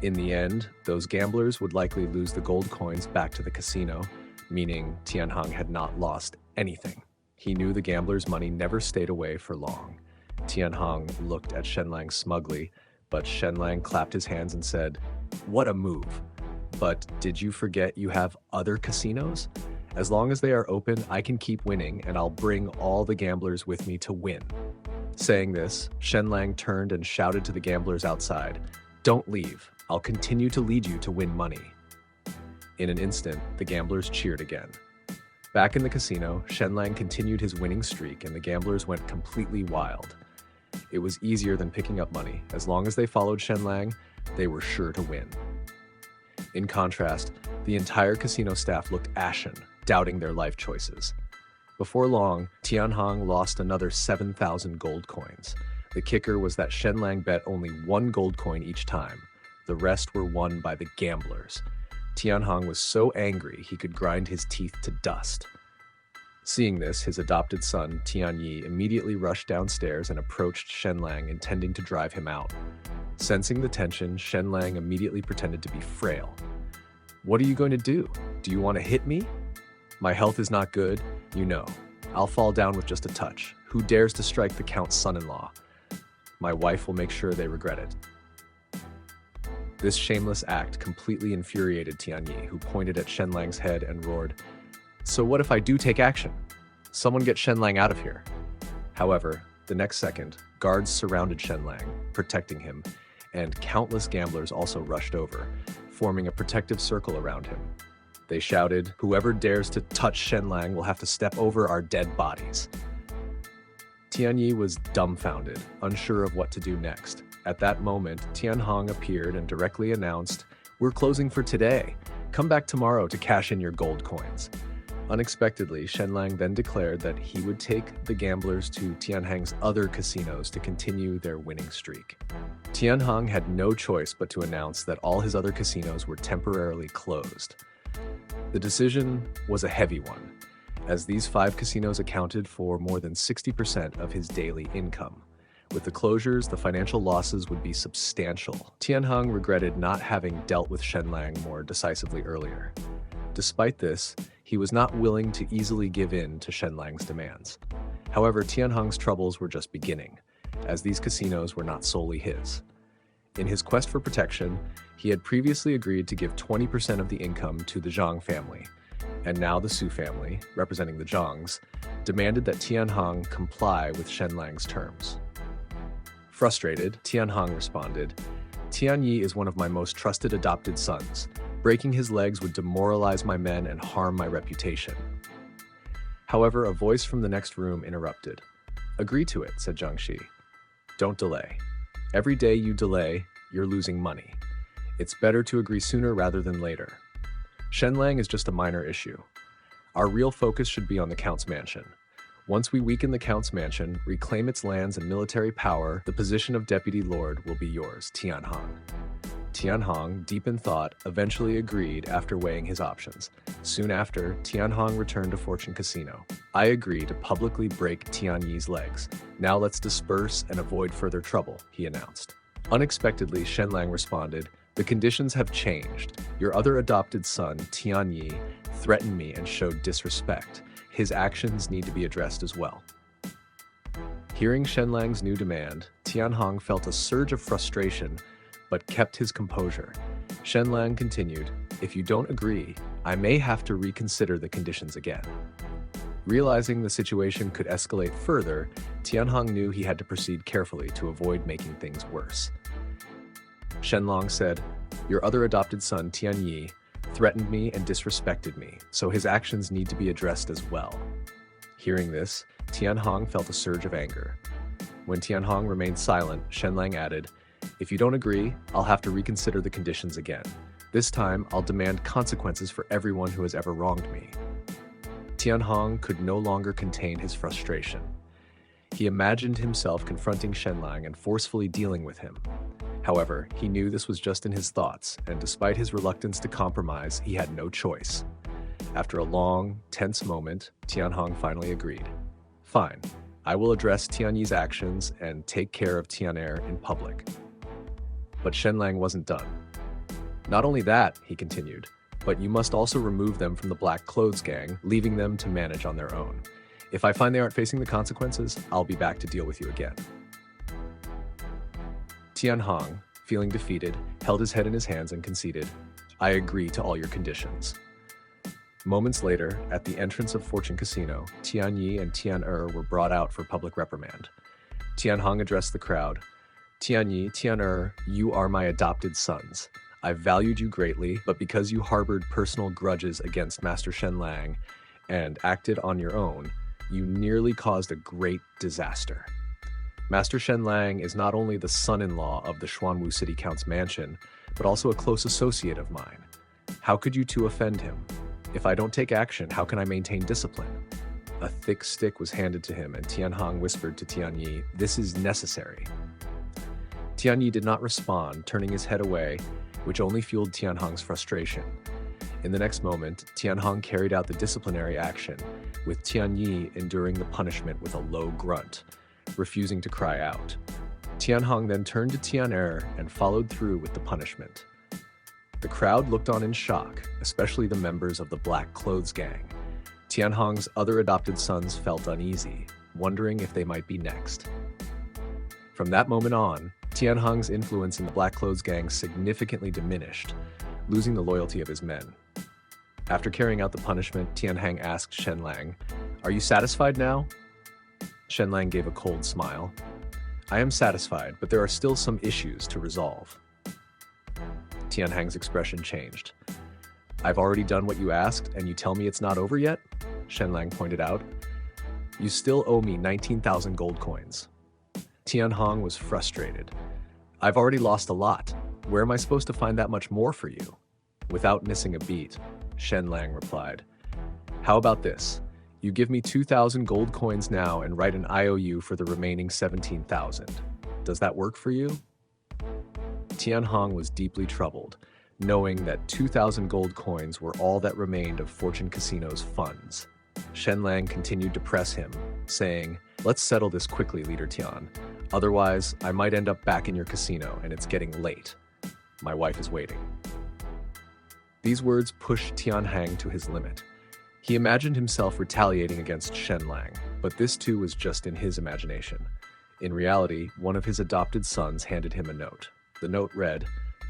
In the end, those gamblers would likely lose the gold coins back to the casino, meaning Tianhang had not lost anything. He knew the gamblers' money never stayed away for long. Tianhang looked at Shen-lang smugly, but Shen-lang clapped his hands and said, "What a move! But did you forget you have other casinos? As long as they are open, I can keep winning, and I'll bring all the gamblers with me to win." Saying this, Shen-lang turned and shouted to the gamblers outside, "Don't leave. I'll continue to lead you to win money." In an instant, the gamblers cheered again. Back in the casino, Shen-lang continued his winning streak, and the gamblers went completely wild. It was easier than picking up money. As long as they followed Shen-lang, they were sure to win. In contrast, the entire casino staff looked ashen, doubting their life choices. Before long, Tianhang lost another 7,000 gold coins. The kicker was that Shen-lang bet only one gold coin each time. The rest were won by the gamblers. Tianhang was so angry he could grind his teeth to dust. Seeing this, his adopted son, Tianyi, immediately rushed downstairs and approached Shen-lang, intending to drive him out. Sensing the tension, Shen-lang immediately pretended to be frail. "What are you going to do? Do you want to hit me? My health is not good, you know. I'll fall down with just a touch. Who dares to strike the Count's son-in-law? My wife will make sure they regret it." This shameless act completely infuriated Tianyi, who pointed at Shen-lang's head and roared, "So what if I do take action? Someone get Shen-lang out of here." However, the next second, guards surrounded Shen-lang, protecting him, and countless gamblers also rushed over, forming a protective circle around him. They shouted, "Whoever dares to touch Shen-lang will have to step over our dead bodies." Tianyi was dumbfounded, unsure of what to do next. At that moment, Tianhang appeared and directly announced, "We're closing for today. Come back tomorrow to cash in your gold coins." Unexpectedly, Shen-lang then declared that he would take the gamblers to Tianhang's other casinos to continue their winning streak. Tianhang had no choice but to announce that all his other casinos were temporarily closed. The decision was a heavy one. as these 5 casinos accounted for more than 60% of his daily income. With the closures, the financial losses would be substantial. Tianheng regretted not having dealt with Shen-lang more decisively earlier. Despite this, he was not willing to easily give in to Shen-lang's demands. However, Tianheng's troubles were just beginning, as these casinos were not solely his. In his quest for protection, he had previously agreed to give 20% of the income to the Zhang family, and now the Su family, representing the Zhangs, demanded that Tianheng comply with Shen-lang's terms. Frustrated, Tianheng responded, "Tianyi is one of my most trusted adopted sons. Breaking his legs would demoralize my men and harm my reputation." However, a voice from the next room interrupted. "Agree to it," said Zhang Shi. "Don't delay. Every day you delay, you're losing money. It's better to agree sooner rather than later. Shen-lang is just a minor issue. Our real focus should be on the Count's mansion. Once we weaken the Count's mansion, reclaim its lands and military power, the position of Deputy Lord will be yours, Tianheng." Tianheng, deep in thought, eventually agreed after weighing his options. Soon after, Tianheng returned to Fortune Casino. "I agree to publicly break Tianyi's legs. Now let's disperse and avoid further trouble," he announced. Unexpectedly, Shen-lang responded, "The conditions have changed. Your other adopted son, Tianyi, threatened me and showed disrespect. His actions need to be addressed as well." Hearing Shen-lang's new demand, Tianheng felt a surge of frustration, but kept his composure. Shen-lang continued, "If you don't agree, I may have to reconsider the conditions again." Realizing the situation could escalate further, Tianheng knew he had to proceed carefully to avoid making things worse. Shen-lang said, "Your other adopted son, Tianyi, threatened me and disrespected me, so his actions need to be addressed as well." Hearing this, Tianheng felt a surge of anger. When Tianheng remained silent, Shen-lang added, "If you don't agree, I'll have to reconsider the conditions again. This time, I'll demand consequences for everyone who has ever wronged me." Tianheng could no longer contain his frustration. He imagined himself confronting Shen-lang and forcefully dealing with him. However, he knew this was just in his thoughts, and despite his reluctance to compromise, he had no choice. After a long, tense moment, Tianheng finally agreed. "Fine, I will address Tianyi's actions and take care of Tian'er in public." But Shen-lang wasn't done. "Not only that," he continued, "but you must also remove them from the Black Clothes Gang, leaving them to manage on their own. If I find they aren't facing the consequences, I'll be back to deal with you again." Tianheng, feeling defeated, held his head in his hands and conceded, "I agree to all your conditions." Moments later, at the entrance of Fortune Casino, Tianyi and Tian'er were brought out for public reprimand. Tianheng addressed the crowd. "Tianyi, Tian'er, you are my adopted sons. I valued you greatly, but because you harbored personal grudges against Master Shen-lang and acted on your own, you nearly caused a great disaster. Master Shen-lang is not only the son-in-law of the Xuanwu City Count's mansion, but also a close associate of mine. How could you two offend him? If I don't take action, how can I maintain discipline?" A thick stick was handed to him, and Tianheng whispered to Tianyi, "This is necessary." Tianyi did not respond, turning his head away, which only fueled Tianheng's frustration. In the next moment, Tianheng carried out the disciplinary action, with Tianyi enduring the punishment with a low grunt, refusing to cry out. Tianheng then turned to Tian'er and followed through with the punishment. The crowd looked on in shock, especially the members of the Black Clothes Gang. Tianheng's other adopted sons felt uneasy, wondering if they might be next. From that moment on, Tianheng's influence in the Black Clothes Gang significantly diminished, losing the loyalty of his men. After carrying out the punishment, Tianheng asked Shen-lang, "Are you satisfied now?" Shen-lang gave a cold smile. "I am satisfied, but there are still some issues to resolve." Tianheng's expression changed. "I've already done what you asked, and you tell me it's not over yet?" Shen-lang pointed out. "You still owe me 19,000 gold coins." Tianheng was frustrated. "I've already lost a lot. Where am I supposed to find that much more for you?" Without missing a beat, Shen-lang replied, "How about this? You give me 2,000 gold coins now and write an IOU for the remaining 17,000. Does that work for you?" Tianheng was deeply troubled, knowing that 2,000 gold coins were all that remained of Fortune Casino's funds. Shen-lang continued to press him, saying, "Let's settle this quickly, Leader Tian. Otherwise, I might end up back in your casino and it's getting late. My wife is waiting." These words pushed Tianhang to his limit. He imagined himself retaliating against Shen-lang, but this too was just in his imagination. In reality, one of his adopted sons handed him a note. The note read,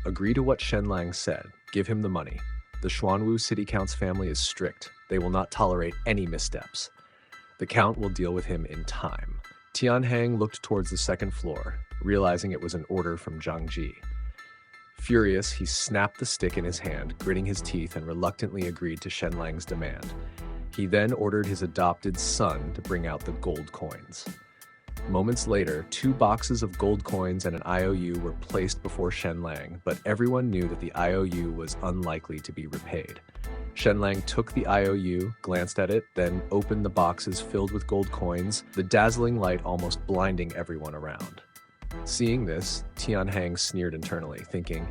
"Agree to what Shen-lang said. Give him the money. The Xuanwu City Count's family is strict. They will not tolerate any missteps. The Count will deal with him in time." Tianhang looked towards the second floor, realizing it was an order from Zhang Ji. Furious, he snapped the stick in his hand, gritting his teeth, and reluctantly agreed to Shen-lang's demand. He then ordered his adopted son to bring out the gold coins. Moments later, 2 boxes of gold coins and an IOU were placed before Shen-lang, but everyone knew that the IOU was unlikely to be repaid. Shen-lang took the IOU, glanced at it, then opened the boxes filled with gold coins, the dazzling light almost blinding everyone around. Seeing this, Tianhang sneered internally, thinking,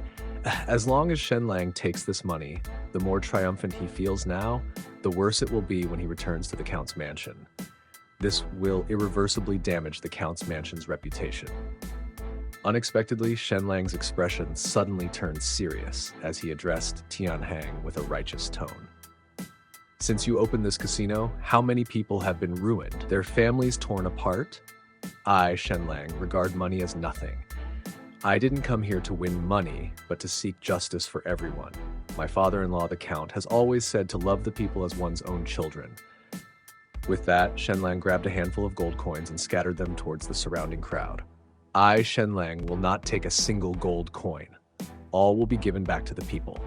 as long as Shen-lang takes this money, the more triumphant he feels now, the worse it will be when he returns to the Count's mansion. This will irreversibly damage the Count's mansion's reputation. Unexpectedly, Shen-lang's expression suddenly turned serious as he addressed Tianhang with a righteous tone. "Since you opened this casino, how many people have been ruined, their families torn apart? I, Shen-lang, regard money as nothing. I didn't come here to win money, but to seek justice for everyone. My father-in-law, the Count, has always said to love the people as one's own children." With that, Shen-lang grabbed a handful of gold coins and scattered them towards the surrounding crowd. "I, Shen-lang, will not take a single gold coin. All will be given back to the people."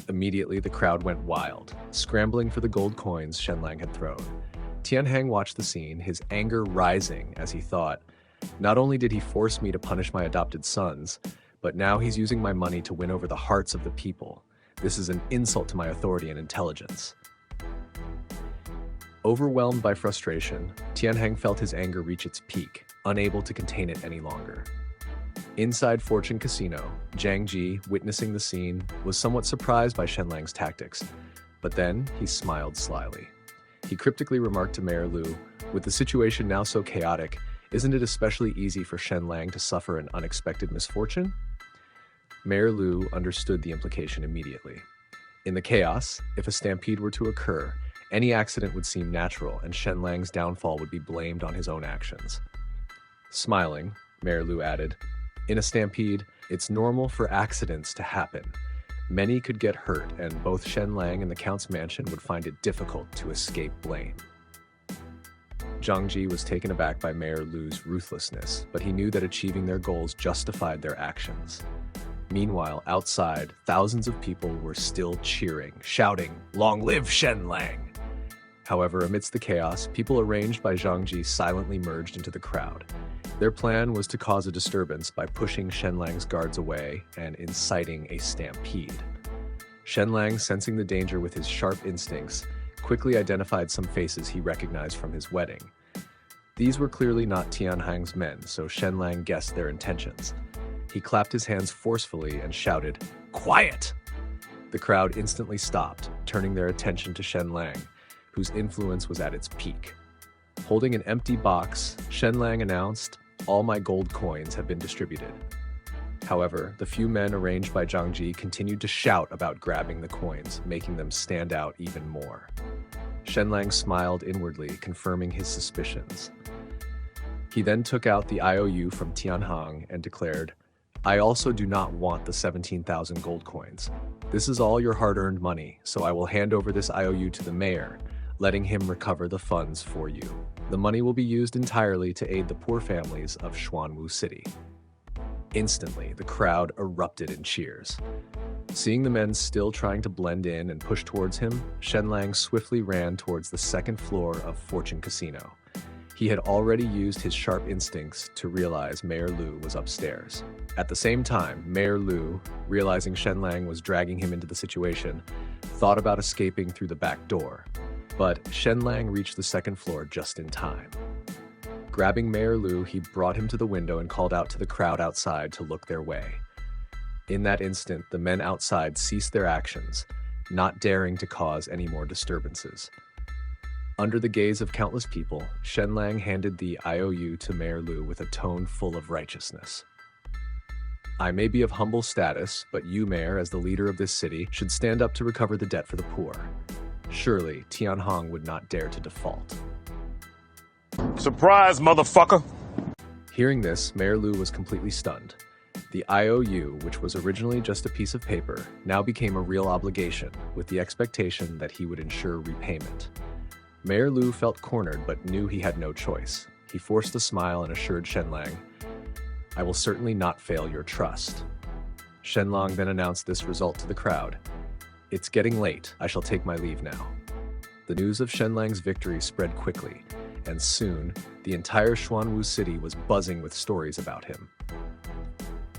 Immediately, the crowd went wild, scrambling for the gold coins Shen-lang had thrown. Tianhang watched the scene, his anger rising as he thought, "Not only did he force me to punish my adopted sons, but now he's using my money to win over the hearts of the people. This is an insult to my authority and intelligence." Overwhelmed by frustration, Tianhang felt his anger reach its peak, unable to contain it any longer. Inside Fortune Casino, Zhang Ji, witnessing the scene, was somewhat surprised by Shen-lang's tactics, but then he smiled slyly. He cryptically remarked to Mayor Lu, "With the situation now so chaotic, isn't it especially easy for Shen-lang to suffer an unexpected misfortune?" Mayor Lu understood the implication immediately. In the chaos, if a stampede were to occur, any accident would seem natural and Shen-lang's downfall would be blamed on his own actions. Smiling, Mayor Lu added, "In a stampede, it's normal for accidents to happen. Many could get hurt, and both Shen-lang and the Count's mansion would find it difficult to escape blame." Zhang Ji was taken aback by Mayor Lu's ruthlessness, but he knew that achieving their goals justified their actions. Meanwhile, outside, thousands of people were still cheering, shouting, "Long live Shen-lang!" However, amidst the chaos, people arranged by Zhang Ji silently merged into the crowd. Their plan was to cause a disturbance by pushing Shen-lang's guards away and inciting a stampede. Shen-lang, sensing the danger with his sharp instincts, quickly identified some faces he recognized from his wedding. These were clearly not Tianhang's men, so Shen-lang guessed their intentions. He clapped his hands forcefully and shouted, "Quiet!" The crowd instantly stopped, turning their attention to Shen-lang, whose influence was at its peak. Holding an empty box, Shen-lang announced, "All my gold coins have been distributed." However, the few men arranged by Zhang Ji continued to shout about grabbing the coins, making them stand out even more. Shen-lang smiled inwardly, confirming his suspicions. He then took out the IOU from Tianhang and declared, "I also do not want the 17,000 gold coins. This is all your hard-earned money, so I will hand over this IOU to the mayor, letting him recover the funds for you. The money will be used entirely to aid the poor families of Xuanwu City." Instantly, the crowd erupted in cheers. Seeing the men still trying to blend in and push towards him, Shen-lang swiftly ran towards the second floor of Fortune Casino. He had already used his sharp instincts to realize Mayor Lu was upstairs. At the same time, Mayor Lu, realizing Shen-lang was dragging him into the situation, thought about escaping through the back door. But Shen-lang reached the second floor just in time. Grabbing Mayor Lu, he brought him to the window and called out to the crowd outside to look their way. In that instant, the men outside ceased their actions, not daring to cause any more disturbances. Under the gaze of countless people, Shen-lang handed the IOU to Mayor Lu with a tone full of righteousness. I may be of humble status, but you, Mayor, as the leader of this city, should stand up to recover the debt for the poor. Surely, Tianhong would not dare to default. Surprise, motherfucker! Hearing this, Mayor Lu was completely stunned. The IOU, which was originally just a piece of paper, now became a real obligation, with the expectation that he would ensure repayment. Mayor Lu felt cornered but knew he had no choice. He forced a smile and assured Shen-lang, I will certainly not fail your trust. Shen-lang then announced this result to the crowd. It's getting late. I shall take my leave now. The news of Shen-lang's victory spread quickly, and soon, the entire Xuanwu city was buzzing with stories about him.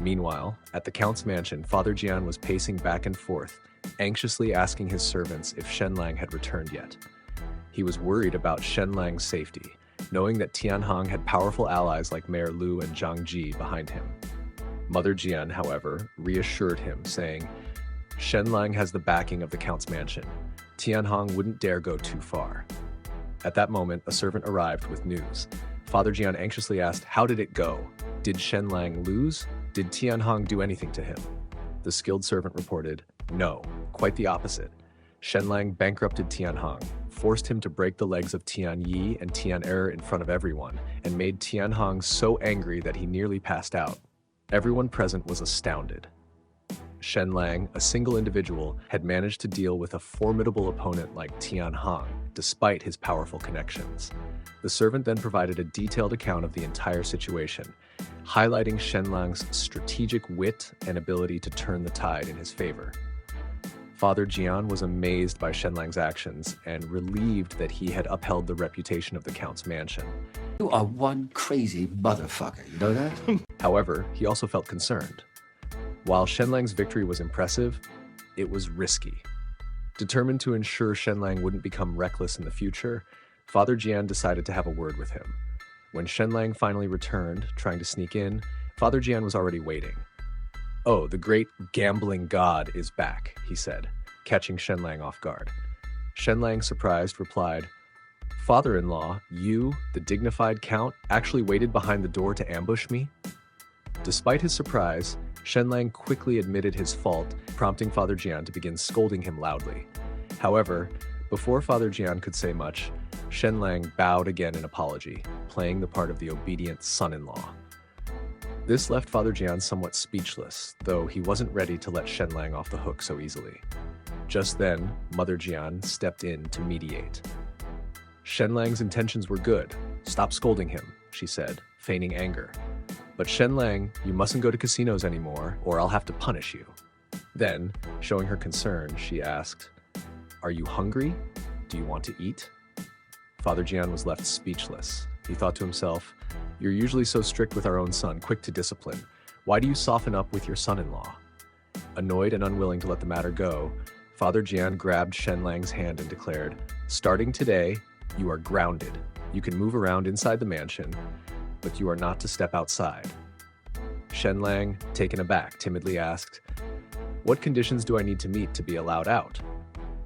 Meanwhile, at the Count's mansion, Father Jian was pacing back and forth, anxiously asking his servants if Shen-lang had returned yet. He was worried about Shen-lang's safety, knowing that Tianhong had powerful allies like Mayor Lu and Zhang Ji behind him. Mother Jian, however, reassured him, saying, Shen-lang has the backing of the Count's mansion. Tianhong wouldn't dare go too far. At that moment, a servant arrived with news. Father Jian anxiously asked, how did it go? Did Shen-lang lose? Did Tianhong do anything to him? The skilled servant reported, no, quite the opposite. Shen-lang bankrupted Tianhong, forced him to break the legs of Tian Yi and Tian Er in front of everyone, and made Tianhong so angry that he nearly passed out. Everyone present was astounded. Shen-lang, a single individual, had managed to deal with a formidable opponent like Tianhong, despite his powerful connections. The servant then provided a detailed account of the entire situation, highlighting Shen-lang's strategic wit and ability to turn the tide in his favor. Father Jian was amazed by Shen-lang's actions and relieved that he had upheld the reputation of the Count's mansion. You are one crazy motherfucker, you know that? However, he also felt concerned. While Shen-lang's victory was impressive, it was risky. Determined to ensure Shen-lang wouldn't become reckless in the future, Father Jian decided to have a word with him. When Shen-lang finally returned, trying to sneak in, Father Jian was already waiting. Oh, the great gambling god is back, he said, catching Shen-lang off guard. Shen-lang, surprised, replied, Father-in-law, you, the dignified Count, actually waited behind the door to ambush me? Despite his surprise, Shen-lang quickly admitted his fault, prompting Father Jian to begin scolding him loudly. However, before Father Jian could say much, Shen-lang bowed again in apology, playing the part of the obedient son-in-law. This left Father Jian somewhat speechless, though he wasn't ready to let Shen-lang off the hook so easily. Just then, Mother Jian stepped in to mediate. Shen-lang's intentions were good. Stop scolding him, she said, feigning anger. But Shen-lang, you mustn't go to casinos anymore, or I'll have to punish you. Then, showing her concern, she asked, Are you hungry? Do you want to eat? Father Jian was left speechless. He thought to himself, You're usually so strict with our own son, quick to discipline. Why do you soften up with your son-in-law? Annoyed and unwilling to let the matter go, Father Jian grabbed Shen-lang's hand and declared, Starting today, you are grounded. You can move around inside the mansion, but you are not to step outside. Shen-lang, taken aback, timidly asked, What conditions do I need to meet to be allowed out?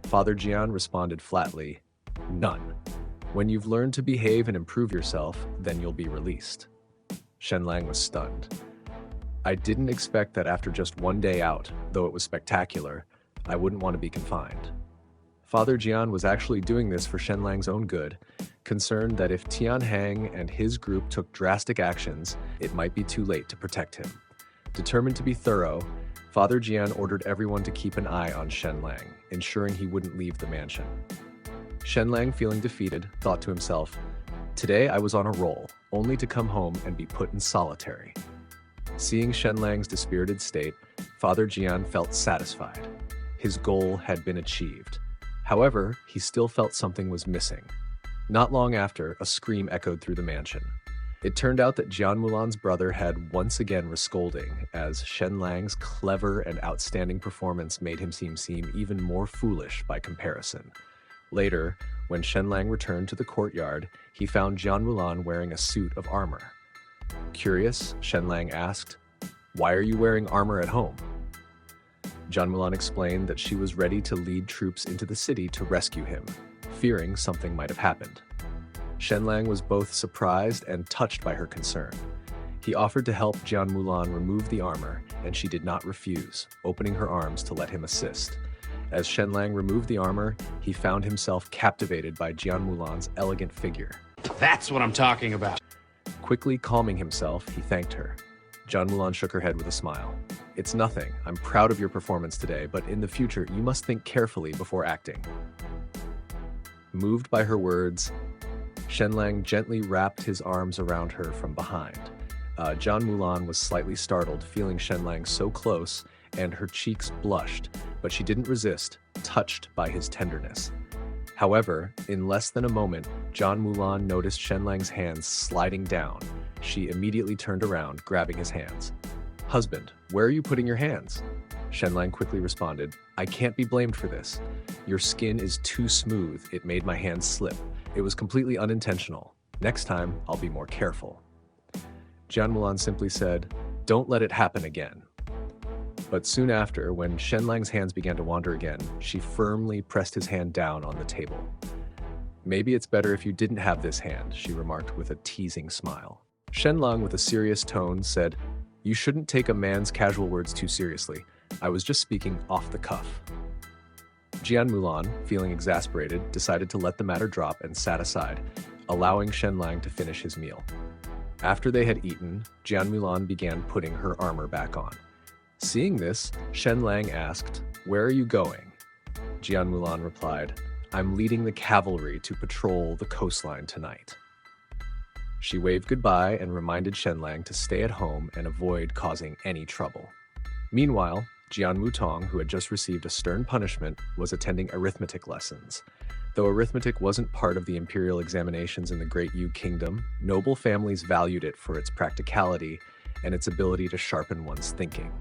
Father Jian responded flatly, None. When you've learned to behave and improve yourself, then you'll be released. Shen-lang was stunned. I didn't expect that after just one day out, though it was spectacular, I wouldn't want to be confined. Father Jian was actually doing this for Shen-lang's own good, concerned that if Tianhong and his group took drastic actions, it might be too late to protect him. Determined to be thorough, Father Jian ordered everyone to keep an eye on Shen-lang, ensuring he wouldn't leave the mansion. Shen-lang, feeling defeated, thought to himself, Today I was on a roll, only to come home and be put in solitary. Seeing Shen-lang's dispirited state, Father Jian felt satisfied. His goal had been achieved. However, he still felt something was missing. Not long after, a scream echoed through the mansion. It turned out that Jian Mulan's brother had once again rescolding, as Shen-lang's clever and outstanding performance made him seem even more foolish by comparison. Later, when Shen-lang returned to the courtyard, he found Jian Mulan wearing a suit of armor. Curious, Shen-lang asked, Why are you wearing armor at home? Jian Mulan explained that she was ready to lead troops into the city to rescue him, fearing something might have happened. Shen-lang was both surprised and touched by her concern. He offered to help Jian Mulan remove the armor, and she did not refuse, opening her arms to let him assist. As Shen-lang removed the armor, he found himself captivated by Jian Mulan's elegant figure. That's what I'm talking about. Quickly calming himself, he thanked her. Jian Mulan shook her head with a smile. "It's nothing. I'm proud of your performance today, but in the future, you must think carefully before acting." Moved by her words, Shen-lang gently wrapped his arms around her from behind. Jian Mulan was slightly startled, feeling Shen-lang so close, and her cheeks blushed, but she didn't resist, touched by his tenderness. However, in less than a moment, Jian Mulan noticed Shen-lang's hands sliding down. She immediately turned around, grabbing his hands. "Husband, where are you putting your hands?" Shen-lang quickly responded, "I can't be blamed for this. Your skin is too smooth, it made my hands slip. It was completely unintentional. Next time, I'll be more careful." Jian Mulan simply said, "Don't let it happen again." But soon after, when Shen-lang's hands began to wander again, she firmly pressed his hand down on the table. "Maybe it's better if you didn't have this hand," she remarked with a teasing smile. Shen-lang, with a serious tone, said, "You shouldn't take a man's casual words too seriously. I was just speaking off the cuff." Jian Mulan, feeling exasperated, decided to let the matter drop and sat aside, allowing Shen-lang to finish his meal. After they had eaten, Jian Mulan began putting her armor back on. Seeing this, Shen-lang asked, "Where are you going?" Jian Mulan replied, "I'm leading the cavalry to patrol the coastline tonight." She waved goodbye and reminded Shen-lang to stay at home and avoid causing any trouble. Meanwhile, Jian Mutong, who had just received a stern punishment, was attending arithmetic lessons. Though arithmetic wasn't part of the imperial examinations in the Great Yu Kingdom, noble families valued it for its practicality and its ability to sharpen one's thinking.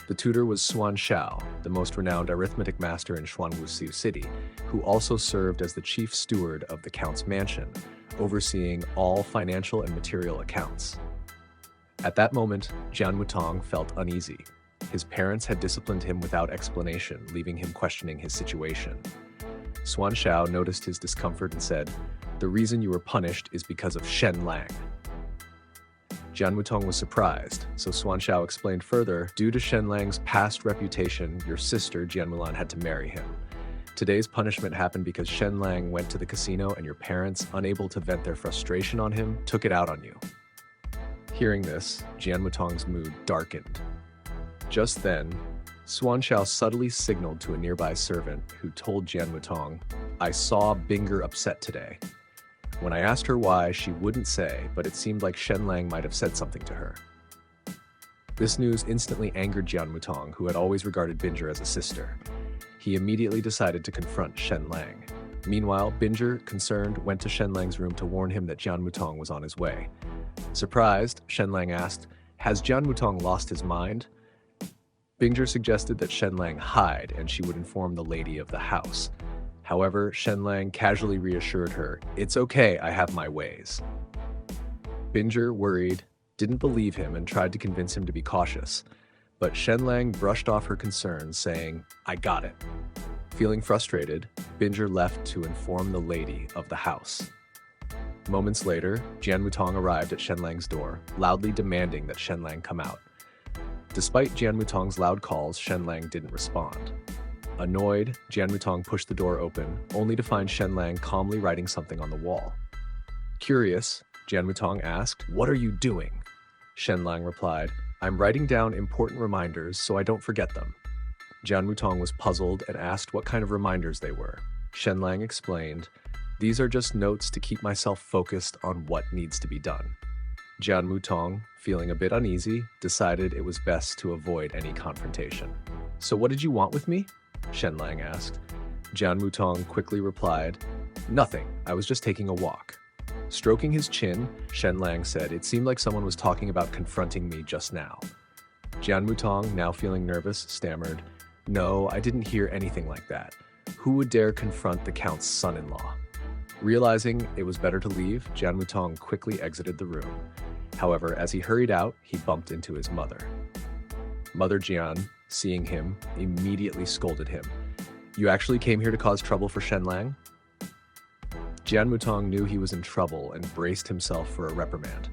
The tutor was Xuan Shao, the most renowned arithmetic master in Xuanwuxiu City, who also served as the chief steward of the Count's mansion, overseeing all financial and material accounts. At that moment, Jian Mutong felt uneasy. His parents had disciplined him without explanation, leaving him questioning his situation. Xuan Shao noticed his discomfort and said, "The reason you were punished is because of Shen-lang." Jian Mutong was surprised, so Xuan Shao explained further, "Due to Shen-lang's past reputation, your sister, Jian Mulan, had to marry him. Today's punishment happened because Shen-lang went to the casino and your parents, unable to vent their frustration on him, took it out on you." Hearing this, Jian Mutong's mood darkened. Just then, Xuan Shao subtly signaled to a nearby servant who told Jian Mutong, "I saw Binger upset today." When I asked her why, she wouldn't say, but it seemed like Shen-lang might have said something to her. This news instantly angered Jian Mutong, who had always regarded Binger as a sister. He immediately decided to confront Shen-lang. Meanwhile, Binger, concerned, went to Shen-lang's room to warn him that Jian Mutong was on his way. Surprised, Shen-lang asked, "Has Jian Mutong lost his mind?" Binger suggested that Shen-lang hide and she would inform the lady of the house. However, Shen-lang casually reassured her, "It's okay, I have my ways." Binger, worried, didn't believe him and tried to convince him to be cautious. But Shen-lang brushed off her concerns, saying, "I got it." Feeling frustrated, Binger left to inform the lady of the house. Moments later, Jian Mutong arrived at Shen-lang's door, loudly demanding that Shen-lang come out. Despite Jian Mutong's loud calls, Shen-lang didn't respond. Annoyed, Jian Mutong pushed the door open, only to find Shen-lang calmly writing something on the wall. Curious, Jian Mutong asked, "What are you doing?" Shen-lang replied, "I'm writing down important reminders so I don't forget them." Jian Mutong was puzzled and asked what kind of reminders they were. Shen-lang explained, "These are just notes to keep myself focused on what needs to be done." Jian Mutong, feeling a bit uneasy, decided it was best to avoid any confrontation. "So what did you want with me?" Shen-lang asked. Jian Mutong quickly replied, "Nothing, I was just taking a walk." Stroking his chin, Shen-lang said, "It seemed like someone was talking about confronting me just now." Jian Mutong, now feeling nervous, stammered, "No, I didn't hear anything like that. Who would dare confront the Count's son-in-law?" Realizing it was better to leave, Jian Mutong quickly exited the room. However, as he hurried out, he bumped into his mother. Mother Jian, seeing him, immediately scolded him. "You actually came here to cause trouble for Shen-lang?" Jian Mutong knew he was in trouble and braced himself for a reprimand.